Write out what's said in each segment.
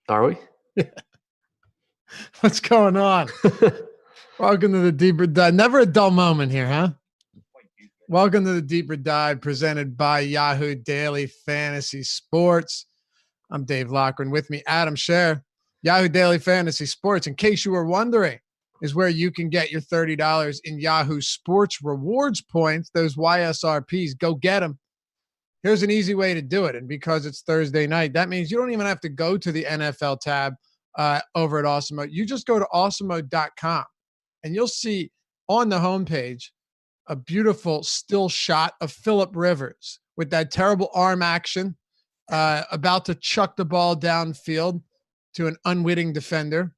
Are we? What's going on? Welcome to the Deeper Dive. Never a dull moment here, huh? Welcome to the Deeper Dive presented by Yahoo Daily Fantasy Sports. I'm Dave Loughran. With me, Adam Scher. Yahoo Daily Fantasy Sports, in case you were wondering, is where you can get your $30 in Yahoo Sports rewards points, those YSRPs. Go get them. Here's an easy way to do it. And because it's Thursday night, that means you don't even have to go to the NFL tab over at Awesemo. You just go to awesemo.com and you'll see on the homepage a beautiful still shot of Phillip Rivers with that terrible arm action, about to chuck the ball downfield to an unwitting defender.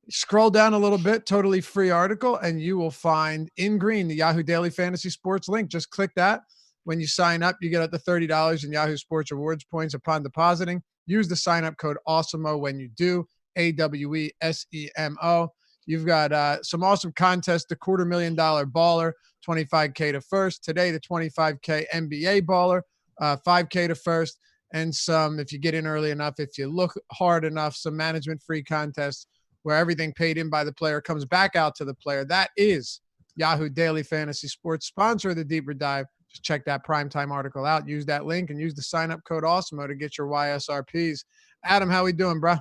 Scroll down a little bit, totally free article, and you will find in green the Yahoo Daily Fantasy Sports link. Just click that. When you sign up, you get up to $30 in Yahoo Sports rewards points upon depositing. Use the sign-up code AWESEMO when you do, AWESEMO. You've got some awesome contests, the $250,000 baller, $25K to first. Today, the $25K NBA baller, $5K to first. And some, if you get in early enough, if you look hard enough, some management-free contests where everything paid in by the player comes back out to the player. That is Yahoo Daily Fantasy Sports, sponsor of the Deeper Dive. Just check that primetime article out. Use that link and use the sign-up code AWESEMO to get your YSRPs. Adam, how we doing, bro?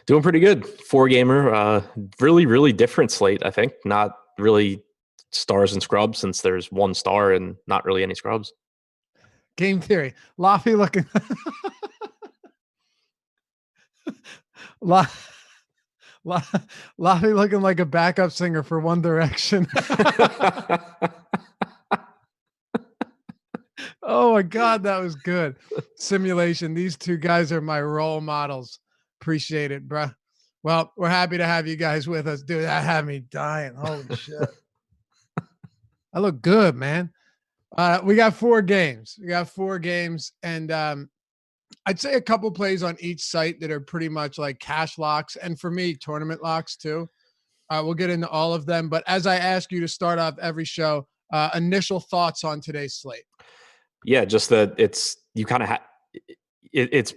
Doing pretty good. 4-gamer. Really, really different slate, I think. Not really stars and scrubs since there's one star and not really any scrubs. Game theory. Laffy looking. Laffy looking like a backup singer for One Direction. Oh my God, that was good. Simulation. These two guys are my role models. Appreciate it, bro. Well, we're happy to have you guys with us. Dude, that had me dying. Holy shit. I look good, man. We got 4 games. And I'd say a couple plays on each site that are pretty much like cash locks. And for me, tournament locks too. We'll get into all of them. But as I ask you to start off every show, initial thoughts on today's slate. Yeah, just that it's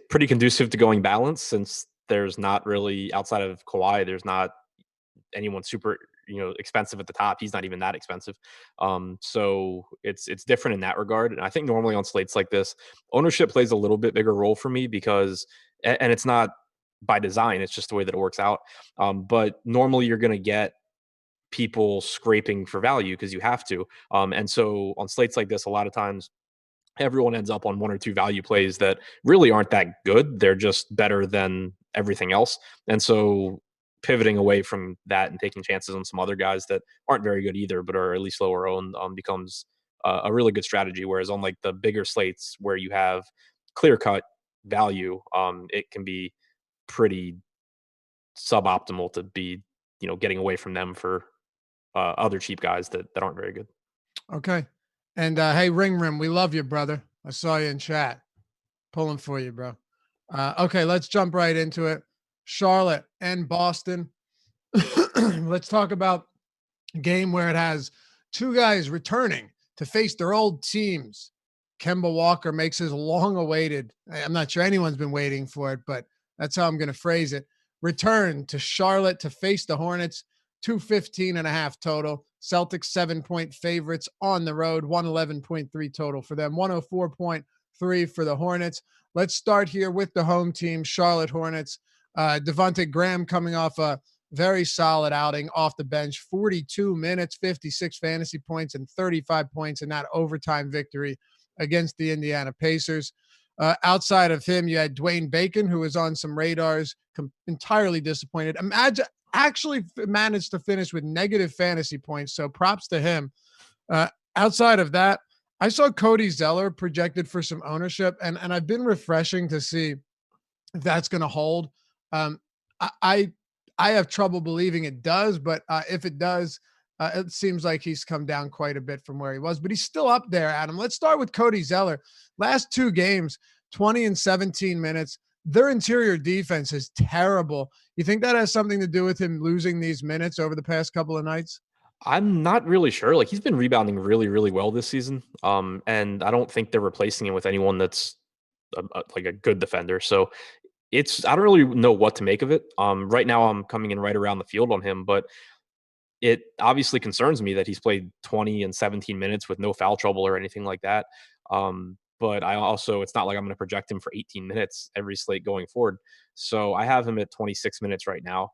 pretty conducive to going balanced since there's not really, outside of Kawhi, there's not anyone super expensive at the top. He's not even that expensive. So it's different in that regard. And I think normally on slates like this, ownership plays a little bit bigger role for me because, and it's not by design, it's just the way that it works out. But normally you're going to get people scraping for value because you have to. And so on slates like this, a lot of times everyone ends up on 1 or 2 value plays that really aren't that good. They're just better than everything else. And so pivoting away from that and taking chances on some other guys that aren't very good either, but are at least lower owned, becomes a really good strategy. Whereas on like the bigger slates where you have clear cut value, it can be pretty suboptimal to be, getting away from them for other cheap guys that aren't very good. Okay. And hey, Ring, we love you, brother. I saw you in chat. Pulling for you, bro. Okay, let's jump right into it. Charlotte and Boston. Let's talk about a game where it has 2 guys returning to face their old teams. Kemba Walker makes his long-awaited, I'm not sure anyone's been waiting for it, but that's how I'm going to phrase it, return to Charlotte to face the Hornets. 215.5 total. Celtics 7-point favorites on the road. 111.3 total for them. 104.3 for the Hornets. Let's start here with the home team, Charlotte Hornets. Devontae Graham coming off a very solid outing off the bench. 42 minutes, 56 fantasy points, and 35 points in that overtime victory against the Indiana Pacers. Outside of him, you had Dwayne Bacon, who was on some radars, entirely disappointed. Actually managed to finish with negative fantasy points, so props to him. Outside of that, I saw Cody Zeller projected for some ownership, and I've been refreshing to see if that's going to hold. I have trouble believing it does, but if it does, it seems like he's come down quite a bit from where he was, but he's still up there, Adam. Let's start with Cody Zeller. Last 2 games, 20 and 17 minutes. Their interior defense is terrible. You think that has something to do with him losing these minutes over the past couple of nights? I'm not really sure. Like, he's been rebounding really, really well this season. And I don't think they're replacing him with anyone that's like a good defender. So It's I don't really know what to make of it. Right now I'm coming in right around the field on him, but it obviously concerns me that he's played 20 and 17 minutes with no foul trouble or anything like that. But I also, it's not like I'm going to project him for 18 minutes every slate going forward. So I have him at 26 minutes right now.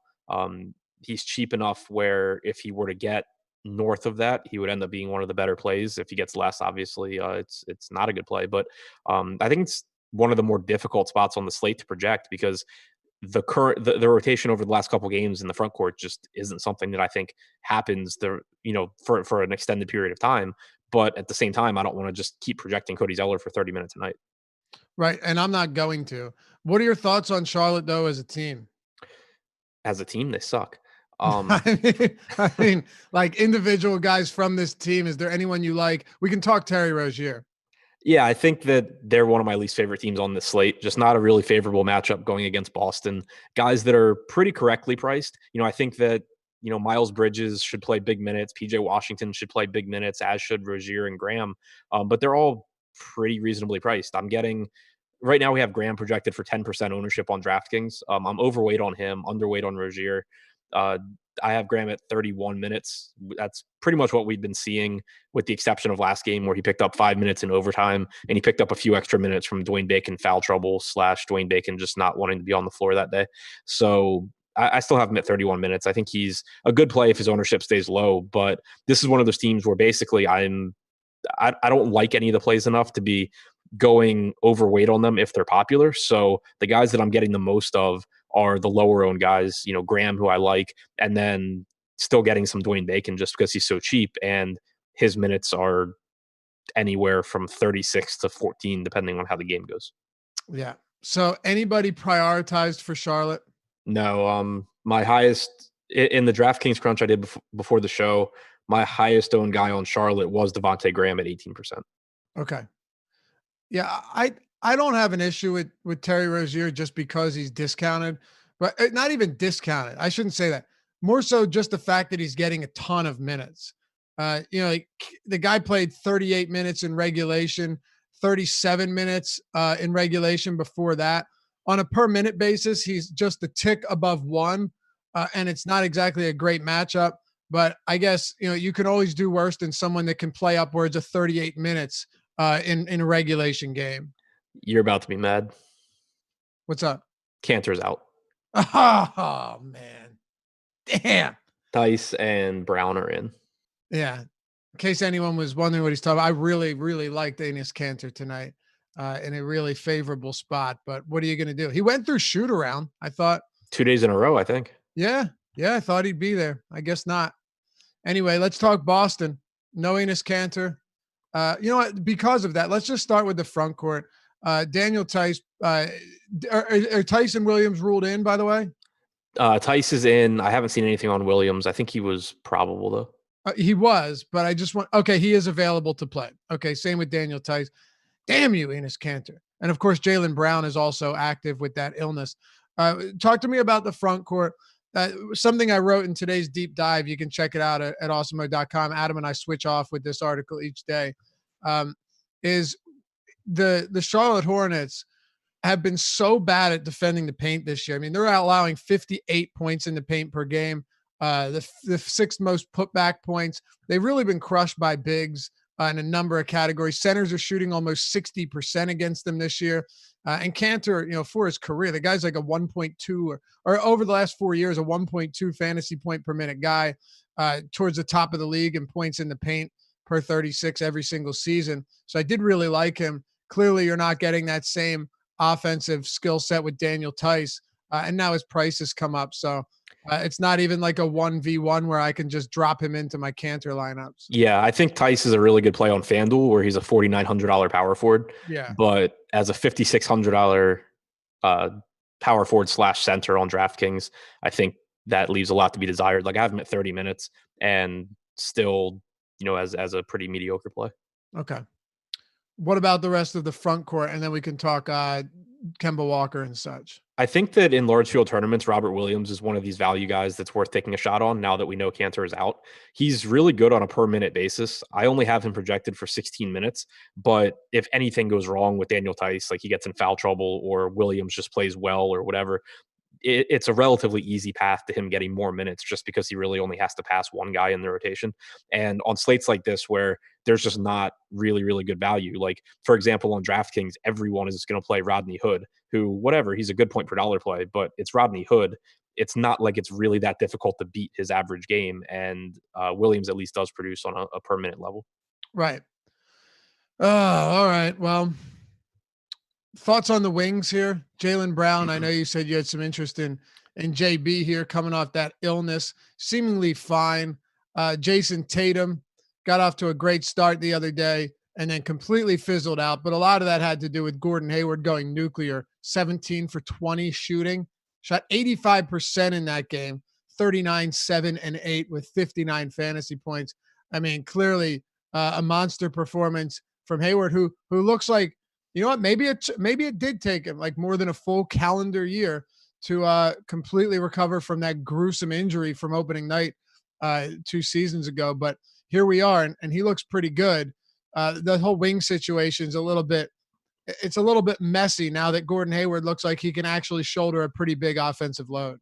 He's cheap enough where if he were to get north of that, he would end up being one of the better plays. If he gets less, obviously, it's not a good play. But I think it's one of the more difficult spots on the slate to project because the rotation over the last couple games in the front court just isn't something that I think happens for an extended period of time. But at the same time, I don't want to just keep projecting Cody Zeller for 30 minutes a night. Right, and I'm not going to. What are your thoughts on Charlotte though as a team? As a team, they suck. Um, I mean, like individual guys from this team. Is there anyone you like? We can talk Terry Rozier. Yeah, I think that they're one of my least favorite teams on this slate. Just not a really favorable matchup going against Boston. Guys that are pretty correctly priced. I think that Miles Bridges should play big minutes. PJ Washington should play big minutes, as should Rozier and Graham. But they're all pretty reasonably priced. I'm getting right now we have Graham projected for 10% ownership on DraftKings. I'm overweight on him, underweight on Rozier. Uh, I have Graham at 31 minutes. That's pretty much what we've been seeing, with the exception of last game where he picked up 5 minutes in overtime and he picked up a few extra minutes from Dwayne Bacon foul trouble / Dwayne Bacon just not wanting to be on the floor that day. So I still have him at 31 minutes. I think he's a good play if his ownership stays low, but this is one of those teams where basically I don't like any of the plays enough to be going overweight on them if they're popular. So the guys that I'm getting the most of are the lower owned guys, Graham, who I like, and then still getting some Dwayne Bacon just because he's so cheap and his minutes are anywhere from 36 to 14, depending on how the game goes. Yeah. So anybody prioritized for Charlotte? No, my highest in the DraftKings crunch I did before the show, my highest owned guy on Charlotte was Devontae Graham at 18%. Okay. Yeah, I don't have an issue with Terry Rozier just because he's discounted, but not even discounted. I shouldn't say that. More so just the fact that he's getting a ton of minutes. Like the guy played 38 minutes in regulation, 37 minutes in regulation before that. On a per minute basis, he's just a tick above one, and it's not exactly a great matchup. But I guess you can always do worse than someone that can play upwards of 38 minutes in a regulation game. You're about to be mad. What's up? Cantor's out. Oh man, damn. Tice and Brown are in. Yeah. In case anyone was wondering what he's talking about, I really, really liked Enes Kanter tonight in a really favorable spot. But what are you going to do? He went through shoot around. I thought, 2 days in a row, I think. yeah, I thought he'd be there. I guess not. Anyway, let's talk Boston. No Enes Kanter. You know what? Because of that, let's just start with the front court. Daniel Tice, are Tyson Williams ruled in, by the way? Tice is in. I haven't seen anything on Williams. I think he was probable though. He was, but I just want, okay, he is available to play. Okay, same with Daniel Tice. Damn you, Enes Kanter. And of course, Jaylen Brown is also active with that illness. Talk to me about the front court. Something I wrote in today's deep dive. You can check it out at awesomemode.com. Adam and I switch off with this article each day. Is the Charlotte Hornets have been so bad at defending the paint this year. I mean, they're allowing 58 points in the paint per game, the sixth most putback points. They've really been crushed by bigs in a number of categories. Centers are shooting almost 60% against them this year. And Kanter, for his career, the guy's like a 1.2 or over the last 4 years, a 1.2 fantasy point per minute guy, towards the top of the league in points in the paint per 36 every single season. So I did really like him. Clearly, you're not getting that same offensive skill set with Daniel Tice, and now his price has come up. So it's not even like a 1v1 where I can just drop him into my Kanter lineups. Yeah, I think Tice is a really good play on FanDuel where he's a $4,900 power forward. Yeah. But as a $5,600 power forward / center on DraftKings, I think that leaves a lot to be desired. Like I have him at 30 minutes and still, as a pretty mediocre play. Okay. What about the rest of the front court? And then we can talk Kemba Walker and such. I think that in large field tournaments, Robert Williams is one of these value guys that's worth taking a shot on now that we know Cantor is out. He's really good on a per minute basis. I only have him projected for 16 minutes, but if anything goes wrong with Daniel Tice, like he gets in foul trouble or Williams just plays well or whatever, it's a relatively easy path to him getting more minutes just because he really only has to pass one guy in the rotation. And on slates like this, where there's just not really, really good value, like for example, on DraftKings, everyone is going to play Rodney Hood, who, whatever, he's a good point per dollar play, but it's Rodney Hood. It's not like it's really that difficult to beat his average game. And Williams at least does produce on a per minute level. Right. Oh, all right. Well, thoughts on the wings here, Jaylen Brown. I know you said you had some interest in JB here, coming off that illness, seemingly fine. Jason Tatum got off to a great start the other day and then completely fizzled out. But a lot of that had to do with Gordon Hayward going nuclear, 17 for 20 shooting, shot 85% in that game, 39, 7, and 8 with 59 fantasy points. I mean, clearly a monster performance from Hayward, who looks like, you know what, maybe it did take him like more than a full calendar year to completely recover from that gruesome injury from opening night 2 seasons ago. But here we are, and he looks pretty good. The whole wing situation is it's a little bit messy now that Gordon Hayward looks like he can actually shoulder a pretty big offensive load.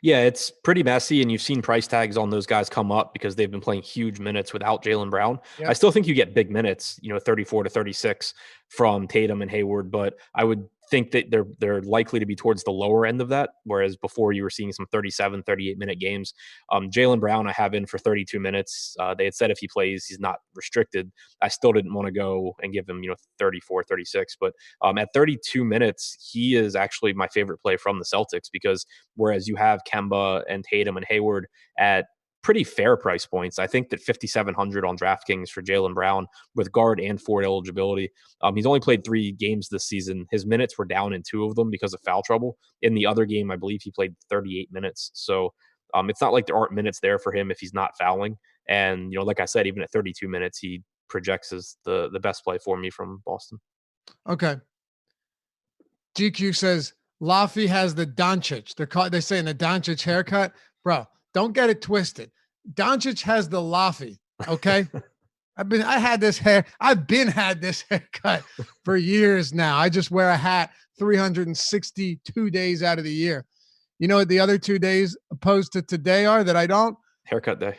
Yeah, it's pretty messy, and you've seen price tags on those guys come up because they've been playing huge minutes without Jaylen Brown. I Yep. still think you get big minutes, 34 to 36 from Tatum and Hayward, but I would think that they're likely to be towards the lower end of that, whereas before you were seeing some 37, 38-minute games. Jaylen Brown I have in for 32 minutes. They had said if he plays, he's not restricted. I still didn't want to go and give him, 34, 36, but at 32 minutes, he is actually my favorite play from the Celtics because whereas you have Kemba and Tatum and Hayward at pretty fair price points. I think that 5,700 on DraftKings for Jaylen Brown with guard and forward eligibility. He's only played 3 games this season. His minutes were down in 2 of them because of foul trouble. In the other game, I believe he played 38 minutes. So it's not like there aren't minutes there for him if he's not fouling. And like I said, even at 32 minutes, he projects as the best play for me from Boston. Okay. GQ says Laffy has the Doncic. They're saying the Doncic haircut, bro. Don't get it twisted. Doncic has the Laffy. Okay. I've been had this haircut for years now. I just wear a hat 362 days out of the year. You know what the other 2 days opposed to today are that I don't? Haircut day.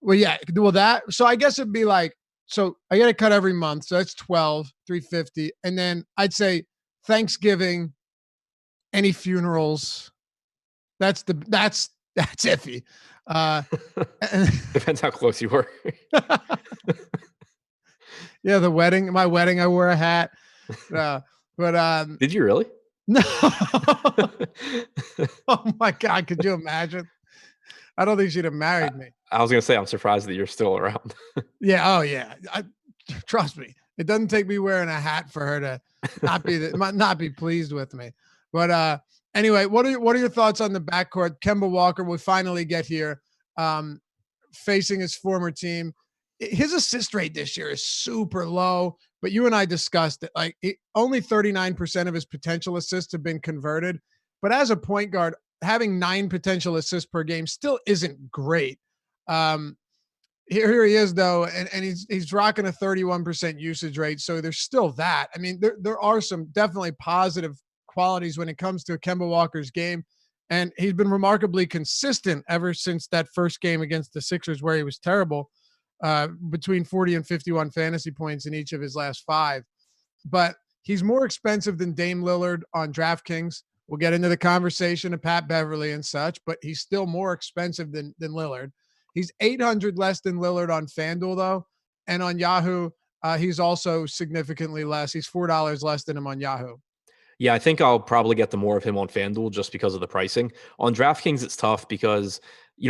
Well, yeah. Well, so I guess it'd be like, so I get a cut every month. So that's 12, 350. And then I'd say Thanksgiving, any funerals. That's iffy. Depends how close you were. Yeah, my wedding, I wore a hat. But Did you really? no. Oh my God, could you imagine? I don't think she'd have married me. I was gonna say I'm surprised that you're still around. Yeah. Oh yeah. Trust me. It doesn't take me wearing a hat for her to not be pleased with me. But anyway, what are your thoughts on the backcourt? Kemba Walker will finally get here, facing his former team. His assist rate this year is super low, but you and I discussed it. Like only 39% of his potential assists have been converted. But as a point guard, having 9 potential assists per game still isn't great. Here he is though, and he's rocking a 31% usage rate. So there's still that. I mean, there are some definitely positive qualities when it comes to Kemba Walker's game. And he's been remarkably consistent ever since that first game against the Sixers where he was terrible, between 40 and 51 fantasy points in each of his last 5. But he's more expensive than Dame Lillard on DraftKings. We'll get into the conversation of Pat Beverly and such, but he's still more expensive than Lillard. He's 800 less than Lillard on FanDuel, though. And on Yahoo, he's also significantly less. He's $4 less than him on Yahoo. Yeah, I think I'll probably get the more of him on FanDuel just because of the pricing. On DraftKings, it's tough because,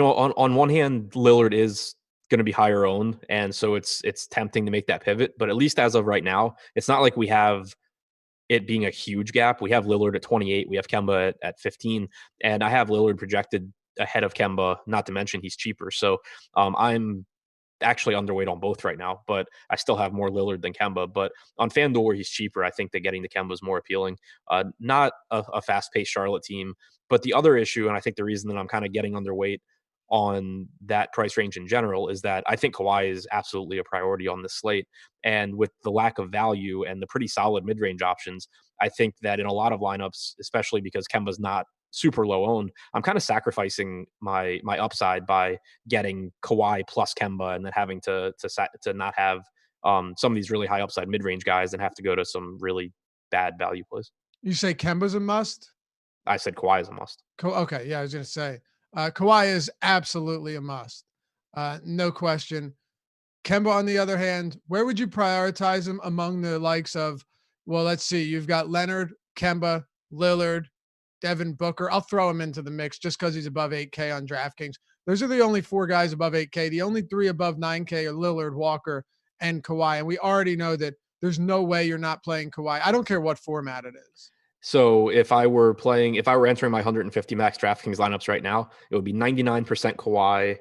on one hand, Lillard is going to be higher owned, and so it's tempting to make that pivot. But at least as of right now, it's not like we have it being a huge gap. We have Lillard at 28, we have Kemba at 15, and I have Lillard projected ahead of Kemba, not to mention he's cheaper. So I'm actually underweight on both right now, but I still have more Lillard than Kemba. But on FanDuel, where he's cheaper, I think that getting to Kemba is more appealing. Not a fast paced Charlotte team. But the other issue, and I think the reason that I'm kind of getting underweight on that price range in general, is that I think Kawhi is absolutely a priority on this slate. And with the lack of value and the pretty solid mid range options, I think that in a lot of lineups, especially because Kemba's not super low owned, I'm kind of sacrificing my upside by getting Kawhi plus Kemba and then having to not have some of these really high upside mid range guys and have to go to some really bad value plays. You say Kemba's a must? I said Kawhi is a must. Okay, yeah, I was gonna say Kawhi is absolutely a must, no question. Kemba, on the other hand, where would you prioritize him among the likes of? Well, let's see. You've got Leonard, Kemba, Lillard, Devin Booker. I'll throw him into the mix just because he's above 8K on DraftKings. Those are the only four guys above 8K. The only three above 9K are Lillard, Walker, and Kawhi. And we already know that there's no way you're not playing Kawhi. I don't care what format it is. So if I were entering my 150 max DraftKings lineups right now, it would be 99% Kawhi,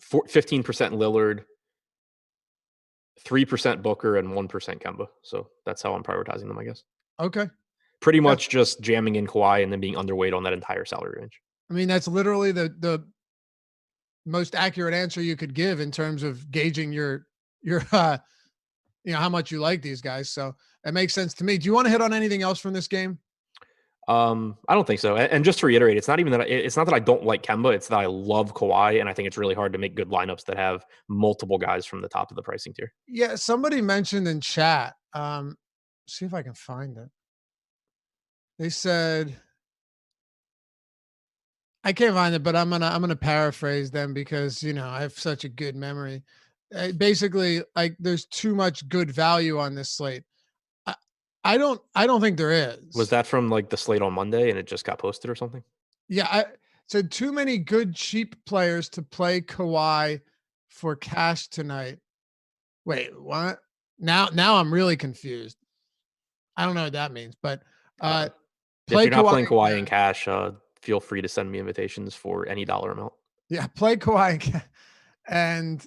15% Lillard, 3% Booker, and 1% Kemba. So that's how I'm prioritizing them, I guess. Okay. Pretty Yeah. much just jamming in Kawhi and then being underweight on that entire salary range. I mean, that's literally the most accurate answer you could give in terms of gauging your how much you like these guys. So it makes sense to me. Do you want to hit on anything else from this game? I don't think so. And just to reiterate, it's not even that it's not that I don't like Kemba. It's that I love Kawhi, and I think it's really hard to make good lineups that have multiple guys from the top of the pricing tier. Yeah, somebody mentioned in chat. See if I can find it. They said I can't find it, but I'm gonna paraphrase them because I have such a good memory. Basically, like there's too much good value on this slate. I, I don't think there Was is. that from like the slate on Monday and it just got posted or something? Yeah, I said too many good cheap players to play Kawhi for cash tonight. Wait, what? Now I'm really confused. I don't know what that means, but Uh, if play you're not Kawhi playing in Kawhi in cash. cash, feel free to send me invitations for any dollar amount. Yeah, play Kawhi and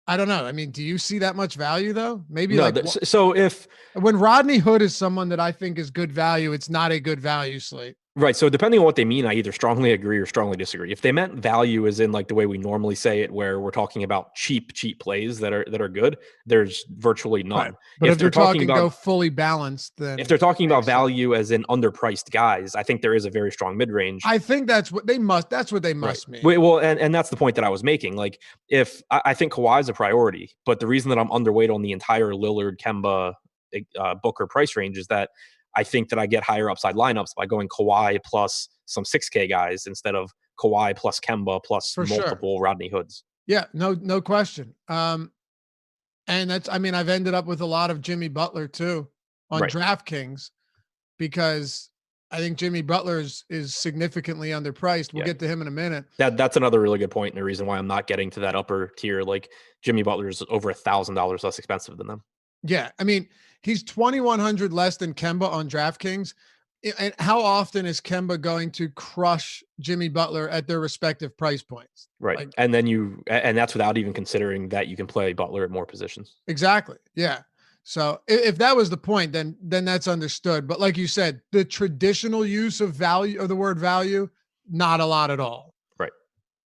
I don't know. I mean, do you see that much value though? Maybe No, like so if when Rodney Hood is someone that I think is good value, it's not a good value slate. right. So depending on what they mean, I either strongly agree or strongly disagree. If they meant value as in like the way we normally say it, where we're talking about cheap plays that are good, there's virtually Right. none. But If if they're you're talking talking about go fully balanced, if then they're talking about makes sense. value as in underpriced guys, I think there is a very strong mid range. I think that's what they Right. must mean. Well, and that's the point that I was making. Like, if I think Kawhi is a priority, but the reason that I'm underweight on the entire Lillard, Kemba, Booker price range is that I think that I get higher upside lineups by going Kawhi plus some 6K guys instead of Kawhi plus Kemba plus For sure. multiple Rodney Hoods. Yeah, no question. And that's I mean, I've ended up with a lot of Jimmy Butler too on Right. DraftKings because I think Jimmy Butler is significantly underpriced. We'll Yeah. get to him in a minute. That's another really good point and the reason why I'm not getting to that upper tier. Like Jimmy Butler is over $1,000 less expensive than them. Yeah, I mean, he's 2,100 less than Kemba on DraftKings. And how often is Kemba going to crush Jimmy Butler at their respective price points? Right. Like And that's without even considering that you can play Butler at more positions. exactly. Yeah. So if that was the point, then that's understood. But like you said, the traditional use of value of the word value, not a lot at all. Right.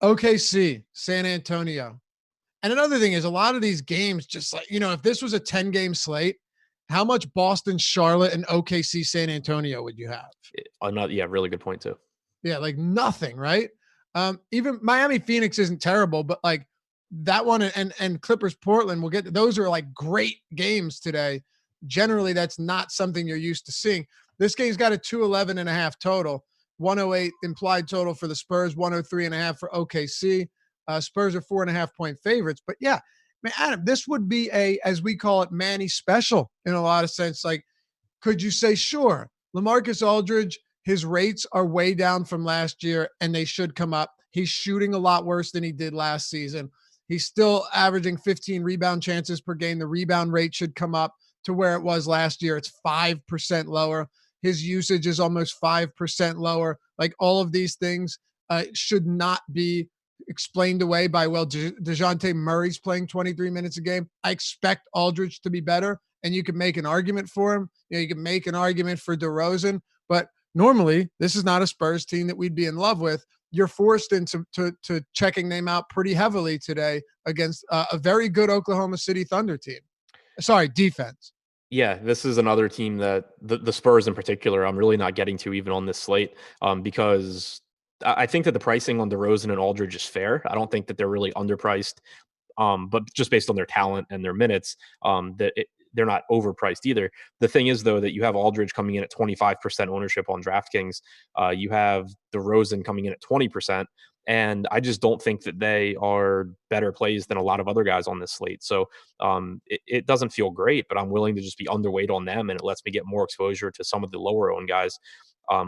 OKC, San Antonio. And another thing is a lot of these games, just like, if this was a 10 game slate, how much Boston, Charlotte, and OKC San Antonio would you have? Another, yeah, really good point too. Yeah, like nothing, right? Even Miami Phoenix isn't terrible, but like that one and Clippers Portland, we'll get those are like great games today. Generally, that's not something you're used to seeing. This game's got a 211.5 total, 108 implied total for the Spurs, 103.5 for OKC. Spurs are 4.5 point favorites. But yeah, man, Adam, this would be as we call it, Manny special in a lot of sense. Like, could you say, sure, LaMarcus Aldridge, his rates are way down from last year and they should come up. He's shooting a lot worse than he did last season. He's still averaging 15 rebound chances per game. The rebound rate should come up to where it was last year. It's 5% lower. His usage is almost 5% lower. Like all of these things should not be explained away by, well, DeJounte Murray's playing 23 minutes a game. I expect Aldridge to be better, and you can make an argument for him. You can make an argument for DeRozan, but normally this is not a Spurs team that we'd be in love with. You're forced into to checking them out pretty heavily today against a very good Oklahoma City Thunder team. Sorry, defense. Yeah, this is another team that the Spurs in particular, I'm really not getting to even on this slate, because I think that the pricing on DeRozan and Aldridge is fair. I don't think that they're really underpriced, but just based on their talent and their minutes, they're not overpriced either. The thing is, though, that you have Aldridge coming in at 25% ownership on DraftKings. You have DeRozan coming in at 20%. And I just don't think that they are better plays than a lot of other guys on this slate. So it doesn't feel great, but I'm willing to just be underweight on them, and it lets me get more exposure to some of the lower owned guys,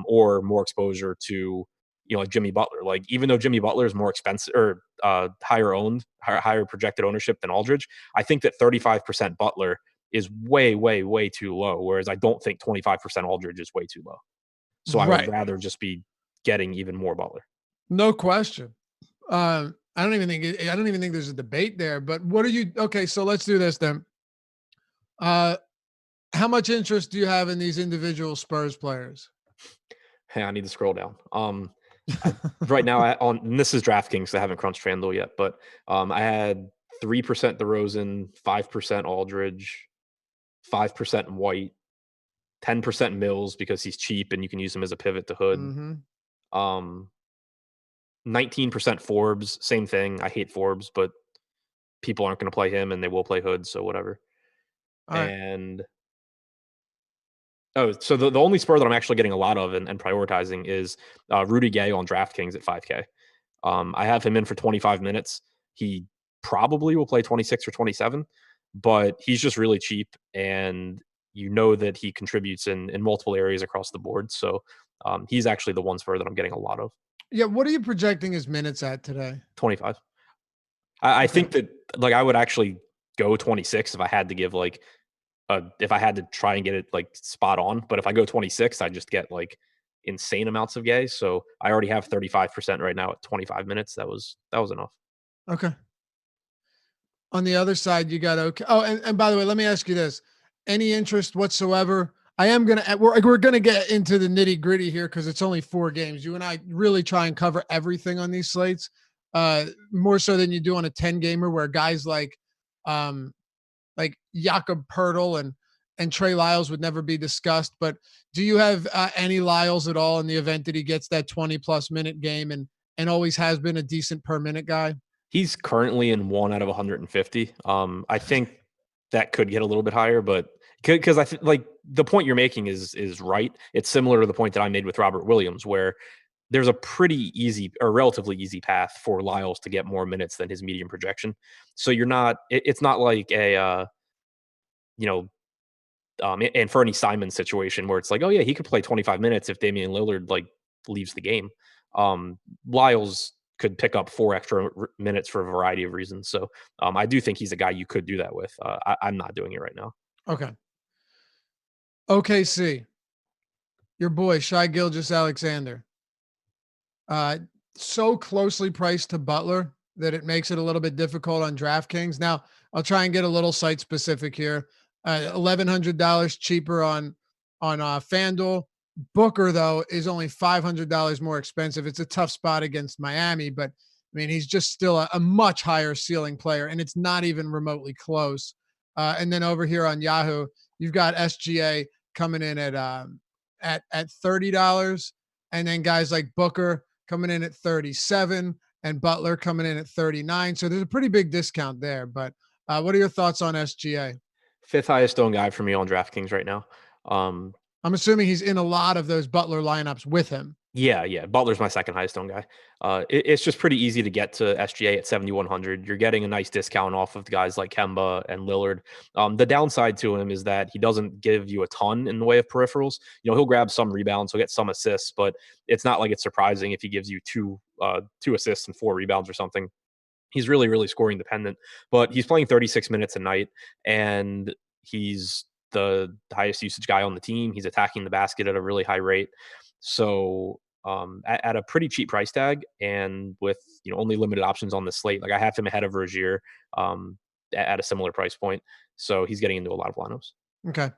or more exposure to like Jimmy Butler. Like even though Jimmy Butler is more expensive or higher owned, higher projected ownership than Aldridge, I think that 35% Butler is way, way, way too low. Whereas I don't think 25% Aldridge is way too low. So I would Right. rather just be getting even more Butler. No question. I don't even think there's a debate there. But what are you? Okay, so let's do this then. How much interest do you have in these individual Spurs players? Hey, I need to scroll down. Right now, and this is DraftKings. So I haven't crunched FanDuel yet, but I had 3% DeRozan, 5% Aldridge, 5% White, 10% Mills because he's cheap and you can use him as a pivot to Hood. Mm-hmm. 19% Forbes, same thing. I hate Forbes, but people aren't going to play him and they will play Hood, so whatever. All right. And so the only Spur that I'm actually getting a lot of and prioritizing is Rudy Gay on DraftKings at 5K. I have him in for 25 minutes. He probably will play 26 or 27, but he's just really cheap, and you know that he contributes in multiple areas across the board. So he's actually the one Spur that I'm getting a lot of. Yeah. What are you projecting his minutes at today? 25. I Okay. think that like I would actually go 26 if I had to give like if I had to try and get it like spot on. But if I go 26, I just get like insane amounts of Gay. So I already have 35% right now at 25 minutes. That was enough. Okay. On the other side, you got okay. Oh, and by the way, let me ask you this: any interest whatsoever? I am gonna we're gonna get into the nitty gritty here because it's only 4 games. You and I really try and cover everything on these slates, more so than you do on a 10 gamer where guys like Jakob Pertl and Trey Lyles would never be discussed. But do you have any Lyles at all in the event that he gets that 20+ minute game and always has been a decent per minute guy? He's currently in 1 out of 150. I think that could get a little bit higher, but because I think like the point you're making is right. It's similar to the point that I made with Robert Williams, where there's a pretty easy or relatively easy path for Lyles to get more minutes than his medium projection. So you're not. It's not like a you know and for any Simon situation where it's like, oh yeah, he could play 25 minutes if Damian Lillard like leaves the game. Lyles could pick up 4 extra minutes for a variety of reasons. So I do think he's a guy you could do that with. I'm not doing it right now. Okay. OKC, your boy Shai Gilgeous-Alexander, uh, so closely priced to Butler that it makes it a little bit difficult on DraftKings. Now I'll try and get a little site specific here. $1,100 cheaper on FanDuel. Booker though is only $500 more expensive. It's a tough spot against Miami, but I mean he's just still a much higher ceiling player, and it's not even remotely close. And then over here on Yahoo, you've got SGA coming in at $30, and then guys like Booker coming in at 37 and Butler coming in at 39. So there's a pretty big discount there. But what are your thoughts on SGA? Fifth highest owned guy for me on DraftKings right now. Um, I'm assuming he's in a lot of those Butler lineups with him. Yeah. Butler's my second highest owned guy. It's just pretty easy to get to SGA at 7,100. You're getting a nice discount off of the guys like Kemba and Lillard. The downside to him is that he doesn't give you a ton in the way of peripherals. He'll grab some rebounds, he'll get some assists, but it's not like it's surprising if he gives you two assists and 4 rebounds or something. He's really, really scoring dependent, but he's playing 36 minutes a night, and he's the highest usage guy on the team. He's attacking the basket at a really high rate. So at a pretty cheap price tag, and with only limited options on the slate. Like I have him ahead of Rozier at a similar price point, so he's getting into a lot of lineups. Okay.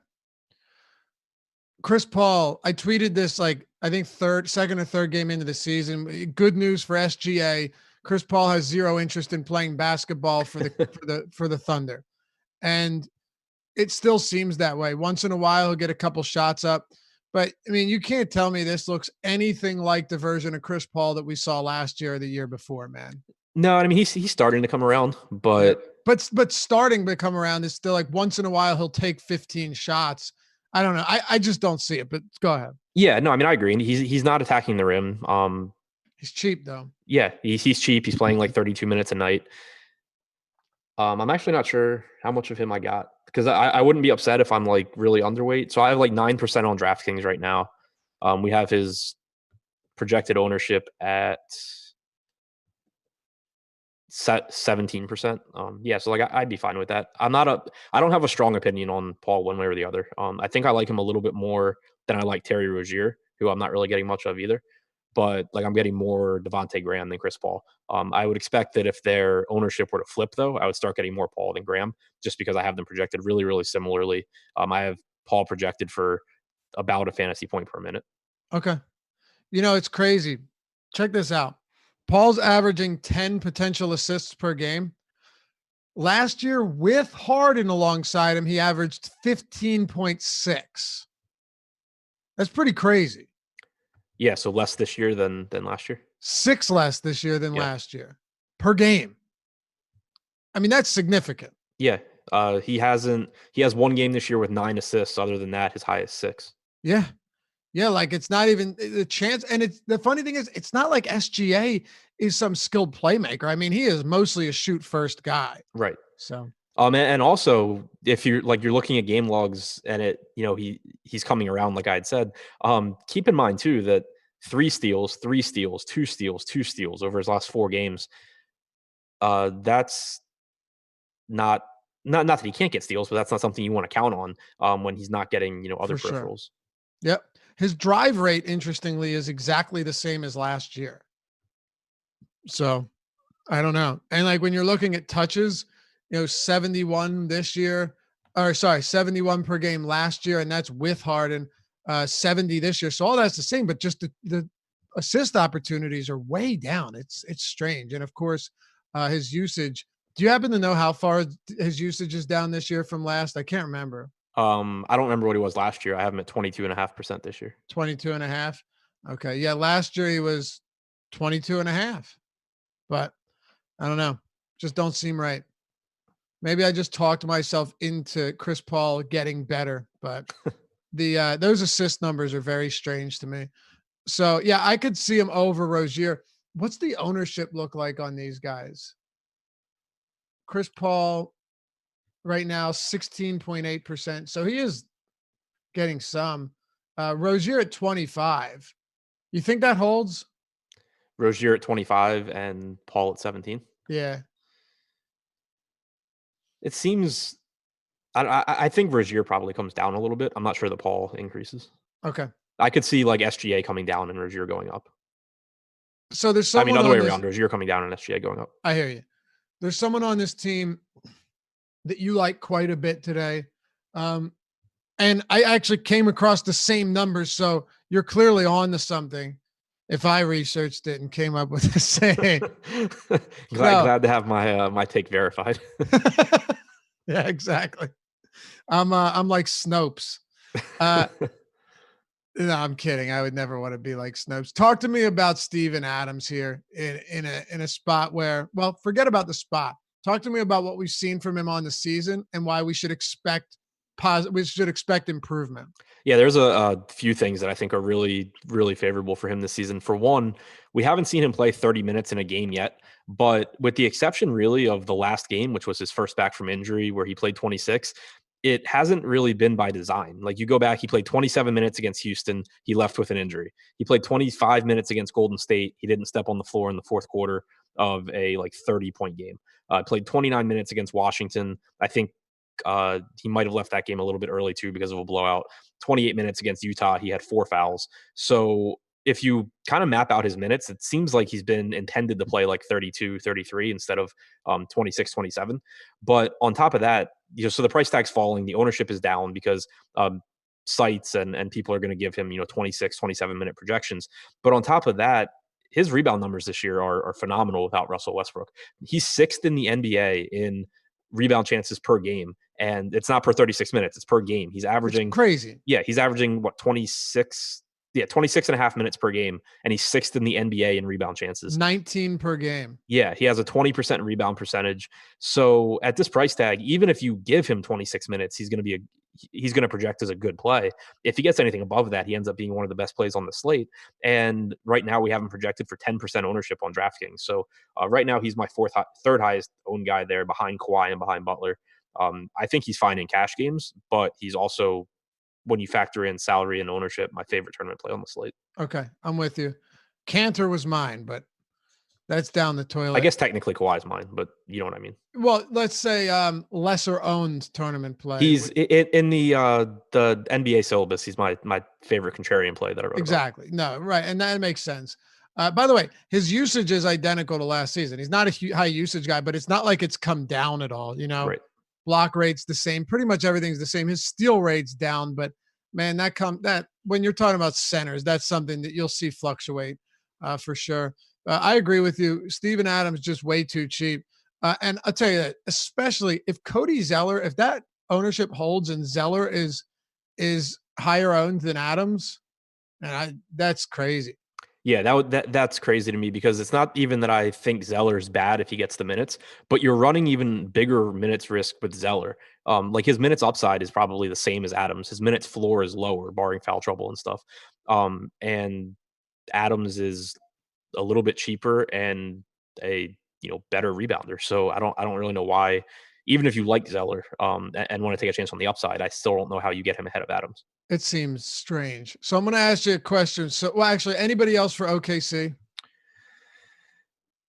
Chris Paul, I tweeted this like I think second or third game into the season. Good news for SGA. Chris Paul has zero interest in playing basketball for the Thunder. And it still seems that way. Once in a while he'll get a couple shots up. But I mean, you can't tell me this looks anything like the version of Chris Paul that we saw last year or the year before, man. No, I mean he's starting to come around, Yeah. but But starting to come around is still like once in a while he'll take 15 shots. I don't know. I just don't see it, but go ahead. yeah, no, I mean I agree. And he's not attacking the rim. He's cheap though. Yeah, he's cheap. He's playing like 32 minutes a night. I'm actually not sure how much of him I got, because I wouldn't be upset if I'm like really underweight. So I have like 9% on DraftKings right now. We have his projected ownership at 17%. Yeah, so like I'd be fine with that. I don't have a strong opinion on Paul one way or the other. I think I like him a little bit more than I like Terry Rozier, who I'm not really getting much of either. But like I'm getting more Devonte Graham than Chris Paul. I would expect that if their ownership were to flip, though, I would start getting more Paul than Graham, just because I have them projected really, really similarly. I have Paul projected for about a fantasy point per minute. Okay. It's crazy. Check this out. Paul's averaging 10 potential assists per game. Last year, with Harden alongside him, he averaged 15.6. That's pretty crazy. Yeah, so less this year than last year. 6 less this year than Yeah. last year per game. I mean, that's significant. Yeah. He has one game this year with 9 assists. Other than that, his highest 6. Yeah. Yeah, like it's not even the chance. And it's the funny thing is, it's not like SGA is some skilled playmaker. I mean, he is mostly a shoot first guy. Right. So, And also if you're looking at game logs and he's coming around, like I had said, keep in mind too that 3 steals, 2 steals, 2 steals over his last 4 games. That's not that he can't get steals, but that's not something you want to count on when he's not getting other for sure. peripherals. Yep. His drive rate, interestingly, is exactly the same as last year. So I don't know. And like when you're looking at touches, 71 this year, or sorry, 71 per game last year, and that's with Harden, 70 this year. So all that's the same, but just the assist opportunities are way down. It's strange. And of course, his usage. Do you happen to know how far his usage is down this year from last? I can't remember. I don't remember what he was last year. I have him at 22.5% this year. 22 and a half. Okay. Yeah. Last year he was 22 and a half, but I don't know. Just don't seem right. Maybe I just talked myself into Chris Paul getting better, but those assist numbers are very strange to me. So yeah, I could see him over Rozier. What's the ownership look like on these guys? Chris Paul right now, 16.8%. So he is getting some. Rozier at 25. You think that holds? Rozier at 25 and Paul at 17. Yeah. It seems. I think Rozier probably comes down a little bit. I'm not sure that Paul increases. Okay. I could see like SGA coming down and Rozier going up. So there's I mean, someone other on way this. around. Rozier coming down and SGA going up. I hear you. There's someone on this team that you like quite a bit today. And I actually came across the same numbers. So you're clearly on to something if I researched it and came up with the same. Glad to have my take verified. Yeah, exactly. I'm like Snopes. No, I'm kidding. I would never want to be like Snopes. Talk to me about Steven Adams here in a spot where, well, forget about the spot. Talk to me about what we've seen from him on the season and why we should expect improvement. Yeah, there's a few things that I think are really, really favorable for him this season. For one, we haven't seen him play 30 minutes in a game yet, but with the exception really of the last game, which was his first back from injury where he played 26, it hasn't really been by design. Like you go back, he played 27 minutes against Houston. He left with an injury. He played 25 minutes against Golden State. He didn't step on the floor in the fourth quarter of a 30-point game. Played 29 minutes against Washington. I think he might have left that game a little bit early too because of a blowout. 28 minutes against Utah. He had 4 fouls. So if you kind of map out his minutes, it seems like he's been intended to play like 32, 33 instead of 26, 27. But on top of that, so the price tag's falling, the ownership is down because sites and people are going to give him 26, 27 minute projections. But on top of that, his rebound numbers this year are phenomenal without Russell Westbrook. He's sixth in the NBA in rebound chances per game, and it's not per 36 minutes, it's per game. He's It's averaging, crazy. yeah, he's averaging what, 26, yeah, 26 and a half minutes per game, and he's sixth in the NBA in rebound chances. 19 per game. Yeah, he has a 20% rebound percentage. So at this price tag, even if you give him 26 minutes, he's going to project as a good play. If he gets anything above that, he ends up being one of the best plays on the slate. And right now, we have him projected for 10% ownership on DraftKings. So right now, he's my third highest owned guy there, behind Kawhi and behind Butler. I think he's fine in cash games, but he's also, when you factor in salary and ownership, my favorite tournament play on the slate. Okay, I'm with you. Cantor was mine, but that's down the I toilet. guess technically Kawhi's mine, but you know what I mean. Well, let's say lesser owned tournament play. He's in the NBA syllabus. He's my favorite contrarian play that I wrote about. Exactly. No, right. And that makes sense. By the way, his usage is identical to last season. He's not a high usage guy, but it's not like it's come down at all. Right. Block rate's the same. Pretty much everything's the same. His steal rate's down, but man, that when you're talking about centers, that's something that you'll see fluctuate for sure. I agree with you. Steven Adams just way too cheap. And I'll tell you that, especially if Cody Zeller, if that ownership holds and Zeller is higher owned than Adams, and that's crazy. Yeah, that's crazy to me, because it's not even that I think Zeller's bad if he gets the minutes, but you're running even bigger minutes risk with Zeller. Like, his minutes upside is probably the same as Adams. His minutes floor is lower, barring foul trouble and stuff. And Adams is a little bit cheaper and a better rebounder. So I don't really know why. Even if you like Zeller and want to take a chance on the upside, I still don't know how you get him ahead of Adams. It seems strange. So I'm going to ask you a question. So, well, actually, anybody else for OKC?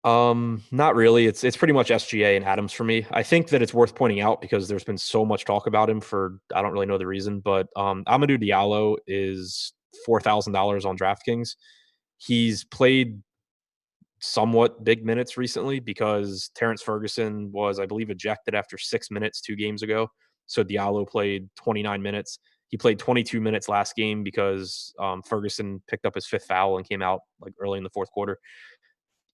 Not really. It's pretty much SGA and Adams for me. I think that it's worth pointing out because there's been so much talk about him for, I don't really know the reason, but Amadou Diallo is $4,000 on DraftKings. He's played somewhat big minutes recently because Terrence Ferguson was, I believe, ejected after 6 minutes 2 games ago. So Diallo played 29 minutes. He played 22 minutes last game because Ferguson picked up his fifth foul and came out like early in the fourth quarter.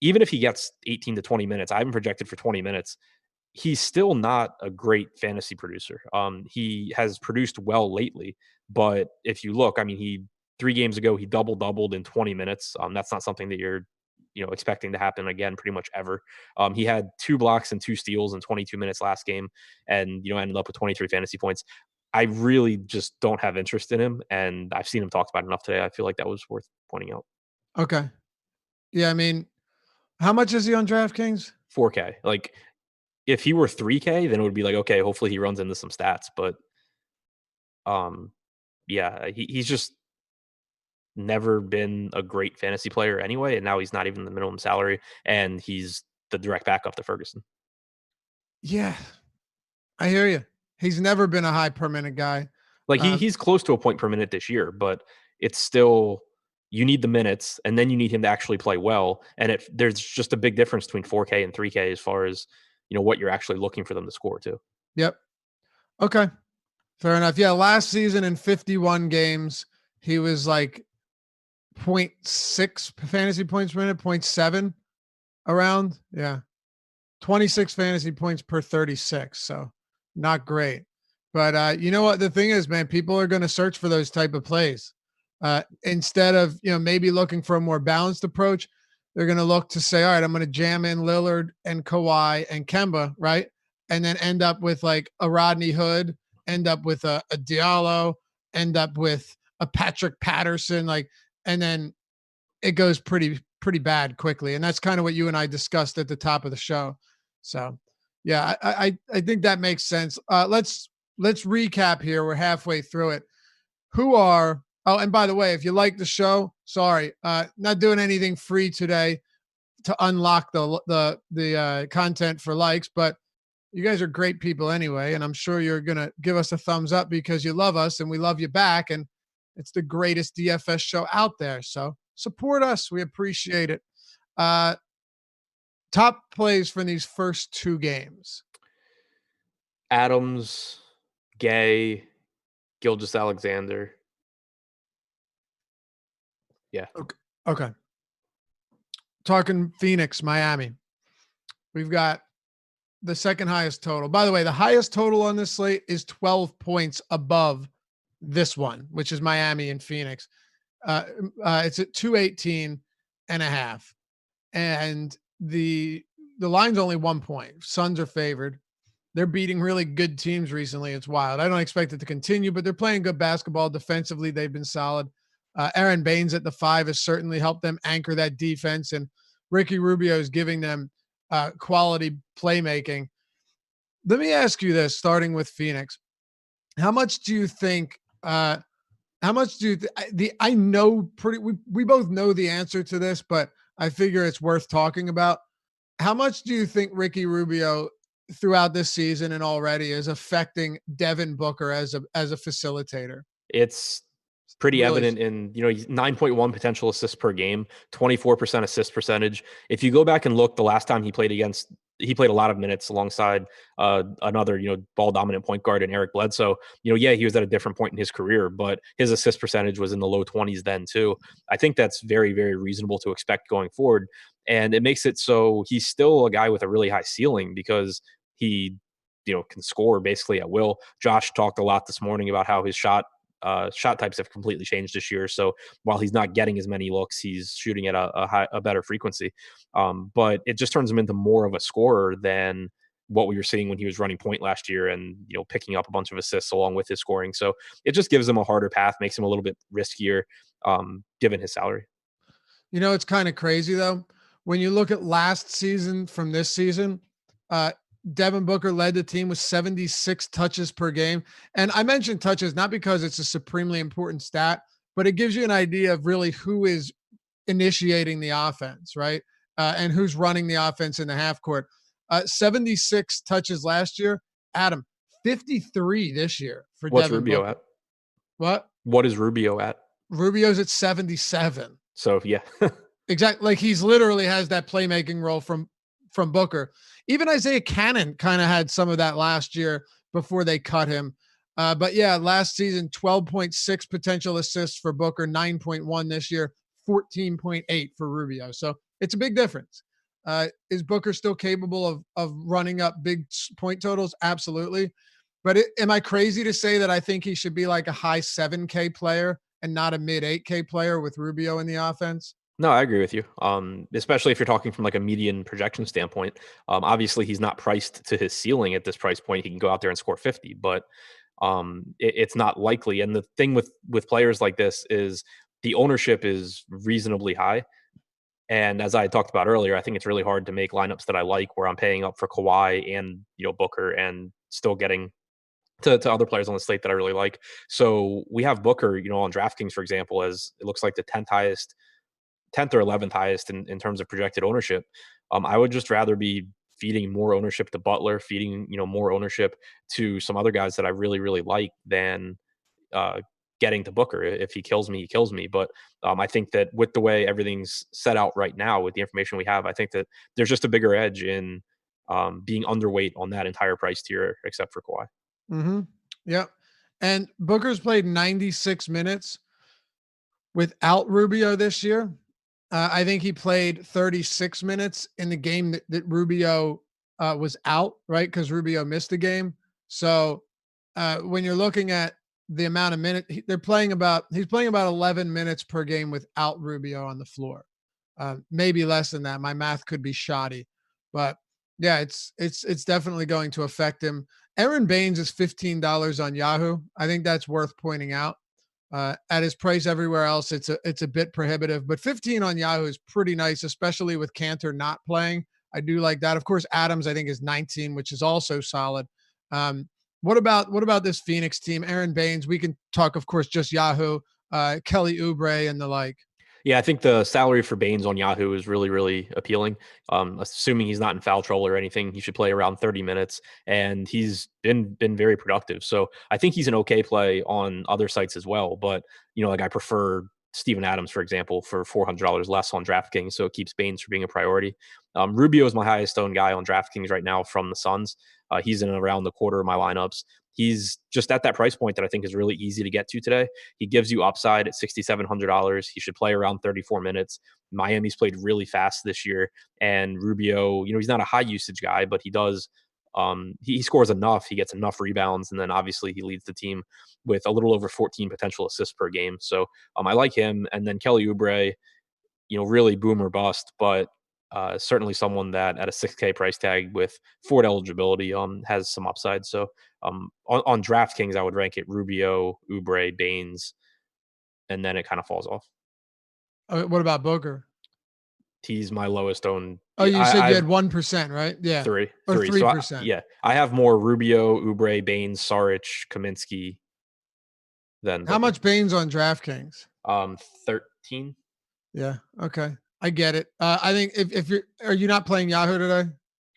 Even if he gets 18 to 20 minutes, I haven't projected for 20 minutes. He's still not a great fantasy producer. He has produced well lately, but if you look, I mean, 3 games ago he doubled in 20 minutes. That's not something that you're expecting to happen again pretty much ever. He had 2 blocks and 2 steals in 22 minutes last game, and ended up with 23 fantasy points. I really just don't have interest in him, and I've seen him talked about enough today. I feel like that was worth pointing out. Okay. Yeah, I mean, how much is he on DraftKings? 4K. Like, if he were 3K, then it would be like, okay, hopefully he runs into some stats. But yeah, he's just never been a great fantasy player anyway, and now he's not even the minimum salary, and he's the direct backup to Ferguson. Yeah, I hear you. He's never been a high per minute guy. Like, he's close to a point per minute this year, but it's still, you need the minutes, and then you need him to actually play well. And there's just a big difference between 4K and 3K as far as what you're actually looking for them to score too. Yep. Okay. Fair enough. Yeah, last season in 51 games, he was like 0.6 fantasy points per minute, 0.7 around. Yeah. 26 fantasy points per 36. So not great. But you know what? The thing is, man, people are going to search for those type of plays. Instead of, maybe looking for a more balanced approach, they're going to look to say, all right, I'm going to jam in Lillard and Kawhi and Kemba, right? And then end up with like a Rodney Hood, end up with a Diallo, end up with a Patrick Patterson, and then it goes pretty bad quickly. And that's kind of what you and I discussed at the top of the show. So yeah, I think that makes sense. Let's recap here. We're halfway through it. Oh, and by the way, if you like the show, sorry, not doing anything free today to unlock the content for likes, but you guys are great people anyway, and I'm sure you're gonna give us a thumbs up because you love us and we love you back, and it's the greatest DFS show out there. So Support us. We appreciate it. Uh, Top plays for these first two games. Adams, Gay, Gilgis Alexander. Yeah. Okay. Okay. Talking Phoenix, Miami. We've got the second highest total. By the way, the highest total on this slate is 12 points above this one, which is Miami and Phoenix. It's at 218 and a half. And the line's only 1 point. Suns are favored. They're beating really good teams recently. It's wild. I don't expect it to continue, but they're playing good basketball. Defensively, they've been solid. Aaron Baines at the 5 has certainly helped them anchor that defense, and Ricky Rubio is giving them quality playmaking. Let me ask you this, starting with Phoenix. How much do you think? How much do you I know pretty? We both know the answer to this, but I figure it's worth talking about. How much do you think Ricky Rubio throughout this season and already is affecting Devin Booker as a facilitator? It's pretty Really? evident in, 9.1 potential assists per game, 24% assist percentage. If you go back and look the last time he played a lot of minutes alongside another, ball dominant point guard in Eric Bledsoe. Yeah, he was at a different point in his career, but his assist percentage was in the low 20s then too. I think that's very, very reasonable to expect going forward. And it makes it so he's still a guy with a really high ceiling because he, can score basically at will. Josh talked a lot this morning about how his shot types have completely changed this year. So while he's not getting as many looks, he's shooting at a better frequency. But it just turns him into more of a scorer than what we were seeing when he was running point last year and picking up a bunch of assists along with his scoring. So it just gives him a harder path, makes him a little bit riskier, given his salary. It's kind of crazy though. When you look at last season from this season, uh, Devin Booker led the team with 76 touches per game. And I mentioned touches not because it's a supremely important stat, but it gives you an idea of really who is initiating the offense, right? And who's running the offense in the half court. 76 touches last year. Adam, 53 this year for What's Devin Rubio Booker. at? What? What is Rubio at? Rubio's at 77. So yeah. Exactly. Like he's literally has that playmaking role from Booker. Even Isaiah Cannon kind of had some of that last year before they cut him. But yeah, last season, 12.6 potential assists for Booker, 9.1 this year, 14.8 for Rubio. So it's a big difference. Is Booker still capable of running up big point totals? Absolutely. But am I crazy to say that I think he should be like a high 7K player and not a mid 8K player with Rubio in the offense? No, I agree with you. Especially if you're talking from like a median projection standpoint. Obviously, he's not priced to his ceiling at this price point. He can go out there and score 50, but it's not likely. And the thing with players like this is the ownership is reasonably high. And as I talked about earlier, I think it's really hard to make lineups that I like where I'm paying up for Kawhi and Booker and still getting to other players on the slate that I really like. So we have Booker, on DraftKings, for example, as it looks like the 10th or 11th highest in terms of projected ownership. I would just rather be feeding more ownership to Butler, feeding more ownership to some other guys that I really really like than uh, getting to Booker. If he kills me, he kills me. But I think that with the way everything's set out right now, with the information we have, I think that there's just a bigger edge in being underweight on that entire price tier, except for Kawhi. Mm-hmm. Yep. And Booker's played 96 minutes without Rubio this year. I think he played 36 minutes in the game that Rubio was out, right? Because Rubio missed the game. So when you're looking at the amount of minutes he's playing about 11 minutes per game without Rubio on the floor. Maybe less than that. My math could be shoddy, but yeah, it's definitely going to affect him. Aaron Baines is $15 on Yahoo. I think that's worth pointing out. At his price everywhere else, it's a bit prohibitive, but 15 on Yahoo is pretty nice, especially with Cantor not playing. I do like that. Of course, Adams I think is 19, which is also solid. What about this Phoenix team? Aaron Baines. We can talk, of course, just Yahoo, Kelly Oubre, and the like. Yeah, I think the salary for Baines on Yahoo is really, really appealing. Assuming he's not in foul trouble or anything, he should play around 30 minutes, and he's been very productive. So I think he's an okay play on other sites as well. But like I prefer Steven Adams, for example, for $400 less on DraftKings, so it keeps Baines from being a priority. Rubio is my highest owned guy on DraftKings right now from the Suns. He's in around the quarter of my lineups. He's just at that price point that I think is really easy to get to today. He gives you upside at $6,700. He should play around 34 minutes. Miami's played really fast this year, and Rubio, he's not a high usage guy, but he does. He scores enough. He gets enough rebounds, and then obviously he leads the team with a little over 14 potential assists per game. So I like him. And then Kelly Oubre, really boom or bust, but certainly someone that at a 6K price tag with Ford eligibility has some upside. So on DraftKings, I would rank it Rubio, Oubre, Baines, and then it kind of falls off. What about Booker? He's my lowest owned. Oh, you said I you had have 1%, right? Yeah, or three. So 3%. yeah, I have more Rubio, Oubre, Baines, Saric, Kaminsky than How Booker. much Baines on DraftKings? 13. Yeah. Okay. I get it. I think if are you not playing Yahoo today?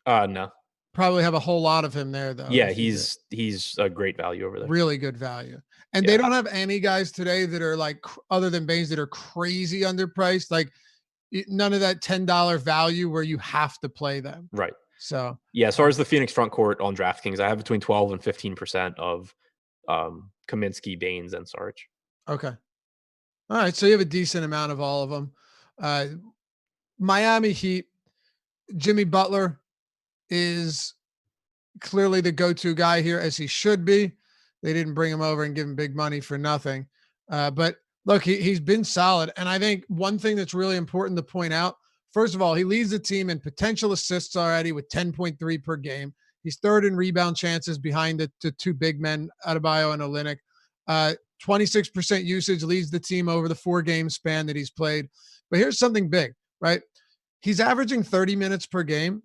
No. Probably have a whole lot of him there though. Yeah, If you do, he's a great value over there. really good value. And they Yeah, don't have any guys today that are like other than Baines that are crazy underpriced. Like none of that $10 value where you have to play them. right. So Yeah, as far as the Phoenix front court on DraftKings, I have between 12 and 15% of Kaminsky, Baines, and Saric. okay. All right. So you have a decent amount of all of them. Uh, Miami Heat, Jimmy Butler is clearly the go-to guy here, as he should be. They didn't bring him over and give him big money for nothing. But look, he's been solid. And I think one thing that's really important to point out, first of all, he leads the team in potential assists already with 10.3 per game. He's third in rebound chances behind the two big men, Adebayo and Olynyk. 26% usage leads the team over the 4-game span that he's played. But here's something big, right? He's averaging 30 minutes per game.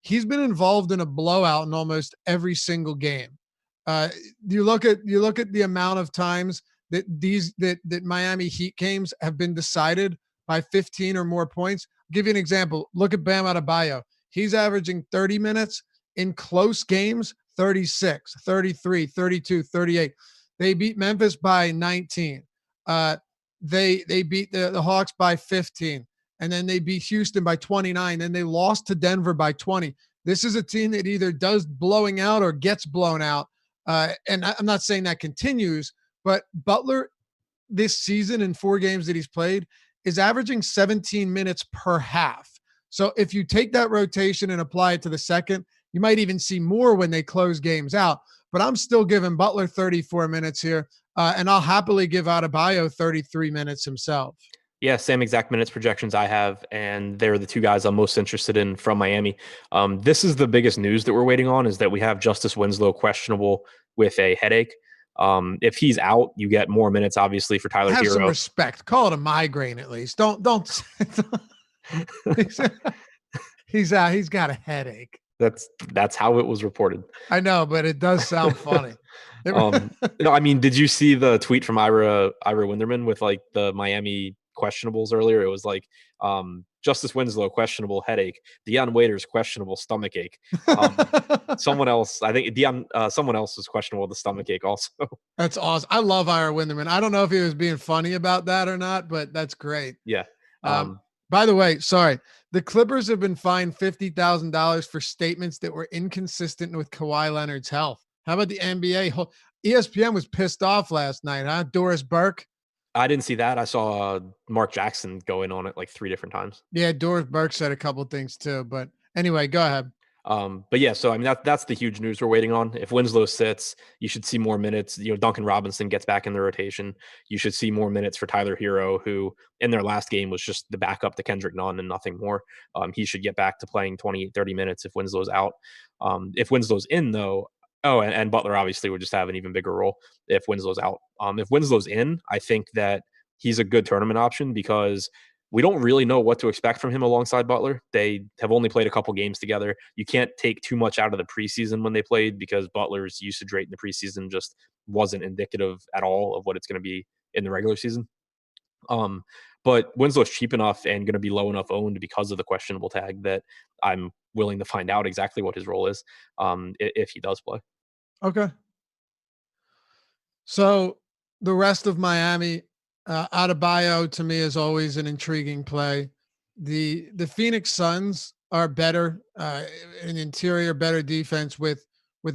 He's been involved in a blowout in almost every single game. Uh, you look at the amount of times that that Miami Heat games have been decided by 15 or more points. I'll give you an example. Look at Bam Adebayo. He's averaging 30 minutes in close games, 36, 33, 32, 38. They beat Memphis by 19. They beat the Hawks by 15. And then they beat Houston by 29. Then they lost to Denver by 20. This is a team that either does blowing out or gets blown out. And I'm not saying that continues, but Butler this season in 4 games that he's played is averaging 17 minutes per half. So if you take that rotation and apply it to the second, you might even see more when they close games out. But I'm still giving Butler 34 minutes here, and I'll happily give Adebayo 33 minutes himself. Yeah, same exact minutes projections I have, and they're the two guys I'm most interested in from Miami. This is the biggest news that we're waiting on, is that we have Justice Winslow questionable with a headache. If he's out, you get more minutes, obviously, for Tyler Have some Hero. respect. Call it a migraine at least. Don't. He's out. He's got a headache. That's how it was reported. I know, but it does sound funny. I mean, did you see the tweet from Ira Winderman with like the Miami questionables earlier? It was like Justice Winslow questionable headache, Deion Waiters questionable stomach ache. Someone else, I think someone else was questionable with the stomach ache also. That's awesome. I love Ira Winderman. I don't know if he was being funny about that or not, but that's great. Yeah. By the way, sorry, the Clippers have been fined $50,000 for statements that were inconsistent with Kawhi Leonard's health. How about the NBA? ESPN was pissed off last night, huh? Doris Burke. I didn't see that. I saw Mark Jackson go in on it like 3 different times. Yeah, Doris Burke said a couple things too. But anyway, go ahead. But yeah, so I mean that's the huge news we're waiting on. If Winslow sits, you should see more minutes. Duncan Robinson gets back in the rotation. You should see more minutes for Tyler Hero, who in their last game was just the backup to Kendrick Nunn and nothing more. He should get back to playing 28, 30 minutes if Winslow's out. If Winslow's in though, and Butler obviously would just have an even bigger role if Winslow's out. If Winslow's in, I think that he's a good tournament option because we don't really know what to expect from him alongside Butler. They have only played a couple games together. You can't take too much out of the preseason when they played because Butler's usage rate in the preseason just wasn't indicative at all of what it's going to be in the regular season. But Winslow's cheap enough and going to be low enough owned because of the questionable tag that I'm willing to find out exactly what his role is if he does play. Okay. So the rest of Miami, Adebayo to me is always an intriguing play. The Phoenix Suns are better, an interior, better defense with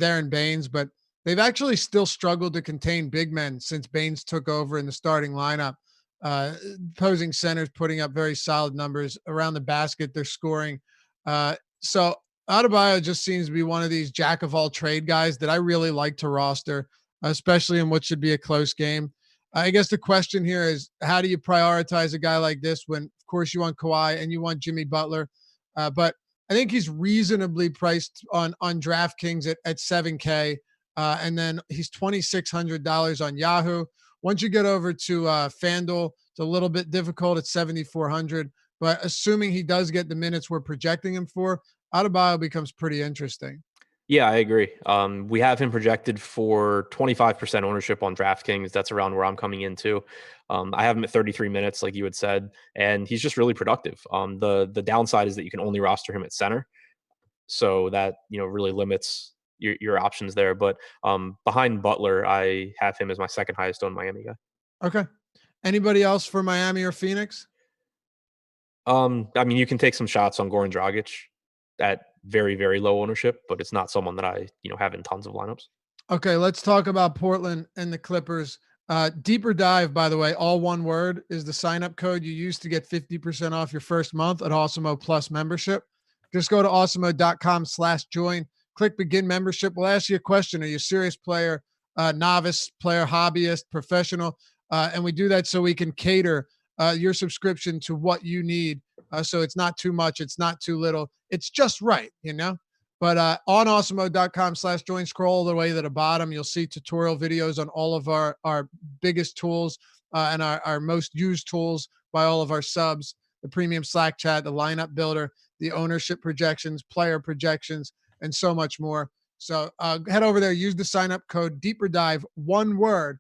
Aaron Baines, but they've actually still struggled to contain big men since Baines took over in the starting lineup. Opposing centers putting up very solid numbers around the basket. They're scoring. So Adebayo just seems to be one of these jack of all trade guys that I really like to roster, especially in what should be a close game. I guess the question here is, how do you prioritize a guy like this when, of course, you want Kawhi and you want Jimmy Butler, but I think he's reasonably priced on DraftKings at 7K, and then he's $2,600 on Yahoo. Once you get over to FanDuel, it's a little bit difficult at 7,400. But assuming he does get the minutes we're projecting him for, Adebayo becomes pretty interesting. Yeah, I agree. We have him projected for 25% ownership on DraftKings. That's around where I'm coming into. I have him at 33 minutes, like you had said, and he's just really productive. The downside is that you can only roster him at center, so that really limits your options there. But behind Butler, I have him as my second highest owned Miami guy. Okay. Anybody else for Miami or Phoenix? I mean, you can take some shots on Goran Dragic at very, very low ownership, but it's not someone that I have in tons of lineups. Okay, let's talk about Portland and the Clippers. Deeper dive, by the way, all one word is the sign up code you use to get 50% off your first month at Awesemo Plus membership. Just go to awesemo.com/join, click begin membership. We'll ask you a question. Are you a serious player, novice player, hobbyist, professional? And we do that so we can cater your subscription to what you need. So it's not too much, it's not too little, it's just right, But on awesemo.com/join, scroll all the way to the bottom. You'll see tutorial videos on all of our biggest tools and our most used tools by all of our subs, the premium Slack chat, the lineup builder, the ownership projections, player projections, and so much more. So head over there, use the sign up code Deeper Dive, one word,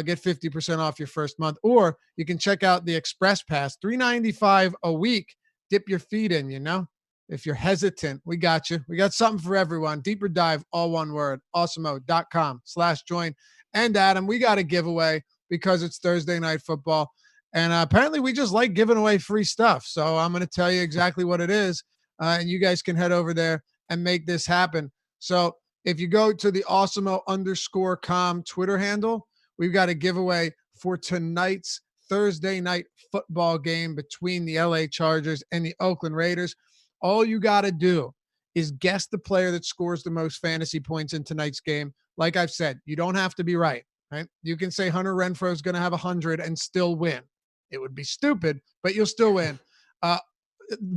get 50% off your first month. Or you can check out the Express Pass, $3.95 a week. Dip your feet in. If you're hesitant, we got you. We got something for everyone. Deeper Dive, all one word, awesemo.com/join. And Adam, we got a giveaway because it's Thursday night football. And apparently we just like giving away free stuff. So I'm going to tell you exactly what it is. And you guys can head over there and make this happen. So if you go to the awesemo_com Twitter handle, we've got a giveaway for tonight's Thursday night football game between the LA Chargers and the Oakland Raiders. All you got to do is guess the player that scores the most fantasy points in tonight's game. Like I've said, you don't have to be right. You can say Hunter Renfrow is going to have 100 and still win. It would be stupid, but you'll still win. Uh,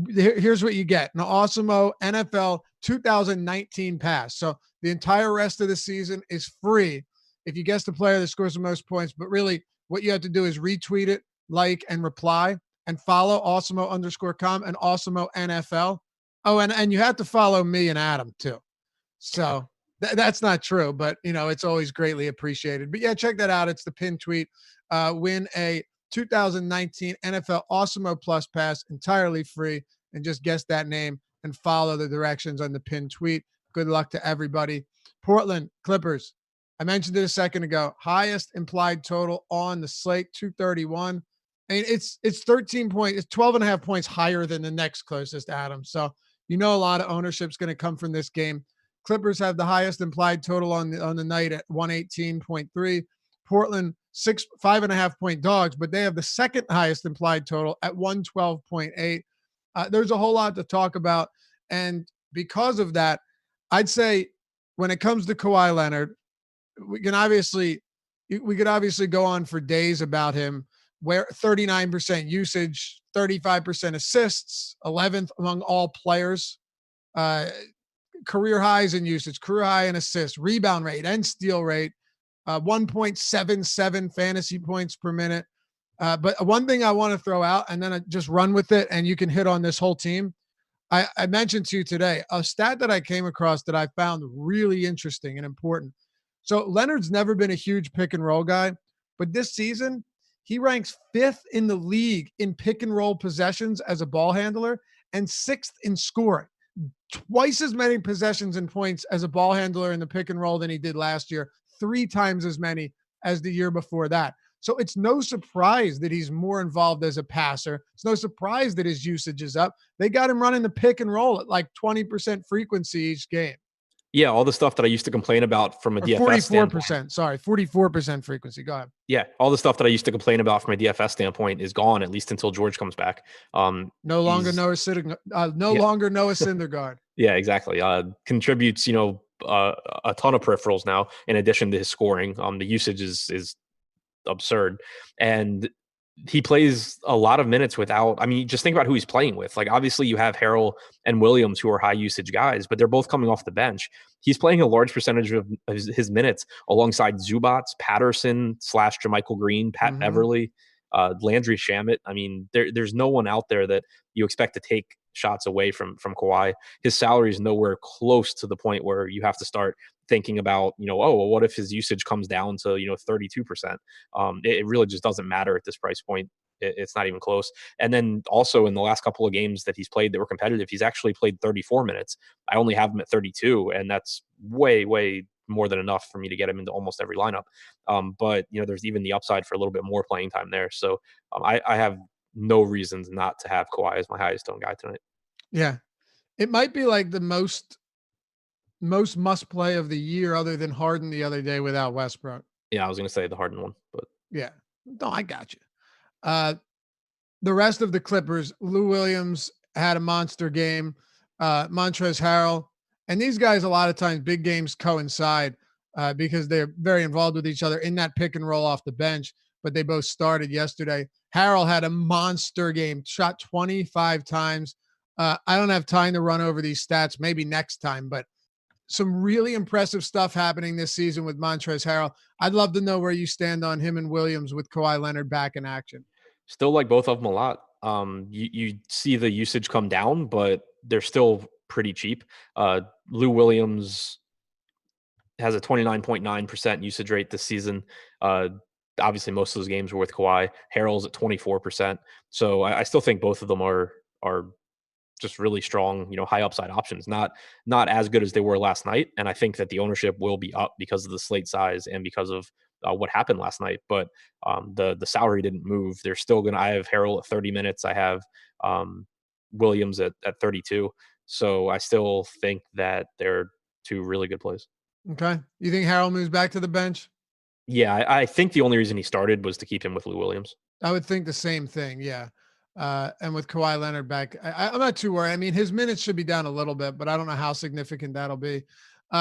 Here's what you get: an Awesemo NFL 2019 pass. So the entire rest of the season is free if you guess the player that scores the most points. But really, what you have to do is retweet it, like, and reply, and follow Awesemo_com and Awesemo NFL. Oh, and you have to follow me and Adam too. So that's not true, but it's always greatly appreciated. But yeah, check that out. It's the pin tweet. Win a 2019 NFL Awesemo Plus pass entirely free, and just guess that name and follow the directions on the pin tweet. Good luck to everybody. Portland Clippers. I mentioned it a second ago. Highest implied total on the slate, 231. I mean, it's 13 points, it's 12 and a half points higher than the next closest, Adam. So a lot of ownership is going to come from this game. Clippers have the highest implied total on the night at 118.3. Portland 5.5 point dogs, but they have the second highest implied total at 112.8. There's a whole lot to talk about, and because of that, I'd say when it comes to Kawhi Leonard, we could obviously go on for days about him. Where 39% usage, 35% assists, 11th among all players. Career highs in usage, career high in assists, rebound rate, and steal rate, 1.77 fantasy points per minute. But one thing I want to throw out, and then I just run with it, and you can hit on this whole team. I mentioned to you today a stat that I came across that I found really interesting and important. So Leonard's never been a huge pick and roll guy, but this season he ranks 5th in the league in pick and roll possessions as a ball handler and 6th in scoring. Twice as many possessions and points as a ball handler in the pick and roll than he did last year, 3 times as many as the year before that. So it's no surprise that he's more involved as a passer. It's no surprise that his usage is up. They got him running the pick and roll at like 20% frequency each game, Yeah, all the stuff that I used to complain about from a or DFS standpoint. 44%. Sorry, 44% frequency. Go ahead. Yeah, all the stuff that I used to complain about from a DFS standpoint is gone, at least until George comes back. No longer He's Noah sitting. No yeah, longer Noah Syndergaard. yeah, exactly. Contributes, a ton of peripherals now in addition to his scoring. The usage is absurd. And he plays a lot of minutes without, I mean, just think about who he's playing with. Like, obviously, you have Harrell and Williams, who are high usage guys, but they're both coming off the bench. He's playing a large percentage of his minutes alongside Zubats, Patterson slash Jermichael Green, Pat Mm-hmm. Beverly, Landry Shamit. I mean, there's no one out there that you expect to take shots away from Kawhi. His salary is nowhere close to the point where you have to start thinking about, oh, well, what if his usage comes down to, 32%? It really just doesn't matter at this price point. It's not even close. And then also in the last couple of games that he's played that were competitive, he's actually played 34 minutes. I only have him at 32, and that's way, way more than enough for me to get him into almost every lineup. But there's even the upside for a little bit more playing time there. So I have no reasons not to have Kawhi as my highest owned guy tonight. Yeah, it might be like the most must play of the year, other than Harden the other day without Westbrook. Yeah, I was going to say the Harden one, but Yeah, no, I got you. Uh, the rest of the Clippers, Lou Williams had a monster game. Montrezl Harrell, and these guys, a lot of times, big games coincide because they're very involved with each other in that pick and roll off the bench. But they both started yesterday. Harrell had a monster game, shot 25 times. I don't have time to run over these stats, maybe next time, but some really impressive stuff happening this season with Montrezl Harrell. I'd love to know where you stand on him and Williams with Kawhi Leonard back in action. still like both of them a lot. You see the usage come down, but they're still pretty cheap. Lou Williams has a 29.9% usage rate this season. Uh, Obviously, most of those games were with Kawhi. Harrell's at 24%. So I still think both of them are just really strong, high upside options. Not as good as they were last night, and I think that the ownership will be up because of the slate size and because of what happened last night. But the salary didn't move. They're still gonna. I have Harrell at 30 minutes. I have Williams at 32. So I still think that they're two really good plays. Okay. You think Harrell moves back to the bench? Yeah, I think the only reason he started was to keep him with Lou Williams. I would think the same thing. Yeah. And with Kawhi Leonard back, I'm not too worried. I mean, his minutes should be down a little bit, but I don't know how significant that'll be.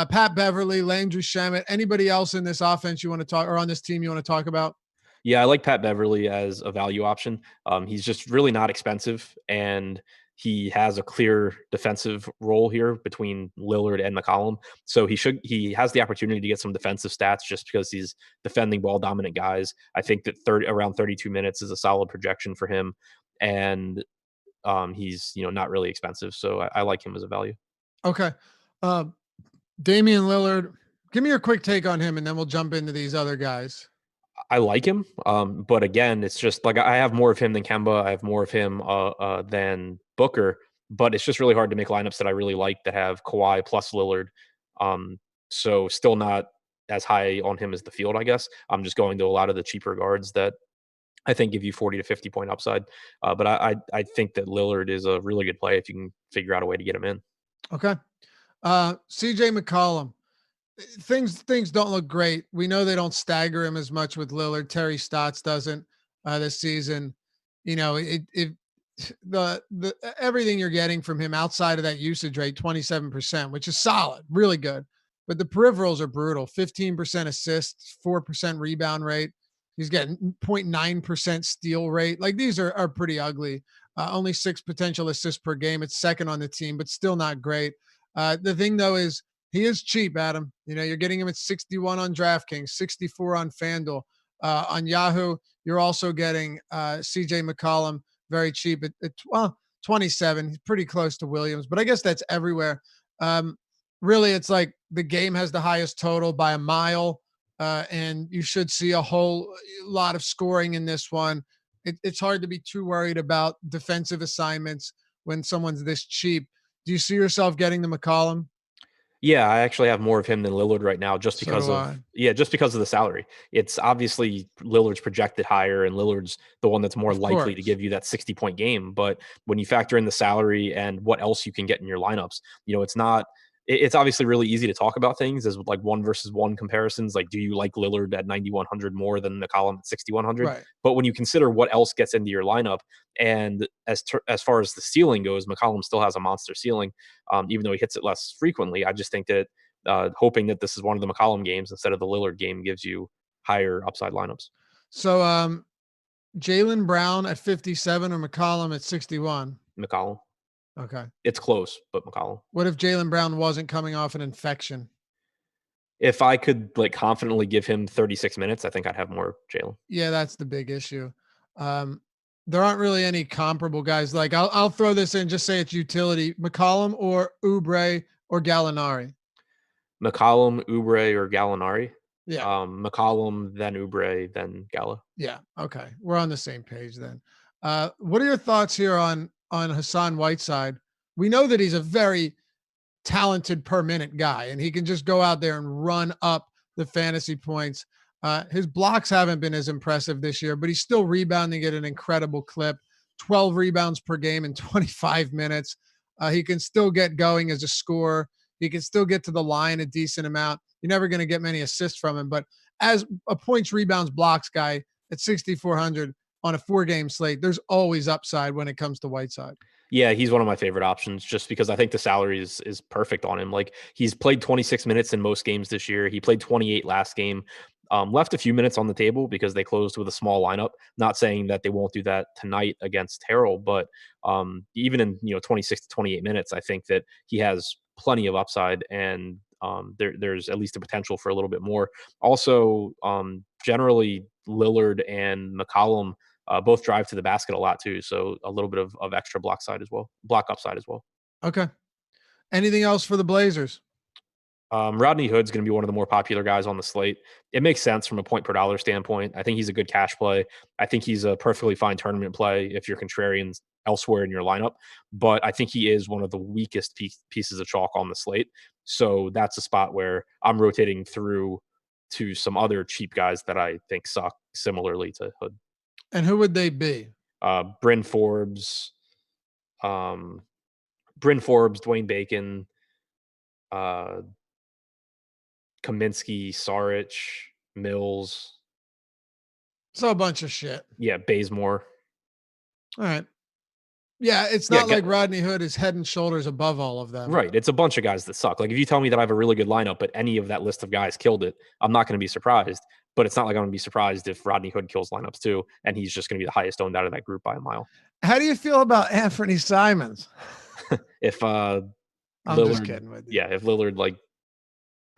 Pat Beverly, Landry Shamet, anybody else in this offense you want to talk, or on this team you want to talk about? Yeah, I like Pat Beverly as a value option. He's just really not expensive, and he has a clear defensive role here between Lillard and McCollum. So he has the opportunity to get some defensive stats just because he's defending ball dominant guys. I think that around 32 minutes is a solid projection for him, and he's not really expensive, so I like him as a value. Okay. Uh, Damian Lillard, give me your quick take on him, and then we'll jump into these other guys. I like him, but again, it's just like I have more of him than Kemba. I have more of him than Booker, but it's just really hard to make lineups that I really like that have Kawhi plus Lillard. So still not as high on him as the field, I guess. I'm just going to a lot of the cheaper guards that I think give you 40 to 50 point upside. But I think that Lillard is a really good play if you can figure out a way to get him in. Okay. CJ McCollum. Things don't look great. We know they don't stagger him as much with Lillard. Terry Stotts doesn't this season. It the everything you're getting from him outside of that usage rate, 27%, which is solid, really good. But the peripherals are brutal. 15% assists, 4% rebound rate. He's getting 0.9% steal rate. Like these are pretty ugly. Only 6 potential assists per game. It's second on the team, but still not great. The thing though is he is cheap, Adam. You're getting him at 61 on DraftKings, 64 on FanDuel. On Yahoo, you're also getting CJ McCollum very cheap at 27. He's pretty close to Williams, but I guess that's everywhere. Really, it's like the game has the highest total by a mile, and you should see a whole lot of scoring in this one. It's hard to be too worried about defensive assignments when someone's this cheap. Do you see yourself getting the McCollum? Yeah, I actually have more of him than Lillard right now just So because do of I. just because of the salary. It's obviously Lillard's projected higher and Lillard's the one that's more Of likely to course. give you that 60-point game, but when you factor in the salary and what else you can get in your lineups, it's not it's obviously really easy to talk about things as like one versus one comparisons. Like, do you like Lillard at 9,100 more than McCollum at 6,100? Right. But when you consider what else gets into your lineup, and as far as the ceiling goes, McCollum still has a monster ceiling, even though he hits it less frequently. I just think that hoping that this is one of the McCollum games instead of the Lillard game gives you higher upside lineups. So Jalen Brown at 57 or McCollum at 61. McCollum. Okay. It's close, but McCollum. What if Jalen Brown wasn't coming off an infection? If I could like confidently give him 36 minutes, I think I'd have more Jalen. Yeah, that's the big issue. Um, there aren't really any comparable guys. Like I'll throw this in, just say it's utility. McCollum or Oubre or Gallinari. McCollum, Oubre, or Gallinari. Yeah. McCollum, then Oubre, then Galla. Yeah. Okay. We're on the same page then. What are your thoughts here on Hassan Whiteside? We know that he's a very talented per minute guy and he can just go out there and run up the fantasy points. His blocks haven't been as impressive this year, but he's still rebounding at an incredible clip. 12 rebounds per game in 25 minutes. He can still get going as a scorer. He can still get to the line a decent amount. You're never going to get many assists from him, but as a points, rebounds, blocks guy at 6,400 on a 4-game slate, there's always upside when it comes to Whiteside. Yeah, he's one of my favorite options just because I think the salary is perfect on him. Like, he's played 26 minutes in most games this year. He played 28 last game. Left a few minutes on the table because they closed with a small lineup. Not saying that they won't do that tonight against Harrell, but even in 26 to 28 minutes, I think that he has plenty of upside, and there's at least a potential for a little bit more. Also, generally Lillard and McCollum both drive to the basket a lot too. So a little bit of extra block upside as well. Okay. Anything else for the Blazers? Rodney Hood's going to be one of the more popular guys on the slate. It makes sense from a point per dollar standpoint. I think he's a good cash play. I think he's a perfectly fine tournament play if you're contrarians elsewhere in your lineup. But I think he is one of the weakest pieces of chalk on the slate. So that's a spot where I'm rotating through to some other cheap guys that I think suck similarly to Hood. And who would they be? Bryn Forbes, um, Dwayne Bacon, uh, Kaminsky, Saric, Mills. So a bunch of shit. Yeah, Bazemore. All right. Yeah, it's Yeah, not like Rodney Hood is head and shoulders above all of them. right. It's a bunch of guys that suck. Like, if you tell me that I have a really good lineup, but any of that list of guys killed it, I'm not going to be surprised. But it's not like I'm going to be surprised if Rodney Hood kills lineups too, and he's just going to be the highest owned out of that group by a mile. How do you feel about Anthony Simons? If I'm just Lillard, kidding with you. yeah, if Lillard, like,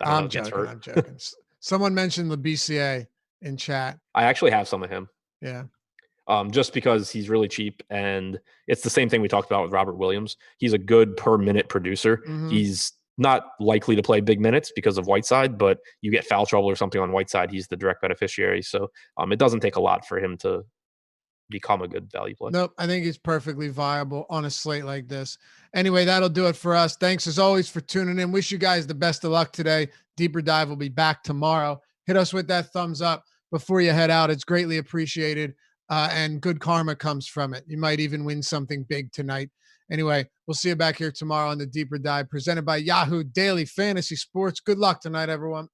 I don't know, I'm gets joking. hurt. I'm joking. Someone mentioned the BCA in chat. I actually have some of him. Yeah. Just because he's really cheap, and it's the same thing we talked about with Robert Williams. He's a good per minute producer. Mm-hmm. He's not likely to play big minutes because of Whiteside, but you get foul trouble or something on Whiteside, he's the direct beneficiary. So it doesn't take a lot for him to become a good value play. Nope. I think he's perfectly viable on a slate like this. Anyway, that'll do it for us. Thanks as always for tuning in. Wish you guys the best of luck today. Deeper Dive will be back tomorrow. Hit us with that thumbs up before you head out. It's greatly appreciated. And good karma comes from it. You might even win something big tonight. Anyway, we'll see you back here tomorrow on the Deeper Dive presented by Yahoo Daily Fantasy Sports. Good luck tonight, everyone.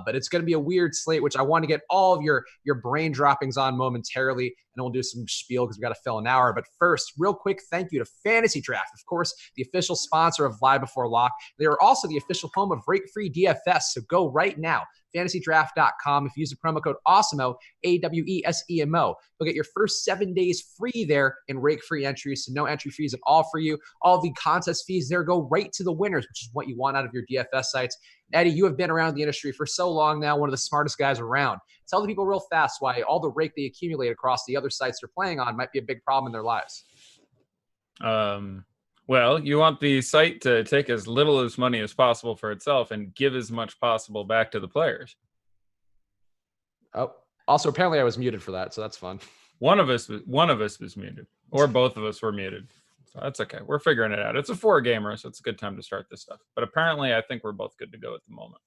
But it's going to be a weird slate, which I want to get all of your brain droppings on momentarily, and we'll do some spiel because we got to fill an hour. But first, real quick, thank you to Fantasy Draft, of course, the official sponsor of Live Before Lock. They are also the official home of rake-free DFS, so go right now. FantasyDraft.com. If you use the promo code AWESEMO, AWESEMO, you'll get your first 7 days free there in rake-free entries, so no entry fees at all for you. All the contest fees there go right to the winners, which is what you want out of your DFS sites. Eddie, you have been around the industry for so long now, one of the smartest guys around. Tell the people real fast why all the rake they accumulate across the other sites they're playing on might be a big problem in their lives. Well, you want the site to take as little as money as possible for itself and give as much possible back to the players. Oh, also, apparently I was muted for that, so that's fun. One of us was muted, or both of us were muted. So that's okay. We're figuring it out. It's a 4-gamer, so it's a good time to start this stuff. But apparently, I think we're both good to go at the moment.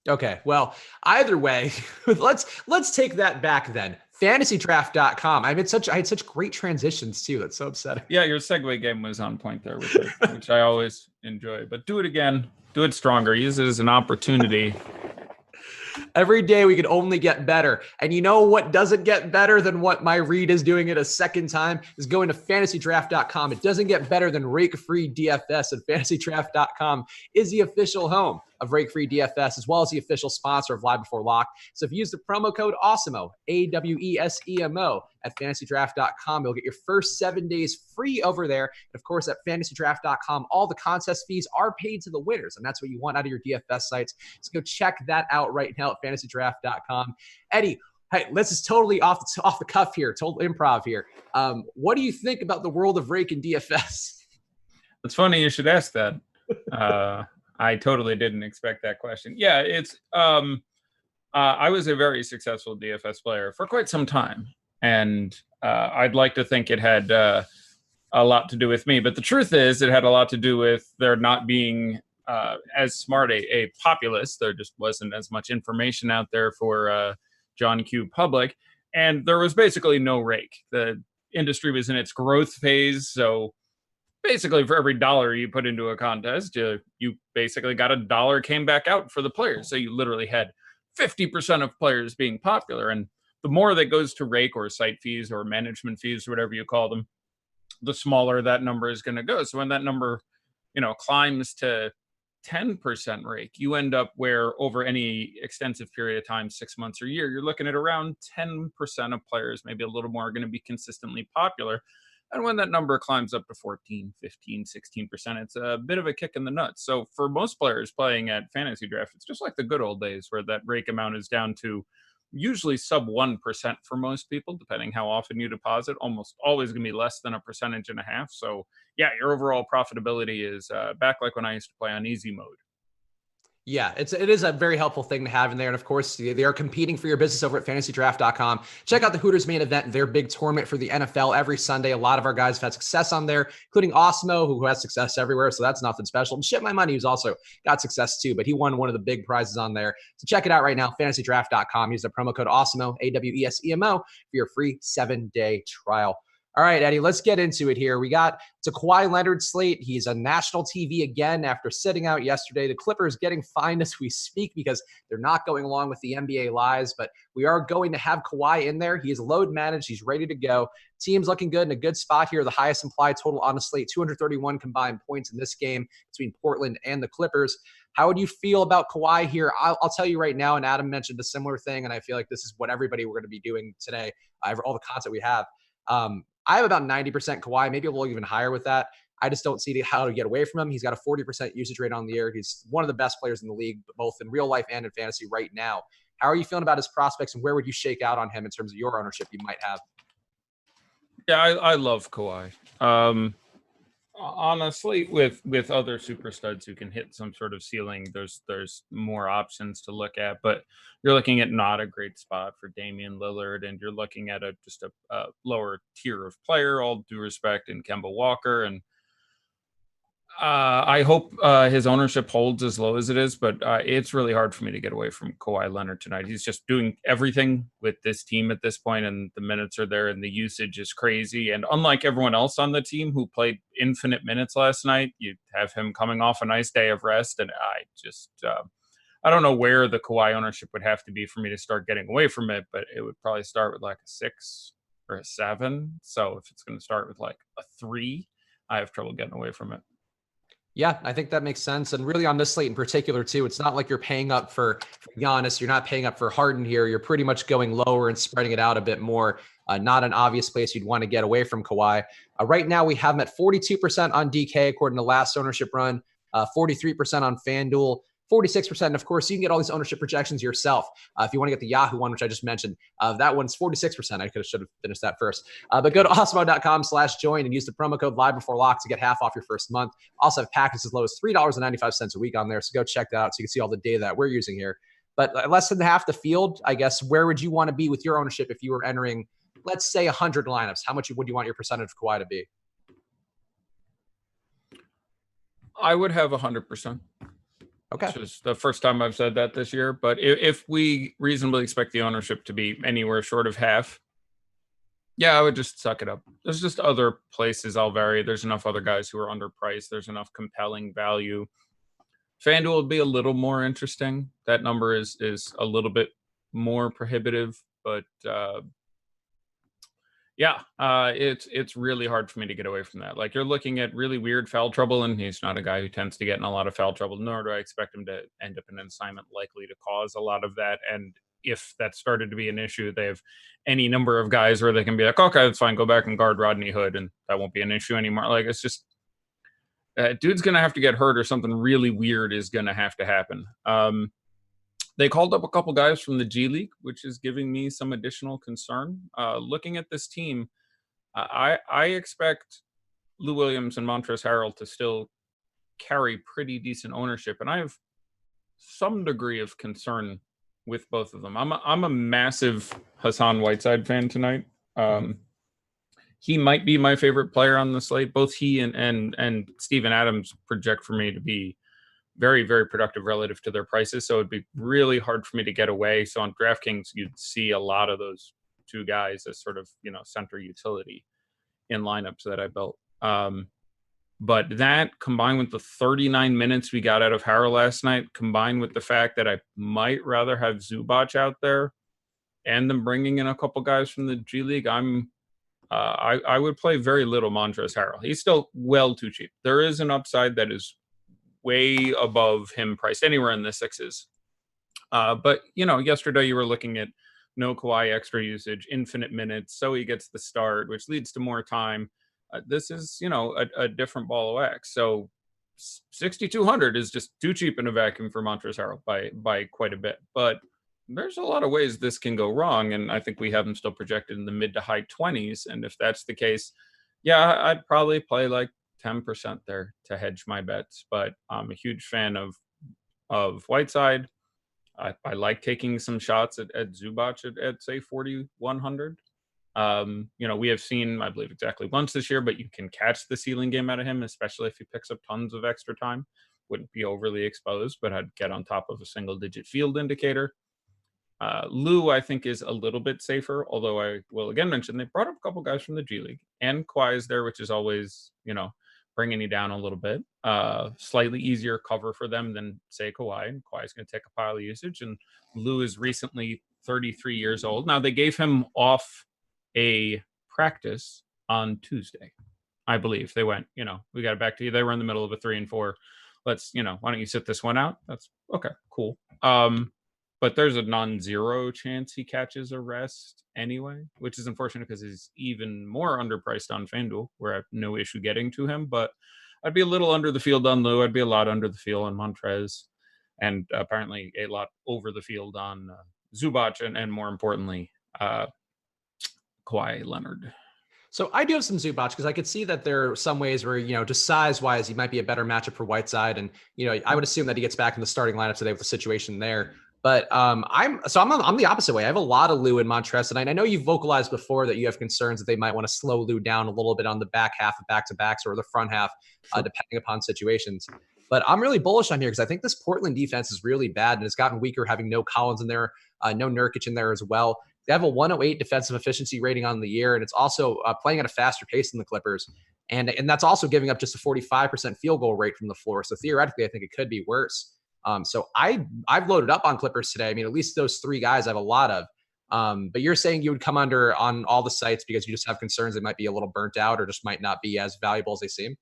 Okay, well, either way, let's take that back then. FantasyDraft.com. I had such great transitions too. That's so upsetting. Yeah, your segue game was on point there, with it, which I always enjoy. But do it again. Do it stronger. Use it as an opportunity. Every day we can only get better. And you know what doesn't get better than what my read is doing it a second time is going to fantasydraft.com. It doesn't get better than rake-free DFS, and fantasydraft.com is the official home of rake-free DFS, as well as the official sponsor of Live Before Lock. So if you use the promo code AWESEMO, AWESEMO, at fantasydraft.com, you'll get your first 7 days free over there. And of course, at fantasydraft.com, all the contest fees are paid to the winners, and that's what you want out of your DFS sites. So go check that out right now at fantasydraft.com. Eddie, hey, this is totally off the cuff here, total improv here. What do you think about the world of rake and DFS? It's funny you should ask that. I totally didn't expect that question. Yeah, it's I was a very successful DFS player for quite some time, and I'd like to think it had a lot to do with me. But the truth is, it had a lot to do with there not being as smart a populace. There just wasn't as much information out there for John Q. public, and there was basically no rake. The industry was in its growth phase, so basically for every dollar you put into a contest, you basically got $1 came back out for the players. So you literally had 50% of players being popular. And the more that goes to rake or site fees or management fees, whatever you call them, the smaller that number is going to go. So when that number, climbs to 10% rake, you end up where over any extensive period of time, 6 months or a year, you're looking at around 10% of players, maybe a little more, are going to be consistently popular. And when that number climbs up to 14, 15, 16%, it's a bit of a kick in the nuts. So for most players playing at Fantasy Draft, it's just like the good old days where that rake amount is down to usually sub 1% for most people, depending how often you deposit. Almost always going to be less than 1.5%. So yeah, your overall profitability is back like when I used to play on easy mode. Yeah, it is a very helpful thing to have in there. And of course, they are competing for your business over at fantasydraft.com. Check out the Hooters main event, their big tournament for the NFL every Sunday. A lot of our guys have had success on there, including Osmo, who has success everywhere. So that's nothing special. And Shit My Money, who's also got success too, but he won one of the big prizes on there. So check it out right now, fantasydraft.com. Use the promo code AWESEMO, AWESEMO, for your free 7-day trial. All right, Eddie, let's get into it here. It's a Kawhi Leonard slate. He's on national TV again after sitting out yesterday. The Clippers getting fined as we speak because they're not going along with the NBA lies, but we are going to have Kawhi in there. He is load managed. He's ready to go. Team's looking good in a good spot here. The highest implied total on the slate, 231 combined points in this game between Portland and the Clippers. How would you feel about Kawhi here? I'll tell you right now, and Adam mentioned a similar thing, and I feel like this is what everybody we're going to be doing today, all the content we have. I have about 90% Kawhi, maybe a little even higher with that. I just don't see how to get away from him. He's got a 40% usage rate on the year. He's one of the best players in the league, both in real life and in fantasy right now. How are you feeling about his prospects, and where would you shake out on him in terms of your ownership you might have? Yeah, I love Kawhi. On a slate with other super studs who can hit some sort of ceiling, there's more options to look at, but you're looking at not a great spot for Damian Lillard, and you're looking at just a lower tier of player, all due respect, in Kemba Walker. And I hope his ownership holds as low as it is, but it's really hard for me to get away from Kawhi Leonard tonight. He's just doing everything with this team at this point, and the minutes are there, and the usage is crazy. And unlike everyone else on the team who played infinite minutes last night, you have him coming off a nice day of rest, and I don't know where the Kawhi ownership would have to be for me to start getting away from it, but it would probably start with like a 6 or a 7. So if it's going to start with like a 3, I have trouble getting away from it. Yeah, I think that makes sense. And really on this slate in particular, too, it's not like you're paying up for Giannis. You're not paying up for Harden here. You're pretty much going lower and spreading it out a bit more. Not an obvious place you'd want to get away from Kawhi. Right now, we have him at 42% on DK, according to last ownership run, 43% on FanDuel, 46%. And of course, you can get all these ownership projections yourself. If you want to get the Yahoo one, which I just mentioned, that one's 46%. I should have finished that first. But go to awesemo.com/join and use the promo code LiveBeforeLock to get half off your first month. Also have packages as low as $3.95 a week on there. So go check that out so you can see all the data that we're using here. But less than half the field, I guess, where would you want to be with your ownership if you were entering, let's say, 100 lineups? How much would you want your percentage of Kawhi to be? I would have 100%. Okay. Which is the first time I've said that this year. But if we reasonably expect the ownership to be anywhere short of half, yeah, I would just suck it up. There's just other places I'll vary. There's enough other guys who are underpriced. There's enough compelling value. FanDuel would be a little more interesting. That number is a little bit more prohibitive, but yeah, it's really hard for me to get away from that. Like, you're looking at really weird foul trouble, and he's not a guy who tends to get in a lot of foul trouble, nor do I expect him to end up in an assignment likely to cause a lot of that. And if that started to be an issue, they have any number of guys where they can be like, okay, that's fine, go back and guard Rodney Hood, and that won't be an issue anymore. Like, it's just, dude's going to have to get hurt, or something really weird is going to have to happen. They called up a couple guys from the G League, which is giving me some additional concern. Looking at this team, I expect Lou Williams and Montrezl Harrell to still carry pretty decent ownership, and I have some degree of concern with both of them. I'm a massive Hassan Whiteside fan tonight. He might be my favorite player on the slate. Both he and Steven Adams project for me to be very, very productive relative to their prices. So it'd be really hard for me to get away. So on DraftKings, you'd see a lot of those two guys as sort of, center utility in lineups that I built. But that, combined with the 39 minutes we got out of Harrell last night, combined with the fact that I might rather have Zubac out there and them bringing in a couple guys from the G League, I would play very little Montrezl Harrell. He's still well too cheap. There is an upside that is way above him priced anywhere in the 6s. But, yesterday you were looking at no Kawhi extra usage, infinite minutes, so he gets the start, which leads to more time. This is, a different ball of wax. So 6,200 is just too cheap in a vacuum for Montrezl Harrell by quite a bit. But there's a lot of ways this can go wrong, and I think we have him still projected in the mid to high 20s. And if that's the case, yeah, I'd probably play like 10% there to hedge my bets. But I'm a huge fan of Whiteside. I like taking some shots at Zubac at say 4,100. We have seen, I believe, exactly once this year, but you can catch the ceiling game out of him, especially if he picks up tons of extra time. Wouldn't be overly exposed, but I'd get on top of a single digit field indicator. Lou, I think, is a little bit safer, although I will again mention they brought up a couple guys from the G League, and Kawhi is there, which is always, bringing you down a little bit. Slightly easier cover for them than, say, Kawhi, and Kawhi is going to take a pile of usage, and Lou is recently 33 years old. Now, they gave him off a practice on Tuesday, I believe. They went, we got it back to you. They were in the middle of a 3 and 4. Let's, why don't you sit this one out? That's okay, cool. But there's a non-zero chance he catches a rest anyway, which is unfortunate because he's even more underpriced on FanDuel, where I have no issue getting to him. But I'd be a little under the field on Lou. I'd be a lot under the field on Montrez, and apparently a lot over the field on Zubac, and more importantly, Kawhi Leonard. So I do have some Zubac because I could see that there are some ways where, just size-wise, he might be a better matchup for Whiteside. And, I would assume that he gets back in the starting lineup today with the situation there. But I'm the opposite way. I have a lot of Lou and Montrez, and I know you've vocalized before that you have concerns that they might want to slow Lou down a little bit on the back half of back-to-backs or the front half, depending upon situations. But I'm really bullish on here because I think this Portland defense is really bad, and it's gotten weaker having no Collins in there, no Nurkic in there as well. They have a 108 defensive efficiency rating on the year, and it's also playing at a faster pace than the Clippers. And that's also giving up just a 45% field goal rate from the floor. So theoretically, I think it could be worse. So I've loaded up on Clippers today. I mean, at least those 3 guys I have a lot of. But you're saying you would come under on all the sites because you just have concerns they might be a little burnt out or just might not be as valuable as they seem?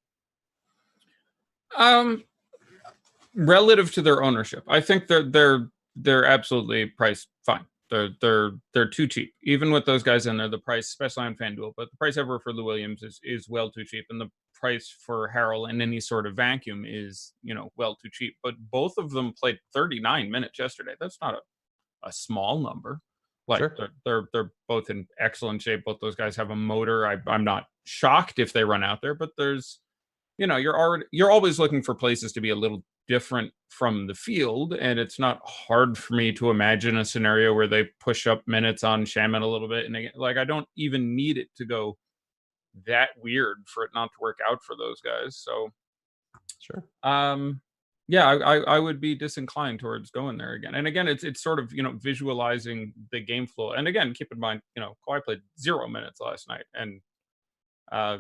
Relative to their ownership, I think they're absolutely priced fine. They're too cheap, even with those guys in there. The price, especially on FanDuel, but the price ever for Lou Williams is well too cheap, and the price for Harrell in any sort of vacuum is well too cheap. But both of them played 39 minutes yesterday. That's not a small number. Like sure. They're both in excellent shape. Both those guys have a motor. I'm not shocked if they run out there, but there's you're always looking for places to be a little different from the field, and it's not hard for me to imagine a scenario where they push up minutes on Shaman a little bit, and I don't even need it to go that weird for it not to work out for those guys. So sure. Yeah, I would be disinclined towards going there again. And again, it's sort of visualizing the game flow. And again, keep in mind, Kawhi played 0 minutes last night, and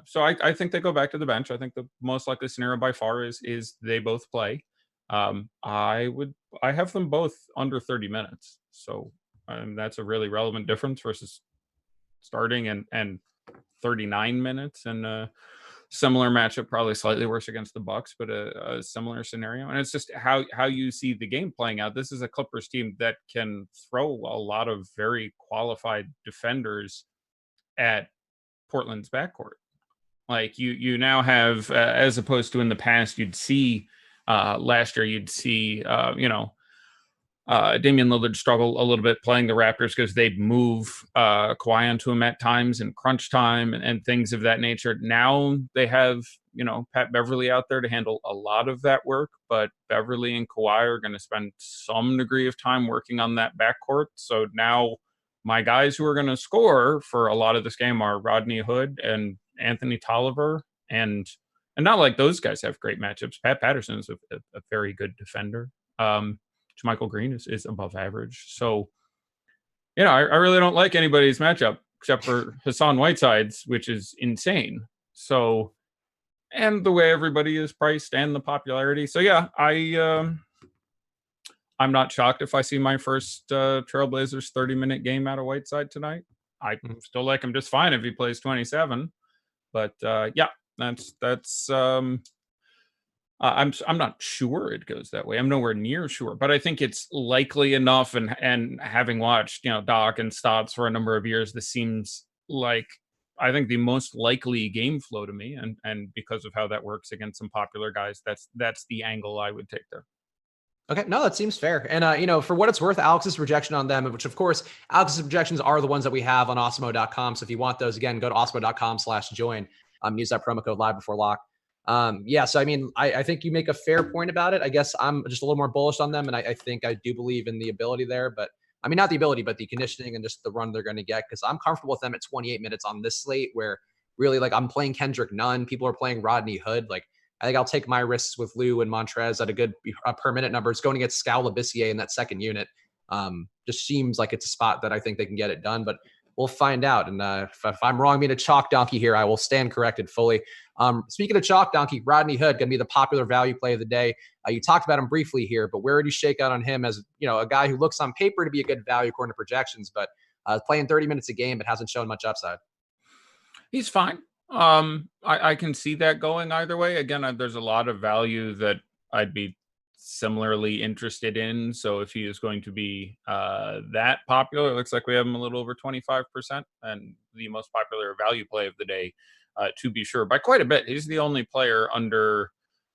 so I think they go back to the bench. I think the most likely scenario by far is they both play. I have them both under 30 minutes. So that's a really relevant difference versus starting and 39 minutes, and a similar matchup, probably slightly worse against the Bucks, but a similar scenario. And it's just how you see the game playing out. This is a Clippers team that can throw a lot of very qualified defenders at Portland's backcourt. Like you now have, as opposed to in the past, you'd see last year, you'd see Damian Lillard struggle a little bit playing the Raptors because they'd move Kawhi onto him at times in crunch time and things of that nature. Now they have, Pat Beverly out there to handle a lot of that work, but Beverly and Kawhi are going to spend some degree of time working on that backcourt. So now my guys who are going to score for a lot of this game are Rodney Hood and Anthony Tolliver, and not like those guys have great matchups. Pat Patterson is a very good defender. Michael Green is above average. So, I really don't like anybody's matchup except for Hassan Whiteside's, which is insane. So, and the way everybody is priced and the popularity. So, yeah, I'm not shocked if I see my first Trailblazers 30-minute game out of Whiteside tonight. I still like him just fine if he plays 27. But yeah, that's I'm not sure it goes that way. I'm nowhere near sure, but I think it's likely enough. And having watched, Doc and Stotts for a number of years, this seems like I think the most likely game flow to me. And because of how that works against some popular guys, that's the angle I would take there. Okay, no, that seems fair. And, for what it's worth, Alex's projection on them, which of course, Alex's projections are the ones that we have on Osmo.com. So if you want those, again, go to Osmo.com/join. Use that promo code live before lock. Yeah, so I mean, I think you make a fair point about it. I guess I'm just a little more bullish on them, and I think I do believe in the ability there. But I mean, not the ability, but the conditioning and just the run they're going to get, because I'm comfortable with them at 28 minutes on this slate where really, like, I'm playing Kendrick Nunn. People are playing Rodney Hood. Like, I think I'll take my risks with Lou and Montrez at a good per minute number. It's going against Skal Labissiere in that second unit. Just seems like it's a spot that I think they can get it done, but we'll find out. And if I'm wrong being a chalk donkey here, I will stand corrected fully. Speaking of chalk donkey, Rodney Hood going to be the popular value play of the day. You talked about him briefly here, but where would you shake out on him as, you know, a guy who looks on paper to be a good value according to projections, but playing 30 minutes a game, but hasn't shown much upside? He's fine. I can see that going either way. Again, there's a lot of value that I'd be similarly interested in. So if he is going to be that popular, it looks like we have him a little over 25% and the most popular value play of the day, to be sure, by quite a bit. He's the only player under.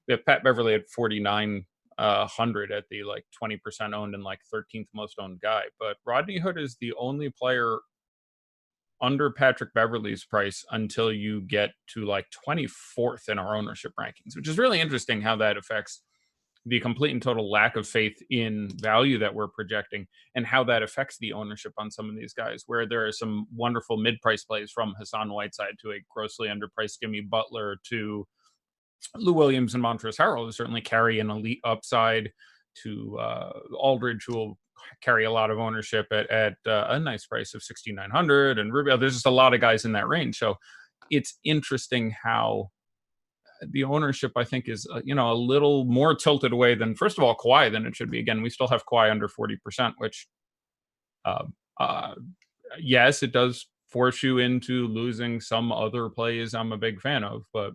We have Pat Beverly at 4,900 at the like 20% owned and like 13th most owned guy. But Rodney Hood is the only player under Patrick Beverly's price until you get to like 24th in our ownership rankings, which is really interesting how that affects the complete and total lack of faith in value that we're projecting and how that affects the ownership on some of these guys, where there are some wonderful mid-price plays from Hassan Whiteside to a grossly underpriced Jimmy Butler to Lou Williams and Montrezl Harrell, who certainly carry an elite upside, to Aldridge, who will carry a lot of ownership at a nice price of 6,900, and Rubio. There's just a lot of guys in that range. So it's interesting how the ownership, I think, is a little more tilted away than, first of all, Kawhi than it should be. Again, we still have Kawhi under 40%, which yes, it does force you into losing some other plays I'm a big fan of, but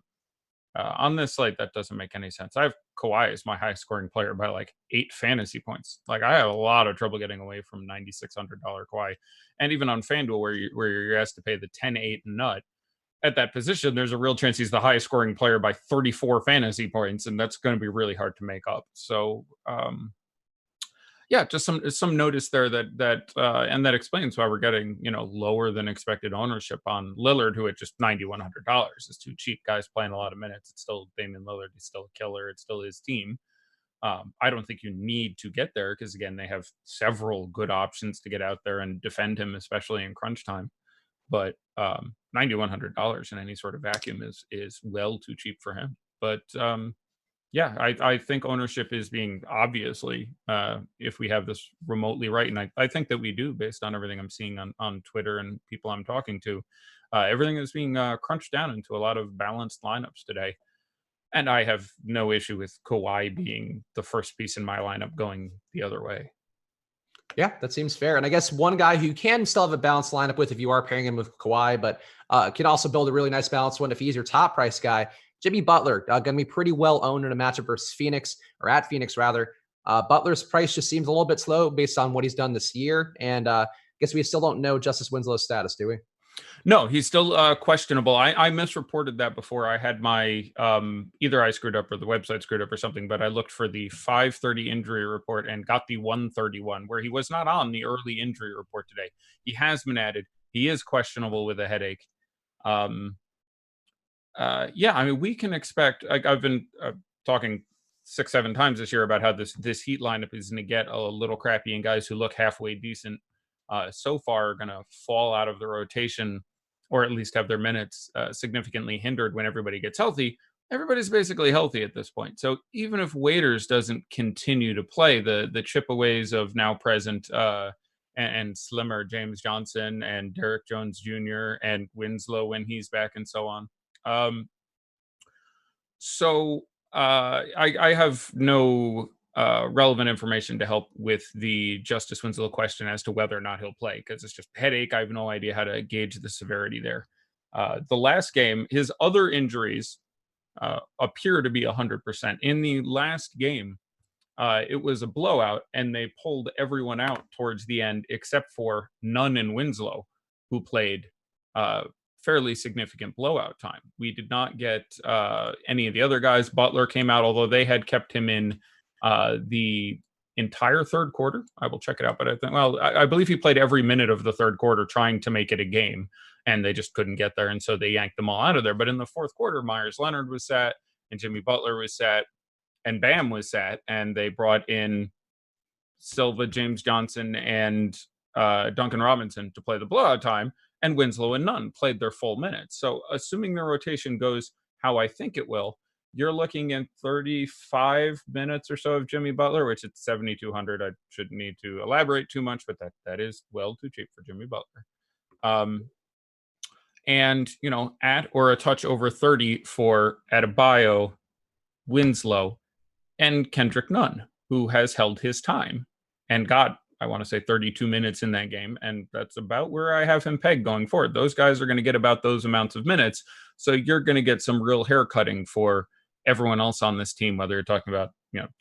on this slate, that doesn't make any sense. I have Kawhi as my highest scoring player by like 8 fantasy points. Like, I have a lot of trouble getting away from $9,600 Kawhi. And even on FanDuel, where you're asked to pay the 10-8 nut, at that position, there's a real chance he's the highest scoring player by 34 fantasy points, and that's going to be really hard to make up. So, yeah, just some notice there that and that explains why we're getting lower than expected ownership on Lillard, who at just $9,100 is too cheap. Guys playing a lot of minutes. It's still Damian Lillard. He's still a killer. It's still his team. I don't think you need to get there because, again, they have several good options to get out there and defend him, especially in crunch time. But $9,100 in any sort of vacuum is well too cheap for him. But yeah, I think ownership is being obviously, if we have this remotely right, and I think that we do based on everything I'm seeing on Twitter and people I'm talking to, everything is being crunched down into a lot of balanced lineups today. And I have no issue with Kawhi being the first piece in my lineup going the other way. Yeah, that seems fair. And I guess one guy who can still have a balanced lineup with if you are pairing him with Kawhi, but can also build a really nice balanced one if he's your top price guy. Jimmy Butler, going to be pretty well owned in a matchup versus Phoenix, or at Phoenix rather. Butler's price just seems a little bit slow based on what he's done this year. And I guess we still don't know Justice Winslow's status, do we? No, he's still questionable. I misreported that before. I had my either I screwed up or the website screwed up or something, but I looked for the 5:30 injury report and got the 1:31, where he was not on the early injury report today. He has been added. He is questionable with a headache. Yeah, I mean, we can expect. Like, I've been talking 6-7 times this year about how this Heat lineup is going to get a little crappy, and guys who look halfway decent so far are going to fall out of the rotation, or at least have their minutes significantly hindered when everybody gets healthy. Everybody's basically healthy at this point. So even if Waiters doesn't continue to play, the chipaways of now present and slimmer James Johnson and Derek Jones Jr. and Winslow when he's back and so on. I have no relevant information to help with the Justice Winslow question as to whether or not he'll play, because it's just headache. I have no idea how to gauge the severity there. The last game, his other injuries appear to be 100%. In the last game, it was a blowout, and they pulled everyone out towards the end except for Nunn and Winslow, who played fairly significant blowout time. We did not get any of the other guys. Butler came out, although they had kept him in the entire third quarter. I will check it out, but I believe he played every minute of the third quarter trying to make it a game, and they just couldn't get there, and so they yanked them all out of there. But in the fourth quarter, Myers Leonard was sat, and Jimmy Butler was sat, and Bam was sat, and they brought in Silva, James Johnson, and Duncan Robinson to play the blowout time, and Winslow and Nunn played their full minutes. So assuming the rotation goes how I think it will, you're looking at 35 minutes or so of Jimmy Butler, which at 7,200, I shouldn't need to elaborate too much, but that is well too cheap for Jimmy Butler. And, at or a touch over 30 for Adebayo, Winslow, and Kendrick Nunn, who has held his time and got, I want to say, 32 minutes in that game. And that's about where I have him pegged going forward. Those guys are going to get about those amounts of minutes. So you're going to get some real hair cutting for everyone else on this team, whether you're talking about,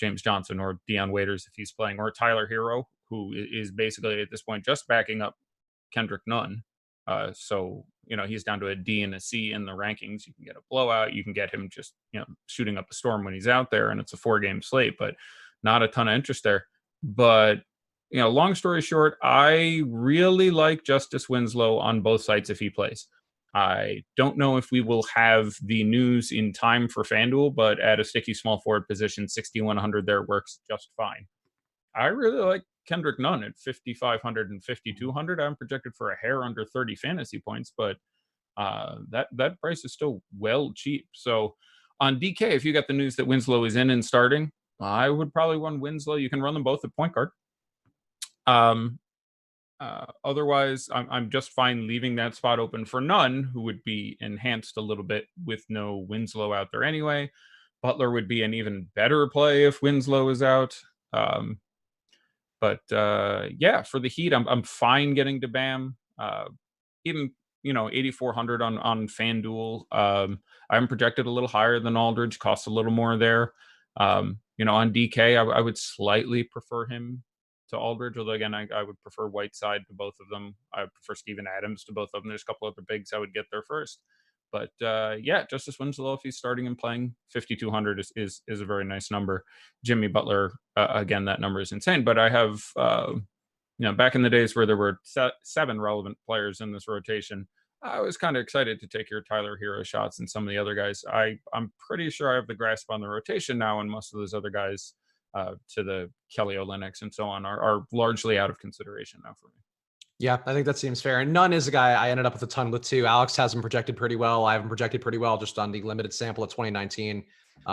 James Johnson or Deion Waiters if he's playing, or Tyler Hero, who is basically at this point just backing up Kendrick Nunn. So, he's down to a D and a C in the rankings. You can get a blowout. You can get him just, shooting up a storm when he's out there, and it's a 4-game slate, but not a ton of interest there. But, long story short, I really like Justice Winslow on both sides if he plays. I don't know if we will have the news in time for FanDuel, but at a sticky small forward position, 6,100 there works just fine. I really like Kendrick Nunn at 5,500 and 5,200. I'm projected for a hair under 30 fantasy points, but that price is still well cheap. So on DK, if you got the news that Winslow is in and starting, I would probably run Winslow. You can run them both at point guard. Otherwise, I'm just fine leaving that spot open for Nunn, who would be enhanced a little bit with no Winslow out there anyway. Butler would be an even better play if Winslow is out. But for the Heat, I'm fine getting to Bam. Even 8,400 on FanDuel. I'm projected a little higher than Aldridge, costs a little more there. On DK, I would slightly prefer him to Aldridge, although again, I would prefer Whiteside to both of them. I would prefer Steven Adams to both of them. There's a couple other bigs I would get there first. But Justice Winslow, if he's starting and playing, 5,200 is a very nice number. Jimmy Butler, again, that number is insane. But I have, back in the days where there were 7 relevant players in this rotation, I was kind of excited to take your Tyler Hero shots and some of the other guys. I'm pretty sure I have the grasp on the rotation now, and most of those other guys, to the Kelly Olynyk's and so on, are largely out of consideration now for me. Yeah, I think that seems fair. And Nunn is a guy I ended up with a ton with too. Alex has him projected pretty well. I have him projected pretty well just on the limited sample of 2019.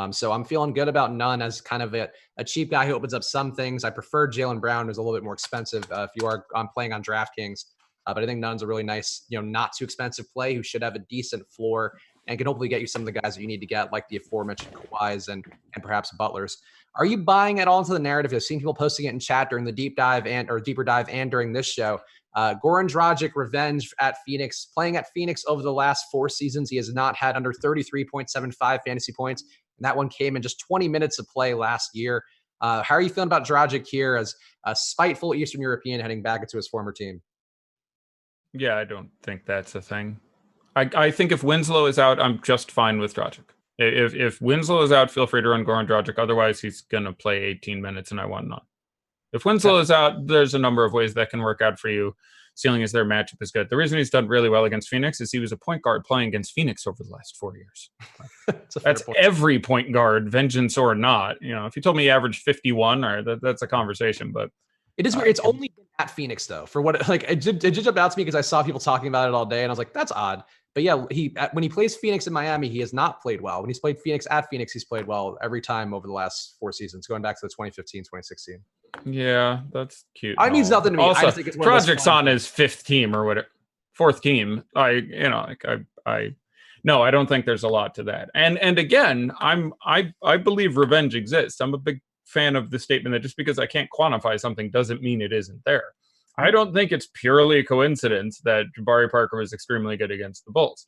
So I'm feeling good about Nunn as kind of a cheap guy who opens up some things. I prefer Jaylen Brown, who's a little bit more expensive if you are playing on DraftKings. But I think Nunn's a really nice, not too expensive play who should have a decent floor and can hopefully get you some of the guys that you need to get, like the aforementioned Kawhis and perhaps Butlers. Are you buying at all into the narrative? I've seen people posting it in chat during the deeper dive and during this show. Goran Dragic revenge at Phoenix, playing at Phoenix over the last 4 seasons. He has not had under 33.75 fantasy points. And that one came in just 20 minutes of play last year. How are you feeling about Dragic here as a spiteful Eastern European heading back into his former team? Yeah, I don't think that's a thing. I think if Winslow is out, I'm just fine with Dragic. If Winslow is out, feel free to run Goran Dragic. Otherwise, he's going to play 18 minutes and I want none. If Winslow is out, there's a number of ways that can work out for you. Ceiling is their matchup is good. The reason he's done really well against Phoenix is he was a point guard playing against Phoenix over the last 4 years. That's every point guard, vengeance or not. If you told me he averaged 51, or that's a conversation. But it is weird. It's only been at Phoenix though. For what it just jumped out to me because I saw people talking about it all day, and I was like, that's odd. But yeah, when he plays Phoenix in Miami, he has not played well. When he's played Phoenix at Phoenix, he's played well every time over the last 4 seasons, going back to the 2015, 2016. Yeah, that's cute. It means nothing to me. Also, I just think it's Dragic's on his 5th team or whatever, 4th team. I don't think there's a lot to that. And again, I believe revenge exists. I'm a big fan of the statement that just because I can't quantify something doesn't mean it isn't there. I don't think it's purely a coincidence that Jabari Parker was extremely good against the Bulls.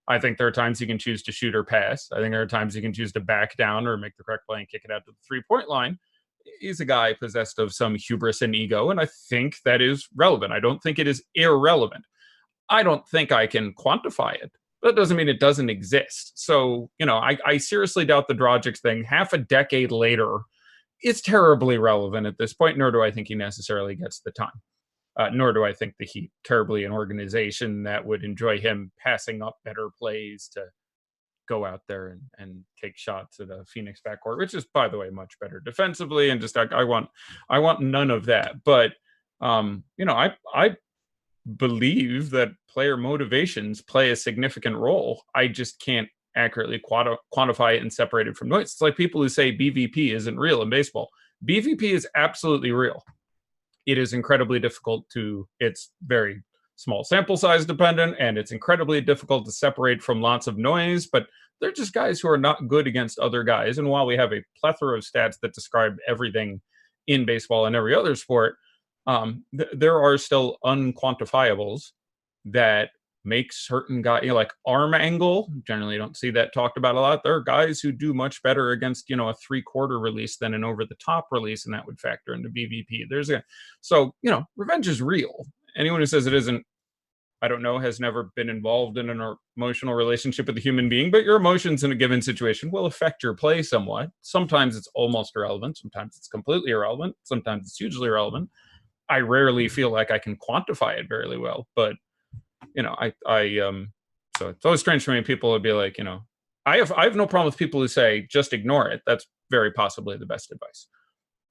I think there are times he can choose to shoot or pass. I think there are times he can choose to back down or make the correct play and kick it out to the 3-point line. He's a guy possessed of some hubris and ego, and I think that is relevant. I don't think it is irrelevant. I don't think I can quantify it. That doesn't mean it doesn't exist. So, I seriously doubt the Dragic thing. Half a decade later, it's terribly relevant at this point, nor do I think he necessarily gets the time. Nor do I think the Heat terribly an organization that would enjoy him passing up better plays to go out there and take shots at a Phoenix backcourt, which is, by the way, much better defensively. And just I want none of that. But I believe that player motivations play a significant role. I just can't accurately quantify it and separate it from noise. It's like people who say BVP isn't real in baseball. BVP is absolutely real. It is incredibly difficult it's very small sample size dependent, and it's incredibly difficult to separate from lots of noise, but they're just guys who are not good against other guys. And while we have a plethora of stats that describe everything in baseball and every other sport, there are still unquantifiables that make certain guys, like arm angle. Generally, you don't see that talked about a lot. There are guys who do much better against, a 3/4 release than an over-the-top release, and that would factor into BVP. So revenge is real. Anyone who says it isn't, I don't know, has never been involved in an emotional relationship with a human being, but your emotions in a given situation will affect your play somewhat. Sometimes it's almost irrelevant. Sometimes it's completely irrelevant. Sometimes it's hugely irrelevant. I rarely feel like I can quantify it very well, but so it's always strange for me. People would be like, I have no problem with people who say just ignore it. That's very possibly the best advice.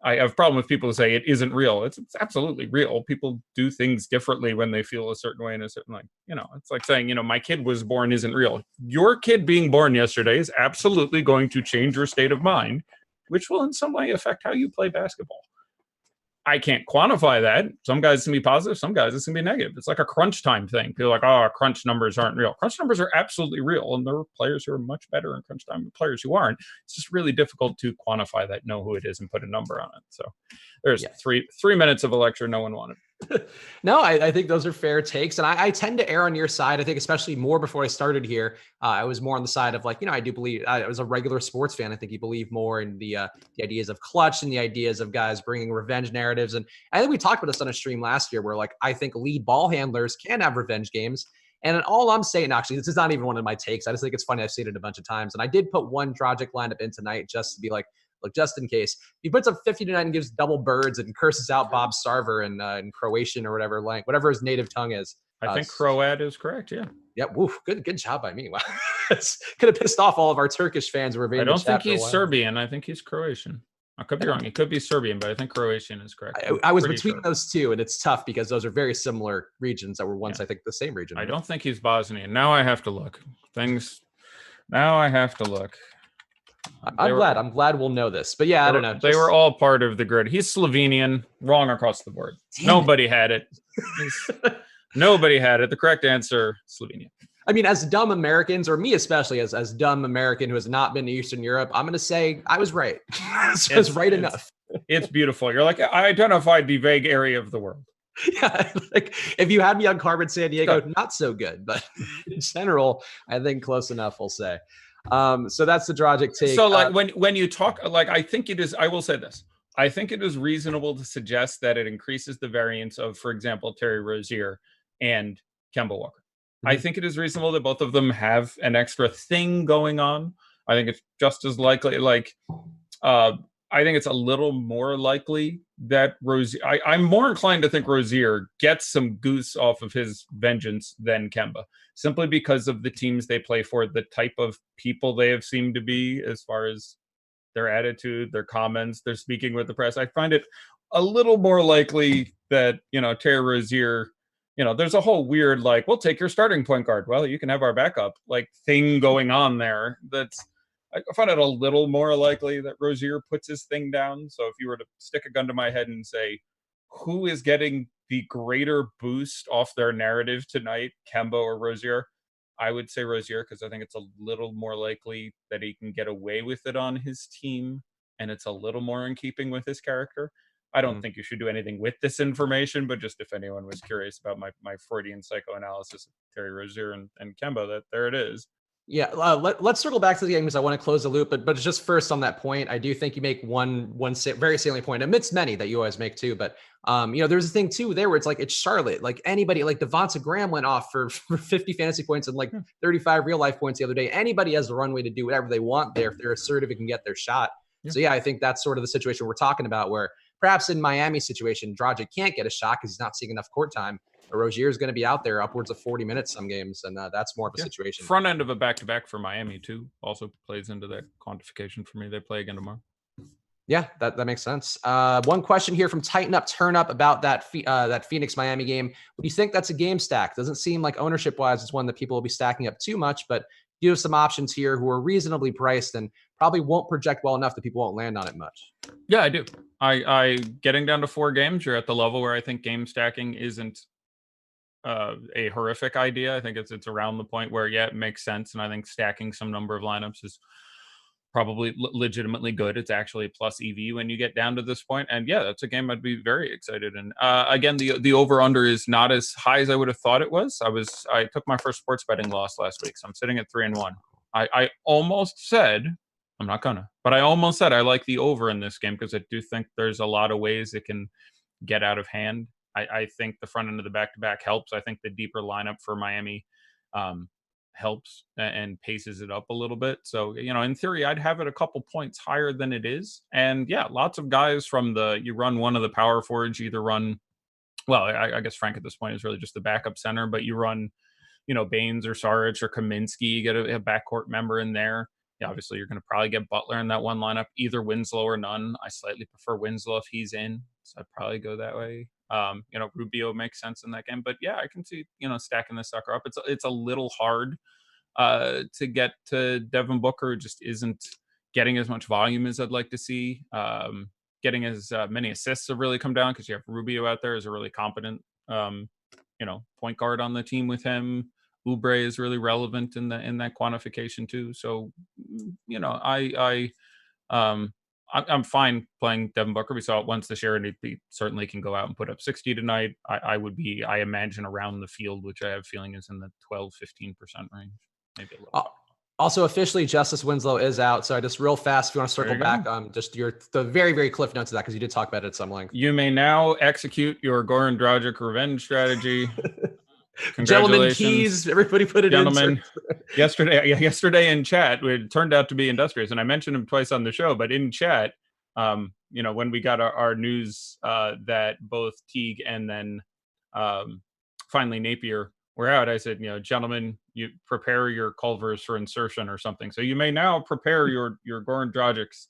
I have a problem with people who say it isn't real. It's absolutely real. People do things differently when they feel a certain way in a certain, it's like saying, my kid was born isn't real. Your kid being born yesterday is absolutely going to change your state of mind, which will in some way affect how you play basketball. I can't quantify that. Some guys can be positive, some guys it's going to be negative. It's like a crunch time thing. People are like, crunch numbers aren't real. Crunch numbers are absolutely real, and there are players who are much better in crunch time than players who aren't. It's just really difficult to quantify that, know who it is, and put a number on it. So there's 3 minutes of a lecture no one wanted. No, I think those are fair takes. And I tend to err on your side. I think especially more before I started here, I was more on the side of I do believe I was a regular sports fan. I think you believe more in the ideas of clutch and the ideas of guys bringing revenge narratives. And I think we talked about this on a stream last year where I think lead ball handlers can have revenge games. And all I'm saying, actually, this is not even one of my takes. I just think it's funny. I've seen it a bunch of times. And I did put one Dragic lineup in tonight just to be like, look, just in case. He puts up 50 to 9 and gives double birds and curses out Bob Sarver in Croatian or whatever his native tongue is. I think Croat is correct, yeah. Yeah, woof, good job by me. Wow. Could have pissed off all of our Turkish fans who were I don't think he's Serbian. I think he's Croatian. I could be wrong. He could be Serbian, but I think Croatian is correct. I was between those two, and it's tough because those are very similar regions that were once, I think, the same region. I don't think he's Bosnian. Now I have to look. Now I have to look. I'm glad we'll know this. But yeah, I don't know. They were all part of the grid. He's Slovenian, wrong across the board. Nobody had it. Nobody had it. The correct answer, Slovenia. I mean, as dumb Americans, or me especially as dumb American who has not been to Eastern Europe, I'm going to say I was right. It's right enough. It's beautiful. You're like, I identified the vague area of the world. Yeah, if you had me on Carmen San Diego, not so good. But in general, I think close enough, we'll say. So that's the Dragic take. So when you talk, I think it is, I will say this. I think it is reasonable to suggest that it increases the variance of, for example, Terry Rozier and Kemba Walker. I think it is reasonable that both of them have an extra thing going on. I think it's just as likely, I think it's a little more likely that Rozier, I'm more inclined to think Rozier gets some goose off of his vengeance than Kemba, simply because of the teams they play for, the type of people they have seemed to be as far as their attitude, their comments, their speaking with the press. I find it a little more likely that, Terry Rozier, there's a whole weird, we'll take your starting point guard. Well, you can have our backup, thing going on there. I find it a little more likely that Rozier puts his thing down. So if you were to stick a gun to my head and say, who is getting the greater boost off their narrative tonight, Kemba or Rozier? I would say Rozier, because I think it's a little more likely that he can get away with it on his team, and it's a little more in keeping with his character. I don't think you should do anything with this information, but just if anyone was curious about my Freudian psychoanalysis of Terry Rozier and Kemba, that there it is. Yeah, let's circle back to the game because I want to close the loop. But just first on that point, I do think you make one very salient point amidst many that you always make too. But there's a thing too there where it's Charlotte. Anybody, Devonta Graham went off for 50 fantasy points and 35 real life points the other day. Anybody has the runway to do whatever they want there if they're assertive and can get their shot. Yeah. So yeah, I think that's sort of the situation we're talking about where perhaps in Miami's situation, Dragic can't get a shot because he's not seeing enough court time. Rozier is going to be out there upwards of 40 minutes some games, and that's more of a situation. Front end of a back-to-back for Miami, too, also plays into that quantification for me. They play again tomorrow. Yeah, that makes sense. One question here from Tighten Up, Turn Up about that Phoenix-Miami game. Do you think that's a game stack? Doesn't seem like ownership-wise it's one that people will be stacking up too much, but you have some options here who are reasonably priced and probably won't project well enough that people won't land on it much. Yeah, I do. I getting down to 4 games, you're at the level where I think game stacking isn't a horrific idea. I think it's around the point where, yeah, it makes sense. And I think stacking some number of lineups is probably legitimately good. It's actually plus EV when you get down to this point. And yeah, that's a game I'd be very excited in. Again, the over under is not as high as I would have thought it was. I took my first sports betting loss last week, so I'm sitting at 3-1. I almost said, I'm not gonna, but I almost said I like the over in this game because I do think there's a lot of ways it can get out of hand. I think the front end of the back-to-back helps. I think the deeper lineup for Miami helps and paces it up a little bit. So, in theory, I'd have it a couple points higher than it is. And yeah, lots of guys from you run one of the power forwards, you either run, well, I guess Frank at this point is really just the backup center, but you run, Baines or Saric or Kaminsky, you get a backcourt member in there. Yeah, obviously you're going to probably get Butler in that one lineup, either Winslow or none. I slightly prefer Winslow if he's in, so I'd probably go that way. Rubio makes sense in that game, but yeah, I can see, stacking this sucker up. It's a little hard to get to Devin Booker. Just isn't getting as much volume as I'd like to see. Getting as many assists have really come down because you have Rubio out there as a really competent, point guard on the team with him. Oubre is really relevant in that quantification too. So, I'm fine playing Devin Booker. We saw it once this year, and he certainly can go out and put up 60 tonight. I would be, I imagine, around the field, which I have feeling is in the 12-15% range, maybe a little. Also, officially, Justice Winslow is out. So just real fast, if you want to circle back, just the very, very cliff notes of that, because you did talk about it at some length. You may now execute your Goran Dragic revenge strategy. Gentlemen, keys, everybody put it Gentlemen, in. Yesterday in chat, it turned out to be Industrious, and I mentioned him twice on the show, but in chat, when we got our news that both Teague and then finally Napier were out, I said, gentlemen, you prepare your Culvers for insertion or something. So you may now prepare your Goran Dragics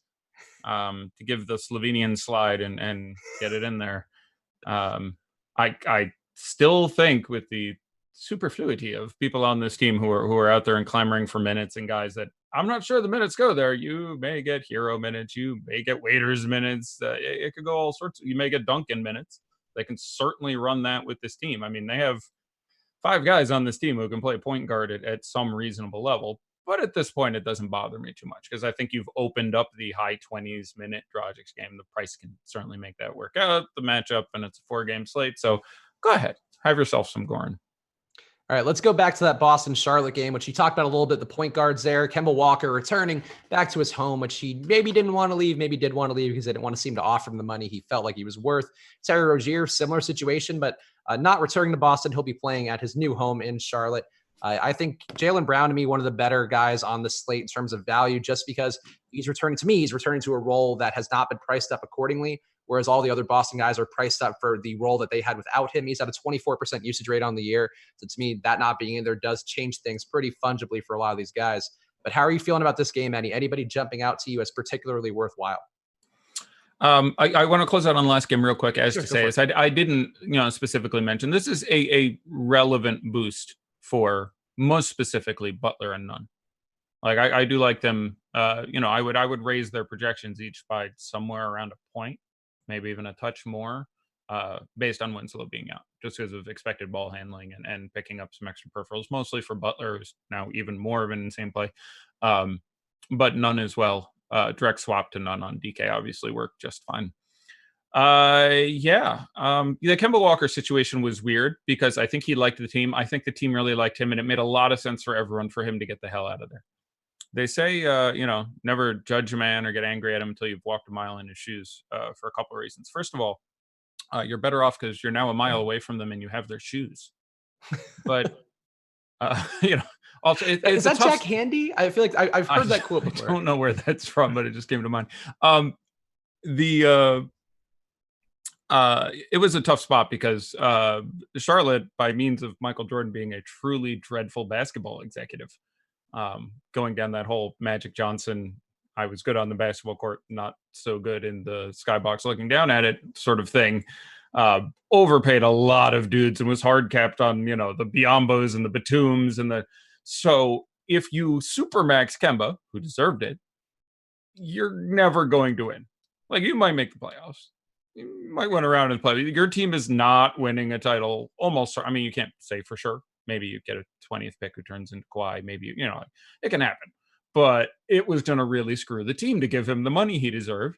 to give the Slovenian slide and get it in there. I still think with the superfluity of people on this team who are out there and clamoring for minutes, and guys that I'm not sure the minutes go there. You may get Hero minutes, you may get Waiters minutes. It could go all sorts. You may get Duncan minutes. They can certainly run that with this team. I mean, they have 5 guys on this team who can play point guard at some reasonable level. But at this point, it doesn't bother me too much because I think you've opened up the high 20s minute Dragic's game. The price can certainly make that work out, the matchup, and it's a 4-game slate. So go ahead, have yourself some Goran. All right, let's go back to that Boston-Charlotte game, which you talked about a little bit, the point guards there. Kemba Walker returning back to his home, which he maybe didn't want to leave, maybe did want to leave because they didn't want to seem to offer him the money he felt like he was worth. Terry Rozier, similar situation, but not returning to Boston. He'll be playing at his new home in Charlotte. I think Jaylen Brown, to me, one of the better guys on the slate in terms of value, just because he's returning to a role that has not been priced up accordingly, whereas all the other Boston guys are priced up for the role that they had without him. He's at a 24% usage rate on the year. So to me, that not being in there does change things pretty fungibly for a lot of these guys. But how are you feeling about this game, Eddie? Anybody jumping out to you as particularly worthwhile? I want to close out on the last game real quick, I didn't specifically mention this is a relevant boost for most specifically Butler and Nunn. Like I do like them. I would raise their projections each by somewhere around a point, maybe even a touch more, based on Winslow being out, just because of expected ball handling and picking up some extra peripherals, mostly for Butler, who's now even more of an insane play, but Nunn as well. Direct swap to Nunn on DK obviously worked just fine. The Kemba Walker situation was weird because I think he liked the team. I think the team really liked him, and it made a lot of sense for everyone for him to get the hell out of there. They say, never judge a man or get angry at him until you've walked a mile in his shoes for a couple of reasons. First of all, you're better off because you're now a mile away from them and you have their shoes. But, also, is that Jack Handy? I feel like I've heard that quote before. I don't know where that's from, but it just came to mind. It was a tough spot because Charlotte, by means of Michael Jordan being a truly dreadful basketball executive, going down that whole Magic Johnson, I was good on the basketball court, not so good in the skybox looking down at it sort of thing, overpaid a lot of dudes and was hard capped on, the Biombos and the Batums so if you supermax Kemba, who deserved it, you're never going to win. Like, you might make the playoffs. You might win around and play. Your team is not winning a title almost. I mean, you can't say for sure. Maybe you get a 20th pick who turns into Kawhi. Maybe, it can happen. But it was going to really screw the team to give him the money he deserved.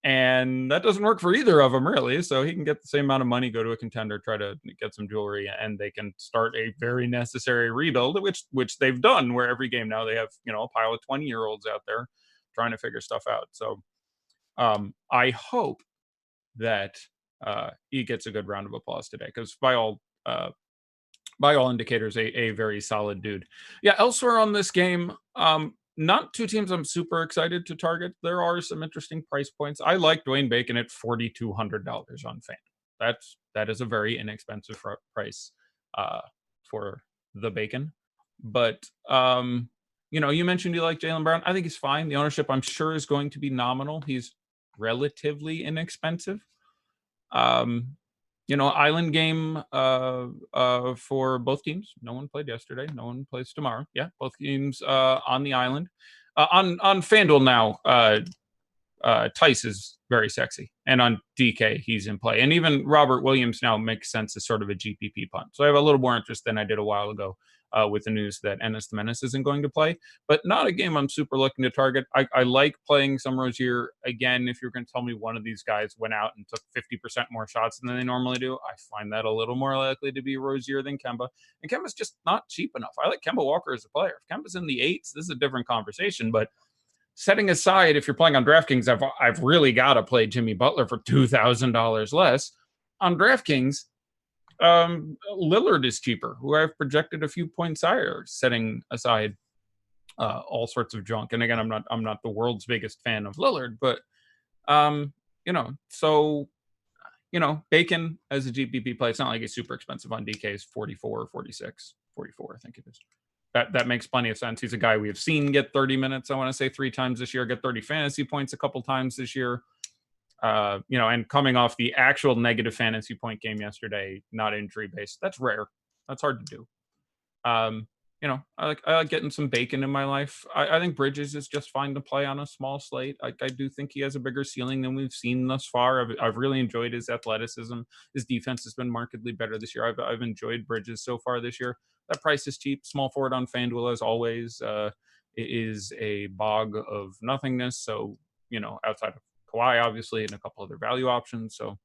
And that doesn't work for either of them, really. So he can get the same amount of money, go to a contender, try to get some jewelry, and they can start a very necessary rebuild, which they've done, where every game now they have, a pile of 20-year-olds out there trying to figure stuff out. So I hope that he gets a good round of applause today, because by all indicators, a very solid dude. Yeah, elsewhere on this game, not two teams I'm super excited to target. There are some interesting price points. I like Dwayne Bacon at $4,200 on FanDuel. That is a very inexpensive price for the Bacon. But you mentioned you like Jaylen Brown. I think he's fine. The ownership, I'm sure, is going to be nominal. He's relatively inexpensive. Island game for both teams. No one played yesterday. No one plays tomorrow. Yeah, both teams on the island. On FanDuel now, Tice is very sexy. And on DK, he's in play. And even Robert Williams now makes sense as sort of a GPP punt. So I have a little more interest than I did a while ago with the news that Ennis the Menace isn't going to play. But not a game I'm super looking to target. I like playing some Rozier. Again, if you're going to tell me one of these guys went out and took 50% more shots than they normally do, I find that a little more likely to be Rozier than Kemba. And Kemba's just not cheap enough. I like Kemba Walker as a player. If Kemba's in the 8s, this is a different conversation. But setting aside, if you're playing on DraftKings, I've really got to play Jimmy Butler for $2,000 less. On DraftKings, Lillard is cheaper, who I've projected a few points higher, setting aside all sorts of junk. And again, I'm not the world's biggest fan of Lillard, but Bacon as a GPP play, it's not like it's super expensive on DK. Is 44 or 46, 44, I think it is. That makes plenty of sense. He's a guy we have seen get 30 minutes, I want to say 3 times this year, get 30 fantasy points a couple times this year. And coming off the actual negative fantasy point game yesterday, not injury based. That's rare. That's hard to do. I like getting some Bacon in my life. I think Bridges is just fine to play on a small slate. I do think he has a bigger ceiling than we've seen thus far. I've really enjoyed his athleticism. His defense has been markedly better this year. I've enjoyed Bridges so far this year. That price is cheap. Small forward on FanDuel, as always. It is a bog of nothingness. So, outside of Kawhi, obviously, and a couple other value options. So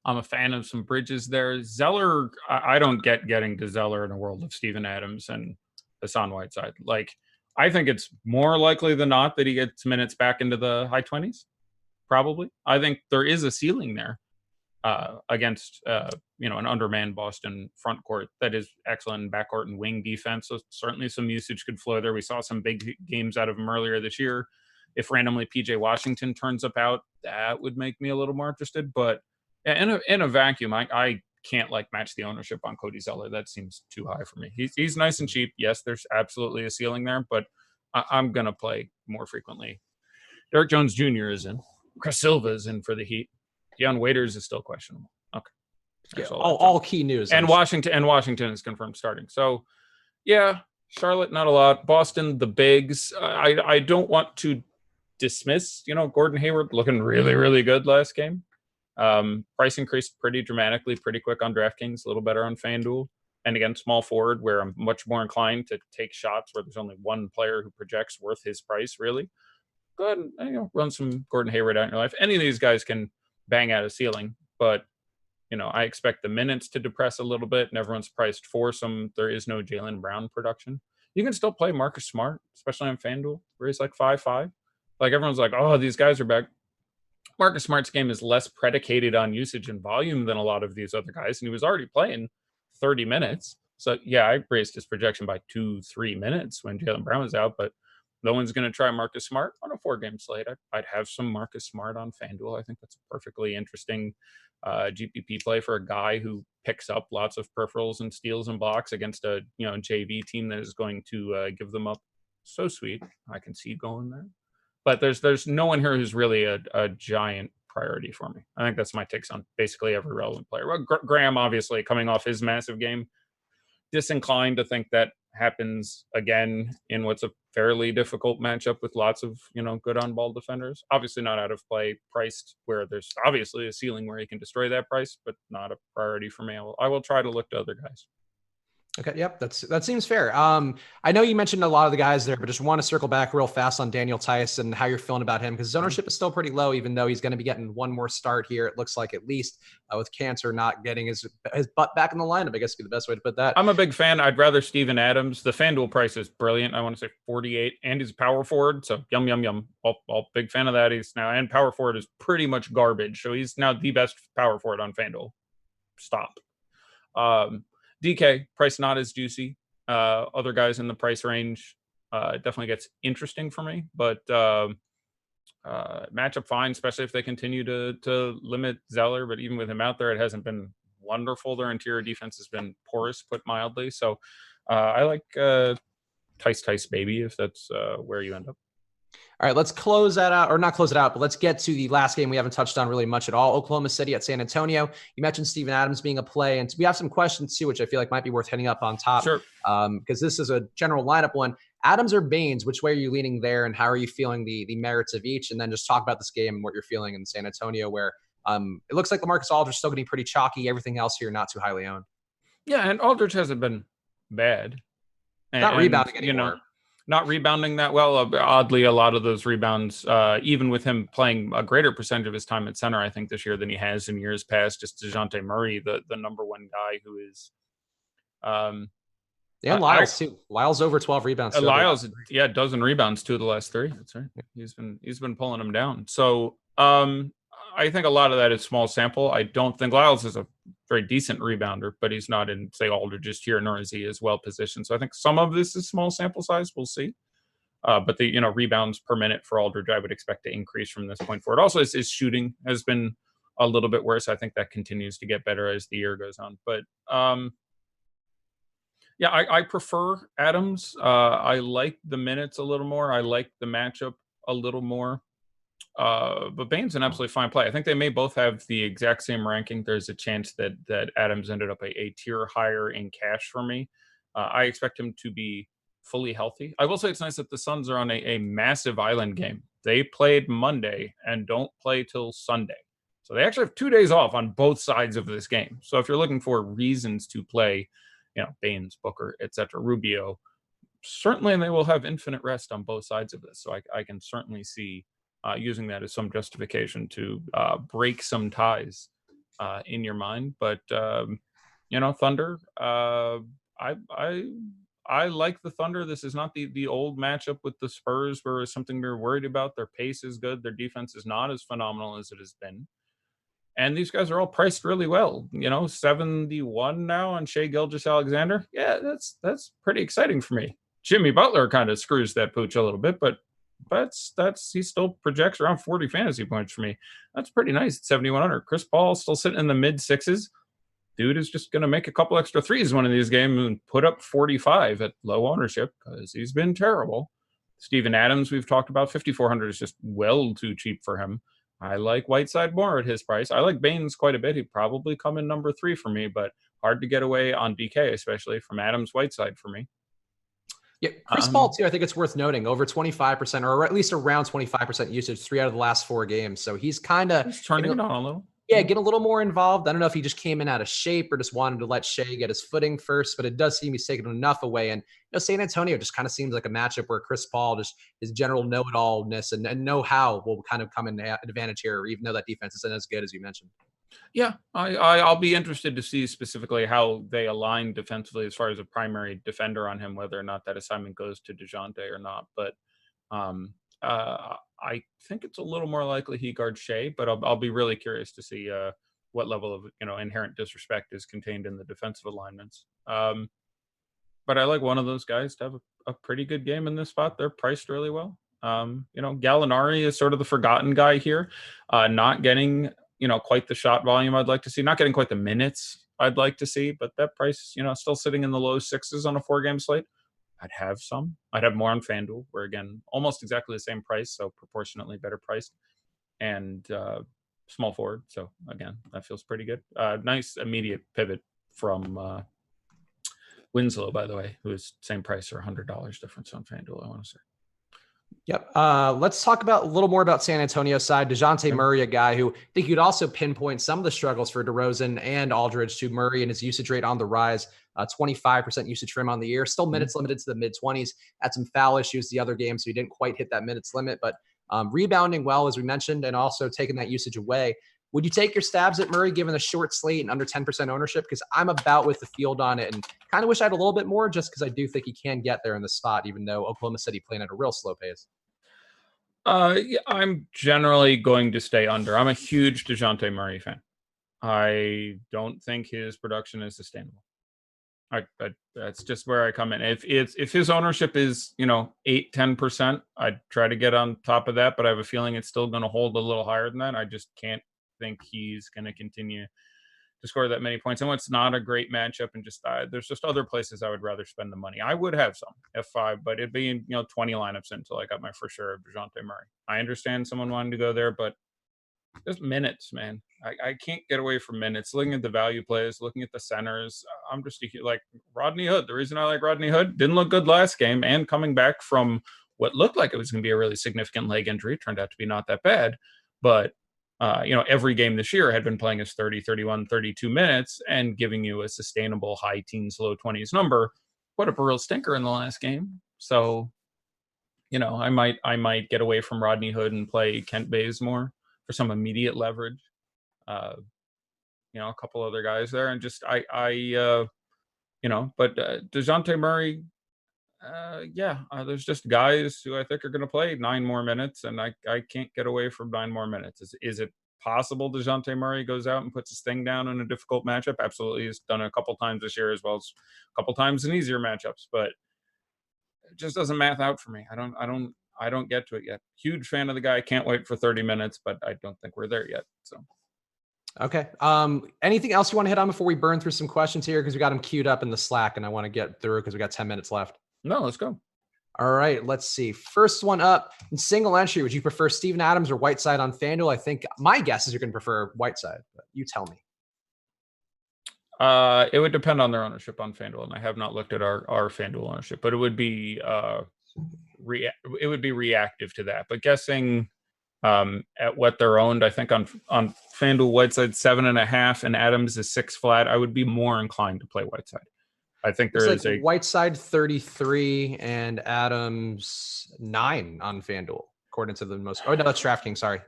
I'm a fan of some Bridges there. Zeller, I don't get getting to Zeller in a world of Steven Adams and Hassan Whiteside. Like, I think it's more likely than not that he gets minutes back into the high 20s. Probably. I think there is a ceiling there against, an undermanned Boston front court that is excellent in backcourt and wing defense. So certainly some usage could flow there. We saw some big games out of him earlier this year. If randomly PJ Washington turns up out, that would make me a little more interested. But in a vacuum, I can't match the ownership on Cody Zeller. That seems too high for me. He's nice and cheap. Yes, there's absolutely a ceiling there, but I'm going to play more frequently. Derek Jones Jr. is in. Chris Silva is in for the Heat. Deion Waiters is still questionable. Okay. Yeah, all key news. And Washington is confirmed starting. So, yeah, Charlotte, not a lot. Boston, the bigs. I don't want to dismiss, Gordon Hayward looking really, really good last game. Price increased pretty dramatically, pretty quick on DraftKings, a little better on FanDuel. And again, small forward, where I'm much more inclined to take shots where there's only one player who projects worth his price, really. Go ahead and run some Gordon Hayward out in your life. Any of these guys can bang out a ceiling, but I expect the minutes to depress a little bit, and everyone's priced for there is no Jaylen Brown production. You can still play Marcus Smart, especially on FanDuel, where he's 5'5". Everyone's like, oh, these guys are back. Marcus Smart's game is less predicated on usage and volume than a lot of these other guys, and he was already playing 30 minutes. So, yeah, I raised his projection by 2-3 minutes when Jaylen Brown was out, but no one's going to try Marcus Smart on a 4-game slate. I'd have some Marcus Smart on FanDuel. I think that's a perfectly interesting GPP play for a guy who picks up lots of peripherals and steals and blocks against a JV team that is going to give them up. So sweet. I can see going there. But there's no one here who's really a giant priority for me. I think that's my takes on basically every relevant player. Well, Graham, obviously, coming off his massive game. disinclined to think that happens again in what's a fairly difficult matchup with lots of, good on-ball defenders. Obviously not out of play, priced where there's obviously a ceiling where he can destroy that price, but not a priority for me. I will try to look to other guys. Okay, yep, that seems fair. I know you mentioned a lot of the guys there, but just want to circle back real fast on Daniel Tice and how you're feeling about him, because his ownership is still pretty low, even though he's going to be getting one more start here. It looks like, at least with Cancer not getting his butt back in the lineup, I guess would be the best way to put that. I'm a big fan. I'd rather Steven Adams. The FanDuel price is brilliant. I want to say 48, and he's power forward, so yum yum yum. All big fan of that. He's now, and power forward is pretty much garbage, so he's now the best power forward on FanDuel. Stop. DK price not as juicy. Other guys in the price range, definitely gets interesting for me, but matchup fine, especially if they continue to limit Zeller. But even with him out there, it hasn't been wonderful. Their interior defense has been porous, put mildly. So I like Tice baby, if that's where you end up. All right, let's close that out, or not close it out, but let's get to the last game we haven't touched on really much at all. Oklahoma City at San Antonio. You mentioned Steven Adams being a play, and we have some questions too, which I feel like might be worth hitting up on top. Sure. Because this is a general lineup one. Adams or Baines, which way are you leaning there, and how are you feeling the merits of each? And then just talk about this game and what you're feeling in San Antonio, where it looks like LaMarcus Aldridge still getting pretty chalky. Everything else here not too highly owned. Yeah, and Aldridge hasn't been bad. Not rebounding anymore. Not rebounding that well. Oddly, a lot of those rebounds, even with him playing a greater percentage of his time at center, I think this year than he has in years past. Just DeJounte Murray, the number one guy who is. And Lyles too. Lyles over 12 rebounds. Lyles, yeah, dozen rebounds, 2 of the last 3. That's right. He's been pulling them down. So I think a lot of that is small sample. I don't think Lyles is a very decent rebounder, but he's not in, say, Aldridge's tier, nor is he as well positioned. So I think some of this is small sample size. We'll see. But the rebounds per minute for Aldridge, I would expect to increase from this point forward. Also, his shooting has been a little bit worse. I think that continues to get better as the year goes on. But yeah, I prefer Adams. I like the minutes a little more. I like the matchup a little more. But Baines an absolutely fine play. I think they may both have the exact same ranking. There's a chance that Adams ended up a tier higher in cash for me. I expect him to be fully healthy. I will say it's nice that the Suns are on a massive island game. They played Monday and don't play till Sunday. So they actually have 2 days off on both sides of this game. So if you're looking for reasons to play, Baines, Booker, etc., Rubio, certainly they will have infinite rest on both sides of this. So I can certainly see using that as some justification to break some ties in your mind. But Thunder, I like the Thunder. This is not the old matchup with the Spurs where it's something we were worried about. Their pace is good. Their defense is not as phenomenal as it has been. And these guys are all priced really well. 71 now on Shai Gilgeous-Alexander. Yeah, that's pretty exciting for me. Jimmy Butler kind of screws that pooch a little bit, but he still projects around 40 fantasy points for me. That's pretty nice at 7,100. Chris Paul still sitting in the mid 6s. Dude is just going to make a couple extra threes one of these games and put up 45 at low ownership because he's been terrible. Steven Adams, we've talked about. 5,400 is just well too cheap for him. I like Whiteside more at his price. I like Baines quite a bit. He'd probably come in number 3 for me, but hard to get away on DK, especially from Adams Whiteside for me. Yeah, Chris Paul too. I think it's worth noting over 25%, or at least around 25% usage 3 out of the last 4 games. So he's kind of turning it on a little. Yeah, get a little more involved. I don't know if he just came in out of shape or just wanted to let Shai get his footing first, but it does seem he's taken enough away. And San Antonio just kind of seems like a matchup where Chris Paul, just his general know-it-allness and know-how will kind of come in advantage here, even though that defense isn't as good as you mentioned. Yeah, I'll be interested to see specifically how they align defensively as far as a primary defender on him, whether or not that assignment goes to DeJounte or not. But I think it's a little more likely he guards Shai, but I'll be really curious to see what level of inherent disrespect is contained in the defensive alignments. But I like one of those guys to have a pretty good game in this spot. They're priced really well. Gallinari is sort of the forgotten guy here, not getting quite the shot volume I'd like to see, not getting quite the minutes I'd like to see, but that price, still sitting in the low 6s on a 4-game slate. I'd have some. I'd have more on FanDuel, where again, almost exactly the same price, so proportionately better priced, and small forward. So again, that feels pretty good. Nice immediate pivot from Winslow, by the way, who is same price or $100 difference on FanDuel, I want to say. Yep. Let's talk about a little more about San Antonio's side. DeJounte Murray, a guy who I think you'd also pinpoint some of the struggles for DeRozan and Aldridge to Murray and his usage rate on the rise. 25% usage for him on the year. Still minutes limited to the mid-20s. Had some foul issues the other game, so he didn't quite hit that minutes limit, but rebounding well, as we mentioned, and also taking that usage away. Would you take your stabs at Murray given a short slate and under 10% ownership? Because I'm about with the field on it and kind of wish I had a little bit more just because I do think he can get there in the spot, even though Oklahoma City playing at a real slow pace. Yeah, I'm generally going to stay under. I'm a huge DeJounte Murray fan. I don't think his production is sustainable. That's just where I come in. If his ownership is 8-10%, I'd try to get on top of that, but I have a feeling it's still going to hold a little higher than that. I just can't think he's going to continue to score that many points. And it's not a great matchup, and just there's just other places I would rather spend the money. I would have some F5, but it'd be 20 lineups until I got my first share of DeJounte Murray. I understand someone wanting to go there, but just minutes, man. I can't get away from minutes. Looking at the value plays, looking at the centers, I'm just like Rodney Hood. The reason I like Rodney Hood, didn't look good last game, and coming back from what looked like it was going to be a really significant leg injury, turned out to be not that bad. But every game this year had been playing his 30, 31, 32 minutes and giving you a sustainable high teens, low 20s number. Put up a real stinker in the last game. So, I might get away from Rodney Hood and play Kent Bazemore for some immediate leverage. A couple other guys there, and just but DeJounte Murray, there's just guys who I think are going to play 9 more minutes, and I can't get away from 9 more minutes. Is it possible DeJounte Murray goes out and puts his thing down in a difficult matchup? Absolutely. He's done it a couple times this year, as well as a couple times in easier matchups, but it just doesn't math out for me. I don't get to it yet. Huge fan of the guy. Can't wait for 30 minutes, but I don't think we're there yet. So. Okay. Anything else you want to hit on before we burn through some questions here? Because we got them queued up in the Slack and I want to get through because we got 10 minutes left. No, let's go. All right. Let's see. First one up in single entry. Would you prefer Steven Adams or Whiteside on FanDuel? I think my guess is you're going to prefer Whiteside, but you tell me. It would depend on their ownership on FanDuel, and I have not looked at our FanDuel ownership, but it would be reactive to that. But guessing at what they're owned, I think on FanDuel, Whiteside 7.5 and Adams is 6 flat. I would be more inclined to play Whiteside. I think there is a Whiteside 33 and Adams 9 on FanDuel, according to the most. Oh no, that's DraftKings. Sorry.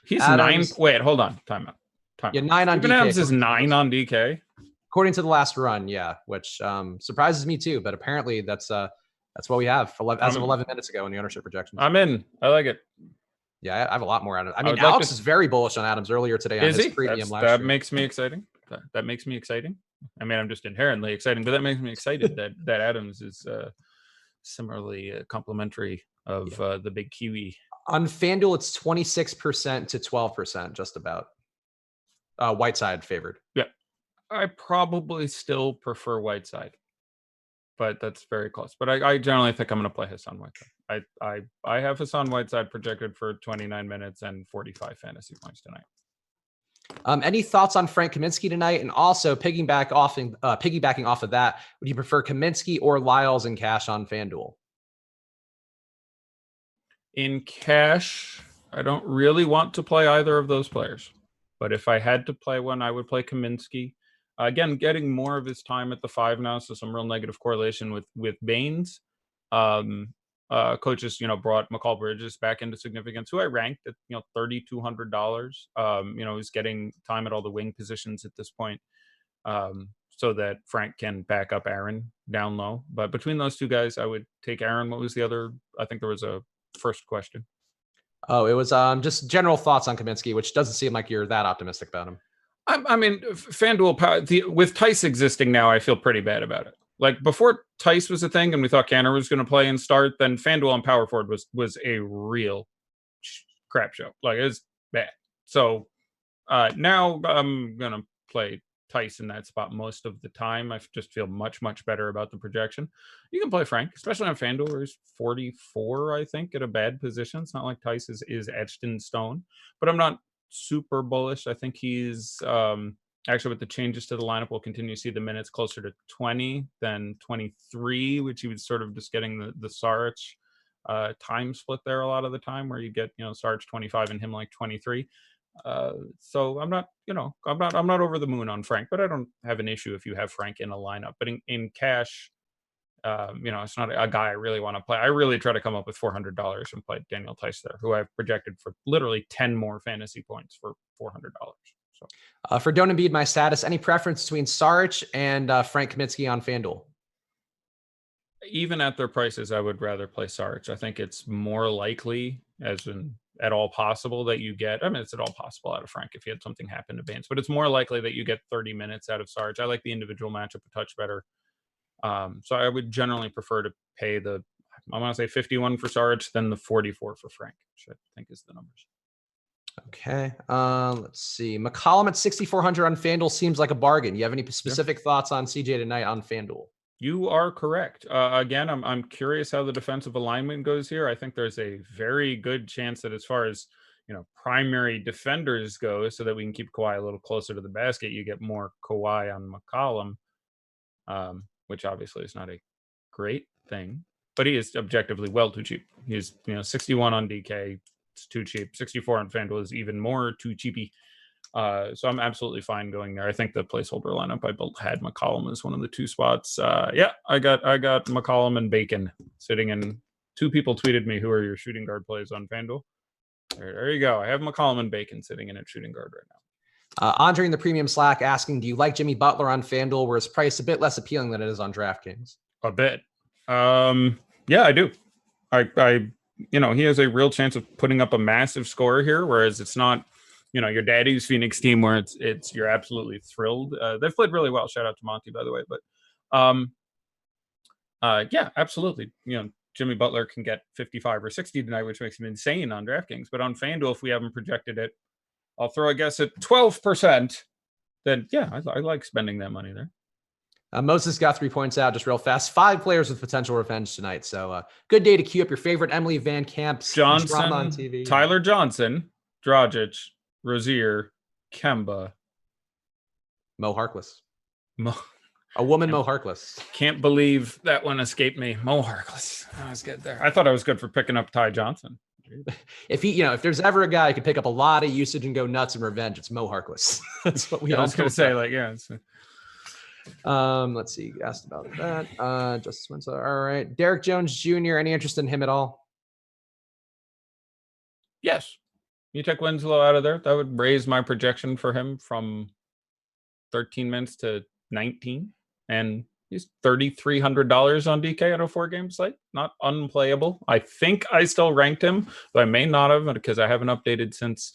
He's Adams, 9. Wait, hold on. Time out. Yeah, 9 on DK. Adams is 9 on DK. According to the last run, yeah, which surprises me too. But apparently that's what we have as of 11 minutes ago in the ownership projections. I'm in. I like it. Yeah, I have a lot more Adams. I mean, Alex is very bullish on Adams earlier today on his premium last year. That makes me exciting. That makes me exciting. I mean, I'm just inherently exciting, but that makes me excited that Adams is similarly complimentary of the big Kiwi. On FanDuel, it's 26% to 12%, just about. Whiteside favored. Yeah, I probably still prefer Whiteside, but that's very close. But I generally think I'm going to play Hassan Whiteside. I have Hassan Whiteside projected for 29 minutes and 45 fantasy points tonight. Any thoughts on Frank Kaminsky tonight? And also piggybacking off of that, would you prefer Kaminsky or Lyles in cash on FanDuel? In cash, I don't really want to play either of those players. But if I had to play one, I would play Kaminsky. Again, getting more of his time at the 5 now, so some real negative correlation with Baines. Coaches, brought McCall Bridges back into significance, who I ranked at $3,200. He's getting time at all the wing positions at this point, so that Frank can back up Aaron down low. But between those two guys, I would take Aaron. What was the other? I think there was a first question. Oh, it was just general thoughts on Kaminsky, which doesn't seem like you're that optimistic about him. I mean, FanDuel, with Tice existing now, I feel pretty bad about it. Like before Tice was a thing and we thought Canner was going to play and start, then FanDuel on power forward was a real crap show. Like it was bad. So now I'm going to play Tice in that spot most of the time. I just feel much, much better about the projection. You can play Frank, especially on FanDuel, where he's 44, I think, at a bad position. It's not like Tice is etched in stone, but I'm not super bullish. I think he's Actually, with the changes to the lineup, we'll continue to see the minutes closer to 20 than 23, which he was sort of just getting the Saric time split there a lot of the time, where you get, Saric 25 and him like 23. So I'm not, I'm not over the moon on Frank, but I don't have an issue if you have Frank in a lineup. But in cash, it's not a guy I really want to play. I really try to come up with $400 and play Daniel Tice there, who I've projected for literally 10 more fantasy points for $400. So for Don't Embiid My Status, any preference between Saric and Frank Kaminsky on FanDuel? Even at their prices, I would rather play Saric. I think it's more likely, as in at all possible, that you get, it's at all possible out of Frank if he had something happen to Baines, but it's more likely that you get 30 minutes out of Saric. I like the individual matchup a touch better. So I would generally prefer to pay I want to say 51 for Saric than the 44 for Frank, which I think is the numbers. Okay. Let's see. McCollum at 6,400 on FanDuel seems like a bargain. You have any specific thoughts on CJ tonight on FanDuel? You are correct. Again, I'm curious how the defensive alignment goes here. I think there's a very good chance that as far as, primary defenders go, so that we can keep Kawhi a little closer to the basket, you get more Kawhi on McCollum, which obviously is not a great thing, but he is objectively well too cheap. He's, 61 on DK. It's too cheap. 64 on FanDuel is even more too cheapy. So I'm absolutely fine going there. I think the placeholder lineup I built had McCollum as one of the two spots. I got McCollum and Bacon sitting in. Two people tweeted me, who are your shooting guard plays on FanDuel? There you go. I have McCollum and Bacon sitting in at shooting guard right now. Andre in the premium Slack asking, do you like Jimmy Butler on FanDuel, where his price a bit less appealing than it is on DraftKings? A bit. Yeah, I do. I he has a real chance of putting up a massive score here, whereas it's not, your daddy's Phoenix team where it's you're absolutely thrilled. They've played really well. Shout out to Monty, by the way. But yeah, absolutely. Jimmy Butler can get 55 or 60 tonight, which makes him insane on DraftKings. But on FanDuel, if we haven't projected it, I'll throw a guess at 12%. Then yeah, I like spending that money there. Moses got 3 points out just real fast. 5 players with potential revenge tonight. So good day to queue up your favorite Emily Van Camp's drama on TV. Tyler Johnson, Dragic, Rozier, Kemba, Mo Harkless. A woman, Mo Harkless. Can't believe that one escaped me. Mo Harkless. I was good there. I thought I was good for picking up Ty Johnson. If he, if there's ever a guy who could pick up a lot of usage and go nuts in revenge, it's Mo Harkless. That's what we. I was going to say, let's see. You asked about that. Justice Winslow. All right. Derek Jones Jr. Any interest in him at all? Yes. You take Winslow out of there, that would raise my projection for him from 13 minutes to 19. And he's $3,300 on DK on a 4-game slate. Not unplayable. I think I still ranked him, but I may not have, because I haven't updated since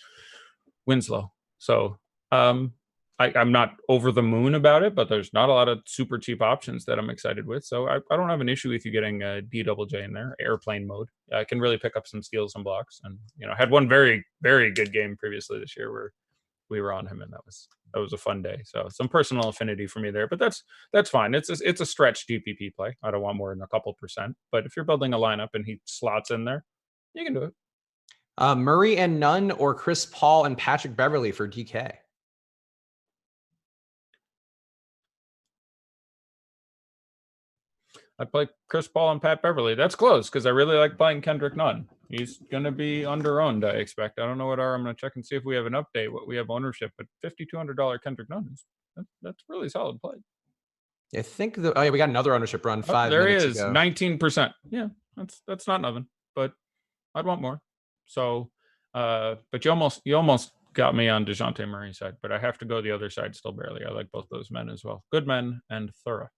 Winslow. So I'm not over the moon about it, but there's not a lot of super cheap options that I'm excited with. So I don't have an issue with you getting a DJJ in there, airplane mode. I can really pick up some steals and blocks, and had one very, very good game previously this year where we were on him, and that was a fun day. So some personal affinity for me there, but that's fine. It's a stretch GPP play. I don't want more than a couple percent, but if you're building a lineup and he slots in there, you can do it. Murray and Nunn or Chris Paul and Patrick Beverley for DK? I play Chris Paul and Pat Beverley. That's close because I really like playing Kendrick Nunn. He's going to be under-owned, I expect. I don't know what I'm going to check and see if we have an update, what we have ownership, but $5,200 Kendrick Nunn that's really solid play. I think we got another ownership run 5 minutes ago. There he is, 19%. Yeah, that's not nothing, but I'd want more. So, but you almost got me on DeJounte Murray's side, but I have to go the other side still barely. I like both those men as well. Good men and thorough.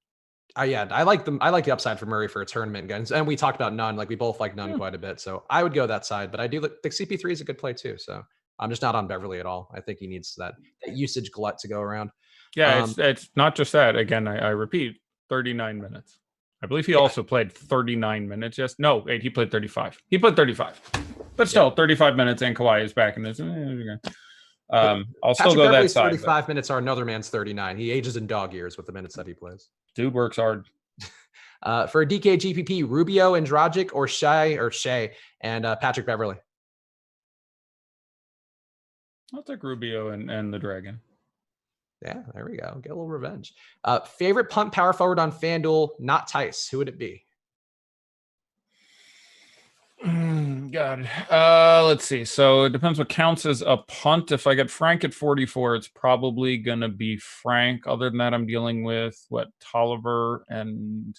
Yeah, I like them. I like the upside for Murray for a tournament guns, and we talked about Nunn. Like we both like Nunn quite a bit, so I would go that side. But I do think CP3 is a good play too. So I'm just not on Beverly at all. I think he needs that usage glut to go around. Yeah, it's not just that. Again, I repeat, 39 minutes. I believe he also played 39 minutes. Wait, he played 35. He played 35, but still 35 minutes, and Kawhi is back in this. I'll still go that side. 35 minutes are another man's 39. He ages in dog years with the minutes that he plays. Dude works hard. For a DK GPP, Rubio and Dragic or Shea and Patrick Beverley. I'll take Rubio and the Dragon. Yeah, there we go. Get a little revenge. Favorite punt power forward on FanDuel, not Tice. Who would it be? God. Let's see. So it depends what counts as a punt. If I get Frank at 44, it's probably going to be Frank. Other than that, I'm dealing with Tolliver and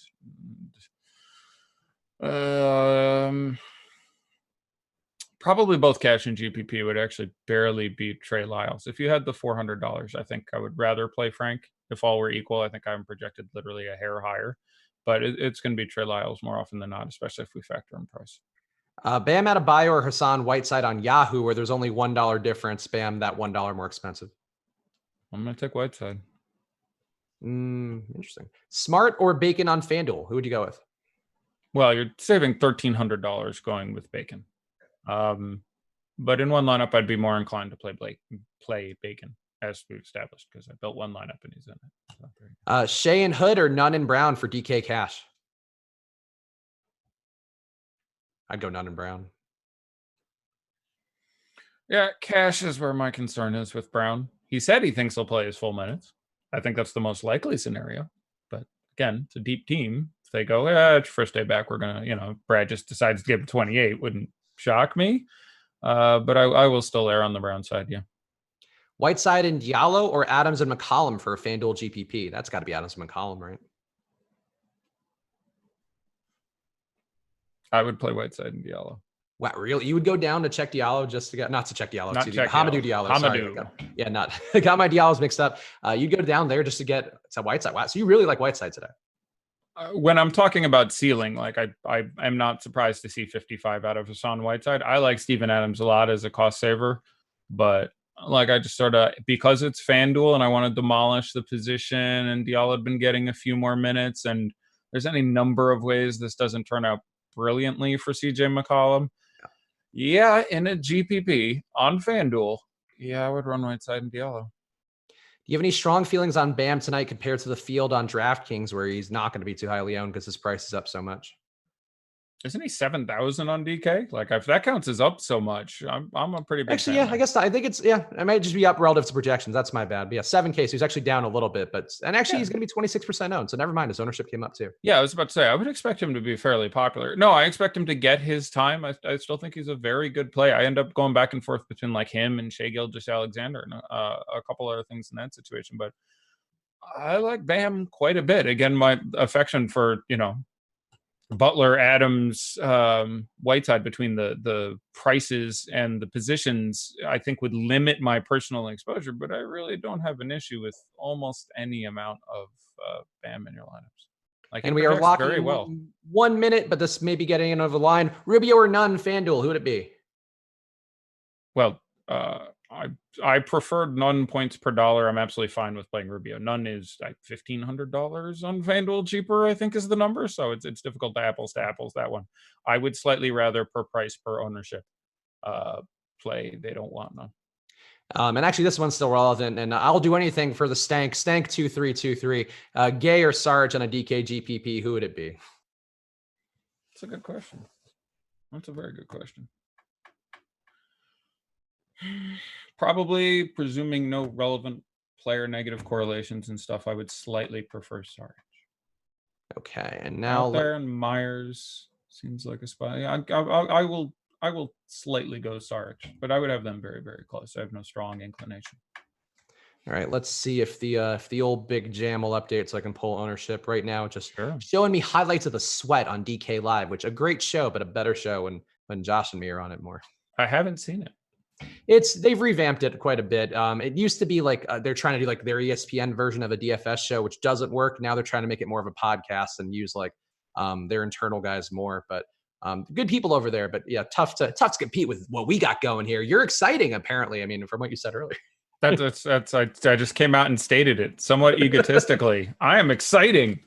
probably both cash and GPP would actually barely beat Trey Lyles. If you had the $400, I think I would rather play Frank. If all were equal, I think I'm projected literally a hair higher. But it's going to be Trey Lyles more often than not, especially if we factor in price. Bam Adebayo or Hassan Whiteside on Yahoo, where there's only $1 difference. Bam, that $1 more expensive. I'm going to take Whiteside. Interesting. Smart or Bacon on FanDuel? Who would you go with? Well, you're saving $1,300 going with Bacon. But in one lineup, I'd be more inclined to play Bacon, as we've established, because I built one lineup and he's in it. So Shea and Hood or Nunn and Brown for DK Cash? I'd go Nunn and Brown. Yeah, Cash is where my concern is with Brown. He said he thinks he'll play his full minutes. I think that's the most likely scenario. But again, it's a deep team. If they go, it's first day back, we're going to, Brad just decides to give him 28, wouldn't shock me. But I will still err on the Brown side, yeah. Whiteside and Diallo or Adams and McCollum for a FanDuel GPP? That's got to be Adams and McCollum, right? I would play Whiteside and Diallo. Wow, really? You would go down to check Diallo just to get, not to check Diallo, Hamidou Diallo. Hamidou. Sorry. Yeah, I got my Diallos mixed up. You'd go down there just to get Whiteside. Wow, so you really like Whiteside today? When I'm talking about ceiling, I am not surprised to see 55 out of Hassan Whiteside. I like Steven Adams a lot as a cost saver, but I just sort of, because it's FanDuel and I want to demolish the position, and Diallo had been getting a few more minutes, and there's any number of ways this doesn't turn out brilliantly for CJ McCollum. Yeah, in a GPP on FanDuel, I would run Whiteside and Diallo. Do you have any strong feelings on Bam tonight compared to the field on DraftKings, where he's not going to be too highly owned because his price is up so much? Isn't he 7,000 on DK? If that counts as up so much, I'm a pretty big actually fan. Yeah, I guess I think it's it might just be up relative to projections. That's my bad. But yeah, 7K, so he's actually down a little bit, and actually he's going to be 26% owned, so never mind, his ownership came up too. Yeah, I was about to say I would expect him to be fairly popular. No, I expect him to get his time. I still think he's a very good play. I end up going back and forth between him and Shai Gilgeous-Alexander and a couple other things in that situation, but I like Bam quite a bit. Again, my affection for Butler, Adams, Whiteside, between the prices and the positions, I think would limit my personal exposure, but I really don't have an issue with almost any amount of Bam in your lineups. And we are locking very well. 1 minute, but this may be getting in over the line. Rubio or Nunn, FanDuel, who would it be? Well, I prefer Nunn points per dollar. I'm absolutely fine with playing Rubio. Nunn is $1,500 on FanDuel cheaper, I think is the number. So it's difficult to apples that one. I would slightly rather per price per ownership play. They don't want Nunn. And actually, this one's still relevant, and I'll do anything for the Stank 2323. Gay or Sarge on a DK GPP, who would it be? That's a good question. That's a very good question. Probably, presuming no relevant player negative correlations and stuff, I would slightly prefer Sarge. Okay, and now there and Myers seems like a spot. I will slightly go Sarge, but I would have them very, very close. I have no strong inclination. All right, let's see if the old Big Jam will update so I can pull ownership right now. Just showing me highlights of the sweat on DK Live, which a great show, but a better show when Josh and me are on it more. I haven't seen it. They've revamped it quite a bit. It used to be they're trying to do their ESPN version of a DFS show, which doesn't work. Now they're trying to make it more of a podcast and use their internal guys more. But good people over there. But yeah, tough to compete with what we got going here. You're exciting, apparently. I mean, from what you said earlier. That's I just came out and stated it somewhat egotistically. I am exciting.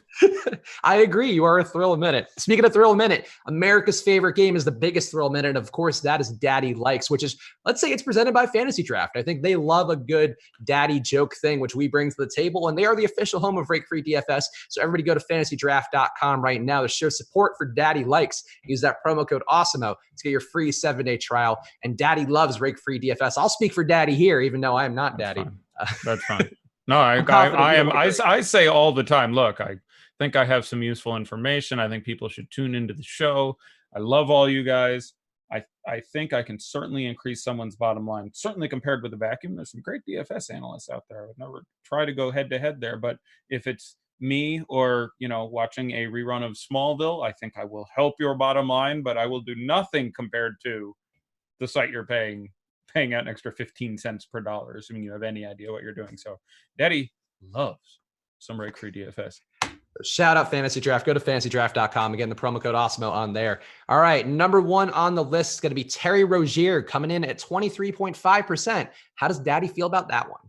I agree. You are a thrill a minute. Speaking of thrill a minute, America's favorite game is the biggest thrill a minute. Of course, that is Daddy Likes, which is, let's say it's presented by Fantasy Draft. I think they love a good daddy joke thing, which we bring to the table, and they are the official home of Rake Free DFS. So everybody go to fantasydraft.com right now to show support for Daddy Likes. Use that promo code AWESOMO to get your free 7-day trial. And Daddy loves Rake Free DFS. I'll speak for Daddy here, even though I am not Daddy. That's fine. No, I'm confident I you am. will agree. I say all the time. Look, I think I have some useful information. I think people should tune into the show. I love all you guys. I think I can certainly increase someone's bottom line. Certainly compared with the vacuum, there's some great DFS analysts out there. I would never try to go head to head there, but if it's me or watching a rerun of Smallville, I think I will help your bottom line, but I will do nothing compared to the site you're paying out an extra 15 cents per dollar, assuming you have any idea what you're doing. So Daddy loves some rake free DFS. Shout out Fantasy Draft. Go to fantasydraft.com. Again, the promo code Osmo on there. All right. Number one on the list is going to be Terry Rozier coming in at 23.5%. How does Daddy feel about that one?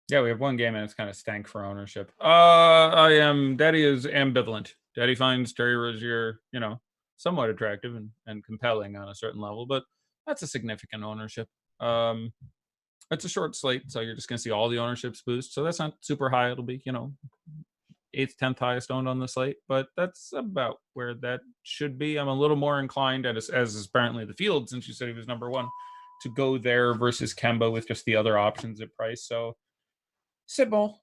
Yeah, we have one game and it's kind of stank for ownership. Daddy is ambivalent. Daddy finds Terry Rozier, somewhat attractive and compelling on a certain level, but that's a significant ownership. It's a short slate, so you're just going to see all the ownerships boost. So that's not super high. It'll be, 8th, 10th highest owned on the slate, but that's about where that should be. I'm a little more inclined, as is apparently the field, since you said he was number one, to go there versus Kemba with just the other options at price. So, Sibble.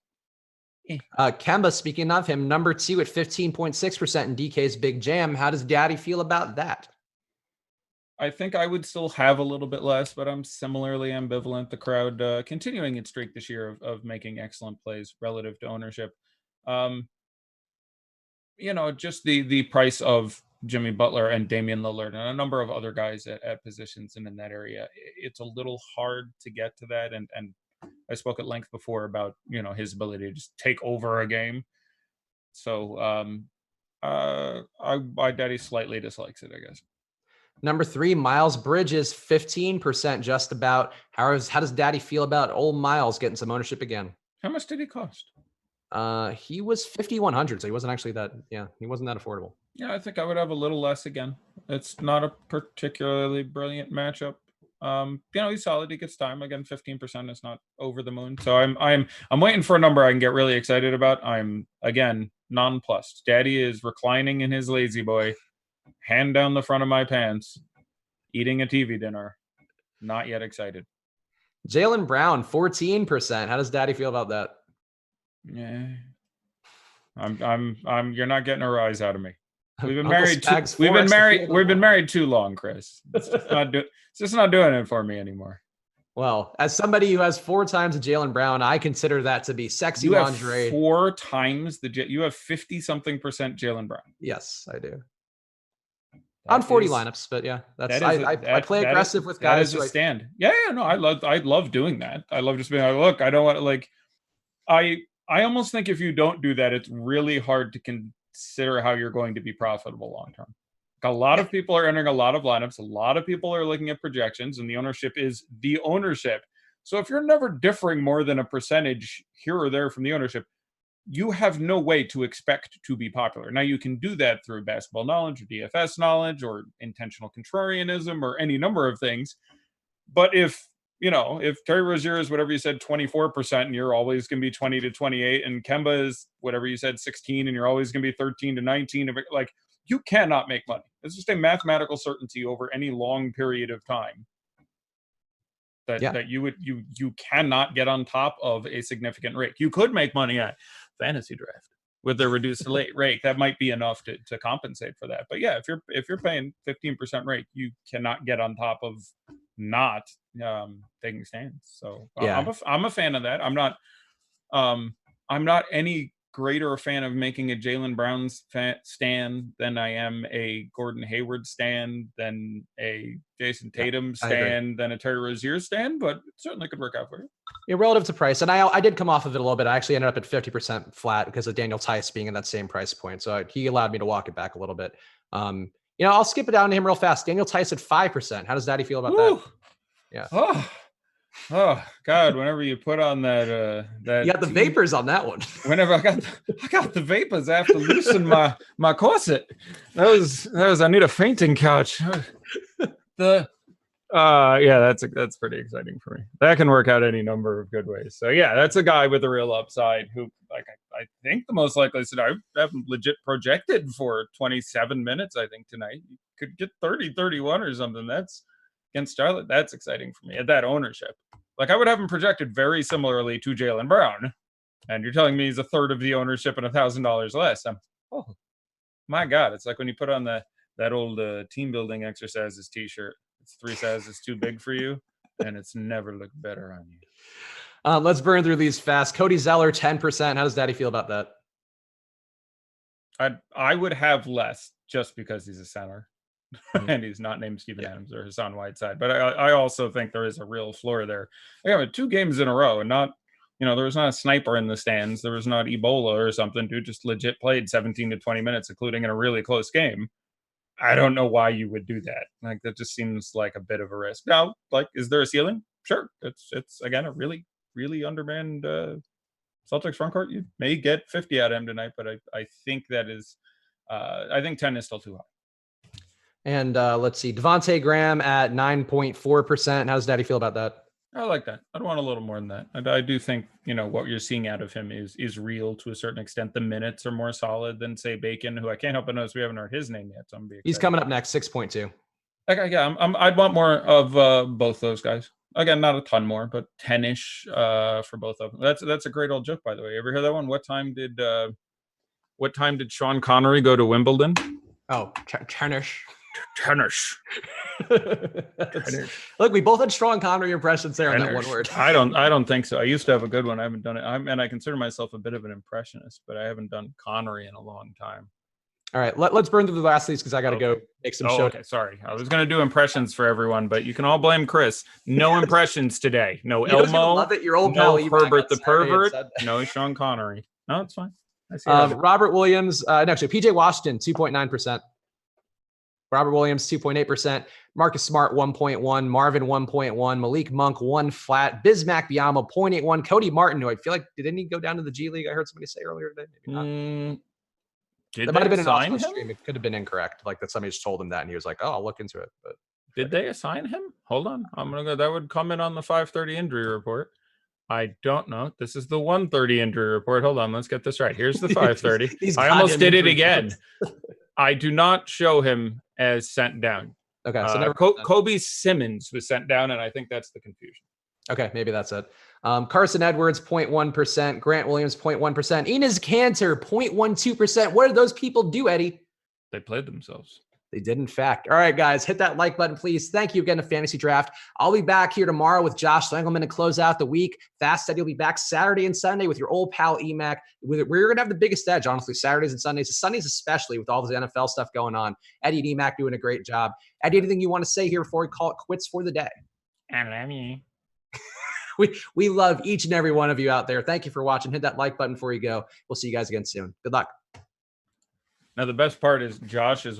Kemba, speaking of him, number two at 15.6% in DK's Big Jam. How does Daddy feel about that? I think I would still have a little bit less, but I'm similarly ambivalent. The crowd continuing its streak this year of making excellent plays relative to ownership. Just the price of Jimmy Butler and Damian Lillard and a number of other guys at positions and in that area. It's a little hard to get to that. And I spoke at length before about, his ability to just take over a game. So my Daddy slightly dislikes it, I guess. Number three, Miles Bridges, 15% just about. How does Daddy feel about old Miles getting some ownership again? How much did he cost? He was 5,100, so he wasn't actually that. Yeah, he wasn't that affordable. Yeah, I think I would have a little less again. It's not a particularly brilliant matchup. He's solid. He gets time again. 15% is not over the moon. So I'm waiting for a number I can get really excited about. I'm again nonplussed. Daddy is reclining in his lazy boy, hand down the front of my pants, eating a TV dinner. Not yet excited. Jaylen Brown, 14%. How does Daddy feel about that? Yeah, I'm. You're not getting a rise out of me. We've been We've been married too long, Chris. It's just not doing it for me anymore. Well, as somebody who has 4 times a Jaylen Brown, I consider that to be sexy lingerie. Have 4 times you have 50-something% Jaylen Brown. Yes, I do. On 40 lineups, but yeah, I play aggressive with guys. That is a stand. Yeah, no, I love doing that. I love just being like, look, I don't want to I almost think if you don't do that, it's really hard to consider how you're going to be profitable long term. A lot of people are entering a lot of lineups. A lot of people are looking at projections, and the ownership is the ownership. So if you're never differing more than a percentage here or there from the ownership, you have no way to expect to be popular. Now, you can do that through basketball knowledge or DFS knowledge or intentional contrarianism or any number of things. But if Terry Rozier is whatever you said, 24%, and you're always going to be 20 to 28, and Kemba is whatever you said, 16, and you're always going to be 13 to 19, you cannot make money. It's just a mathematical certainty over any long period of time that you cannot get on top of a significant rake. You could make money at fantasy draft with their reduced rake. That might be enough to compensate for that. But yeah, if you're paying 15% rake, you cannot get on top of not taking stands. So yeah. I'm a fan of that. I'm not any greater a fan of making a Jaylen Brown stand than I am a Gordon Hayward stand, than a Jason Tatum stand, than a Terry Rozier stand, but it certainly could work out for you. Yeah, relative to price. And I did come off of it a little bit. I actually ended up at 50% flat because of Daniel Tice being in that same price point. So he allowed me to walk it back a little bit. I'll skip it down to him real fast. Daniel Tice at 5%. How does Daddy feel about that? Yeah. Oh God! Whenever you put on that you got the vapors on that one. Whenever I got the vapors, I have to loosen my corset. That was I need a fainting couch. That's pretty exciting for me. That can work out any number of good ways. So yeah, that's a guy with a real upside who, I think the most likely scenario, I have legit projected for 27 minutes. I think tonight you could get 30, 31 or something. That's against Charlotte. That's exciting for me at that ownership. I would have him projected very similarly to Jaylen Brown, And you're telling me he's a third of the ownership and $1,000 less. Oh my God. It's like when you put on that old team building exercises t-shirt. It's 3 sizes too big for you, and it's never looked better on you. Let's burn through these fast. Cody Zeller, 10%. How does Daddy feel about that? I would have less just because he's a center. And he's not named Steven Adams or Hassan Whiteside. But I also think there is a real floor there. Yeah, 2 games in a row, and not, there was not a sniper in the stands. There was not Ebola or something. Dude just legit played 17 to 20 minutes, including in a really close game. I don't know why you would do that. Like, that just seems like a bit of a risk. Now, like, is there a ceiling? Sure. It's again a really, really undermanned Celtics front court. You may get 50 out of him tonight, but I think that is I think 10 is still too high. And let's see, Devontae Graham at 9.4%. How does Daddy feel about that? I like that. I'd want a little more than that. I do think, what you're seeing out of him is real to a certain extent. The minutes are more solid than, say, Bacon, who I can't help but notice we haven't heard his name yet. So I'm He's coming up next, 6.2. Okay, yeah, I'd want more of both those guys. Again, not a ton more, but 10-ish for both of them. That's a great old joke, by the way. You ever hear that one? What time did Sean Connery go to Wimbledon? Oh, tennis. Tennis. Look, we both had strong Connery impressions there on that one word. I don't think so. I used to have a good one. I haven't done it. And I consider myself a bit of an impressionist, but I haven't done Connery in a long time. All right, let's burn through the last of these because I got to go make some show. Okay, sorry. I was going to do impressions for everyone, but you can all blame Chris. No impressions today. No Elmo. Love it. Your old no pal Herbert the pervert. No Sean Connery. No, it's fine. I see Robert Williams. Actually, PJ Washington, 2.9%. Robert Williams, 2.8%. Marcus Smart, 1.1. Marvin, 1.1. Malik Monk, 1 flat. Bismack Biyama, 0.81. Cody Martin, who I feel like, didn't he go down to the G League? I heard somebody say earlier today. Maybe not. That might have been an off stream. It could have been incorrect. Like that somebody just told him that, and he was like, "Oh, I'll look into it." But did they assign him? Hold on, I'm gonna go. That would come in on the 5:30 injury report. I don't know. This is the 1:30 injury report. Hold on, let's get this right. Here's the 5:30. I almost did it again. I do not show him as sent down. Okay, so never Kobe Simmons was sent down, and I think that's the confusion. Okay, maybe that's it. Carson Edwards, 0.1%. Grant Williams, 0.1%. Enes Kanter, 0.12%. What did those people do, Eddie? They played themselves. They did, in fact. All right, guys, hit that like button, please. Thank you again to Fantasy Draft. I'll be back here tomorrow with Josh Engelman to close out the week. Fast Eddie will be back Saturday and Sunday with your old pal EMAC. We're going to have the biggest edge, honestly, Saturdays and Sundays. Sundays especially with all the NFL stuff going on. Eddie and EMAC doing a great job. Eddie, anything you want to say here before we call it quits for the day? I love you. We love each and every one of you out there. Thank you for watching. Hit that like button before you go. We'll see you guys again soon. Good luck. Now, the best part is Josh is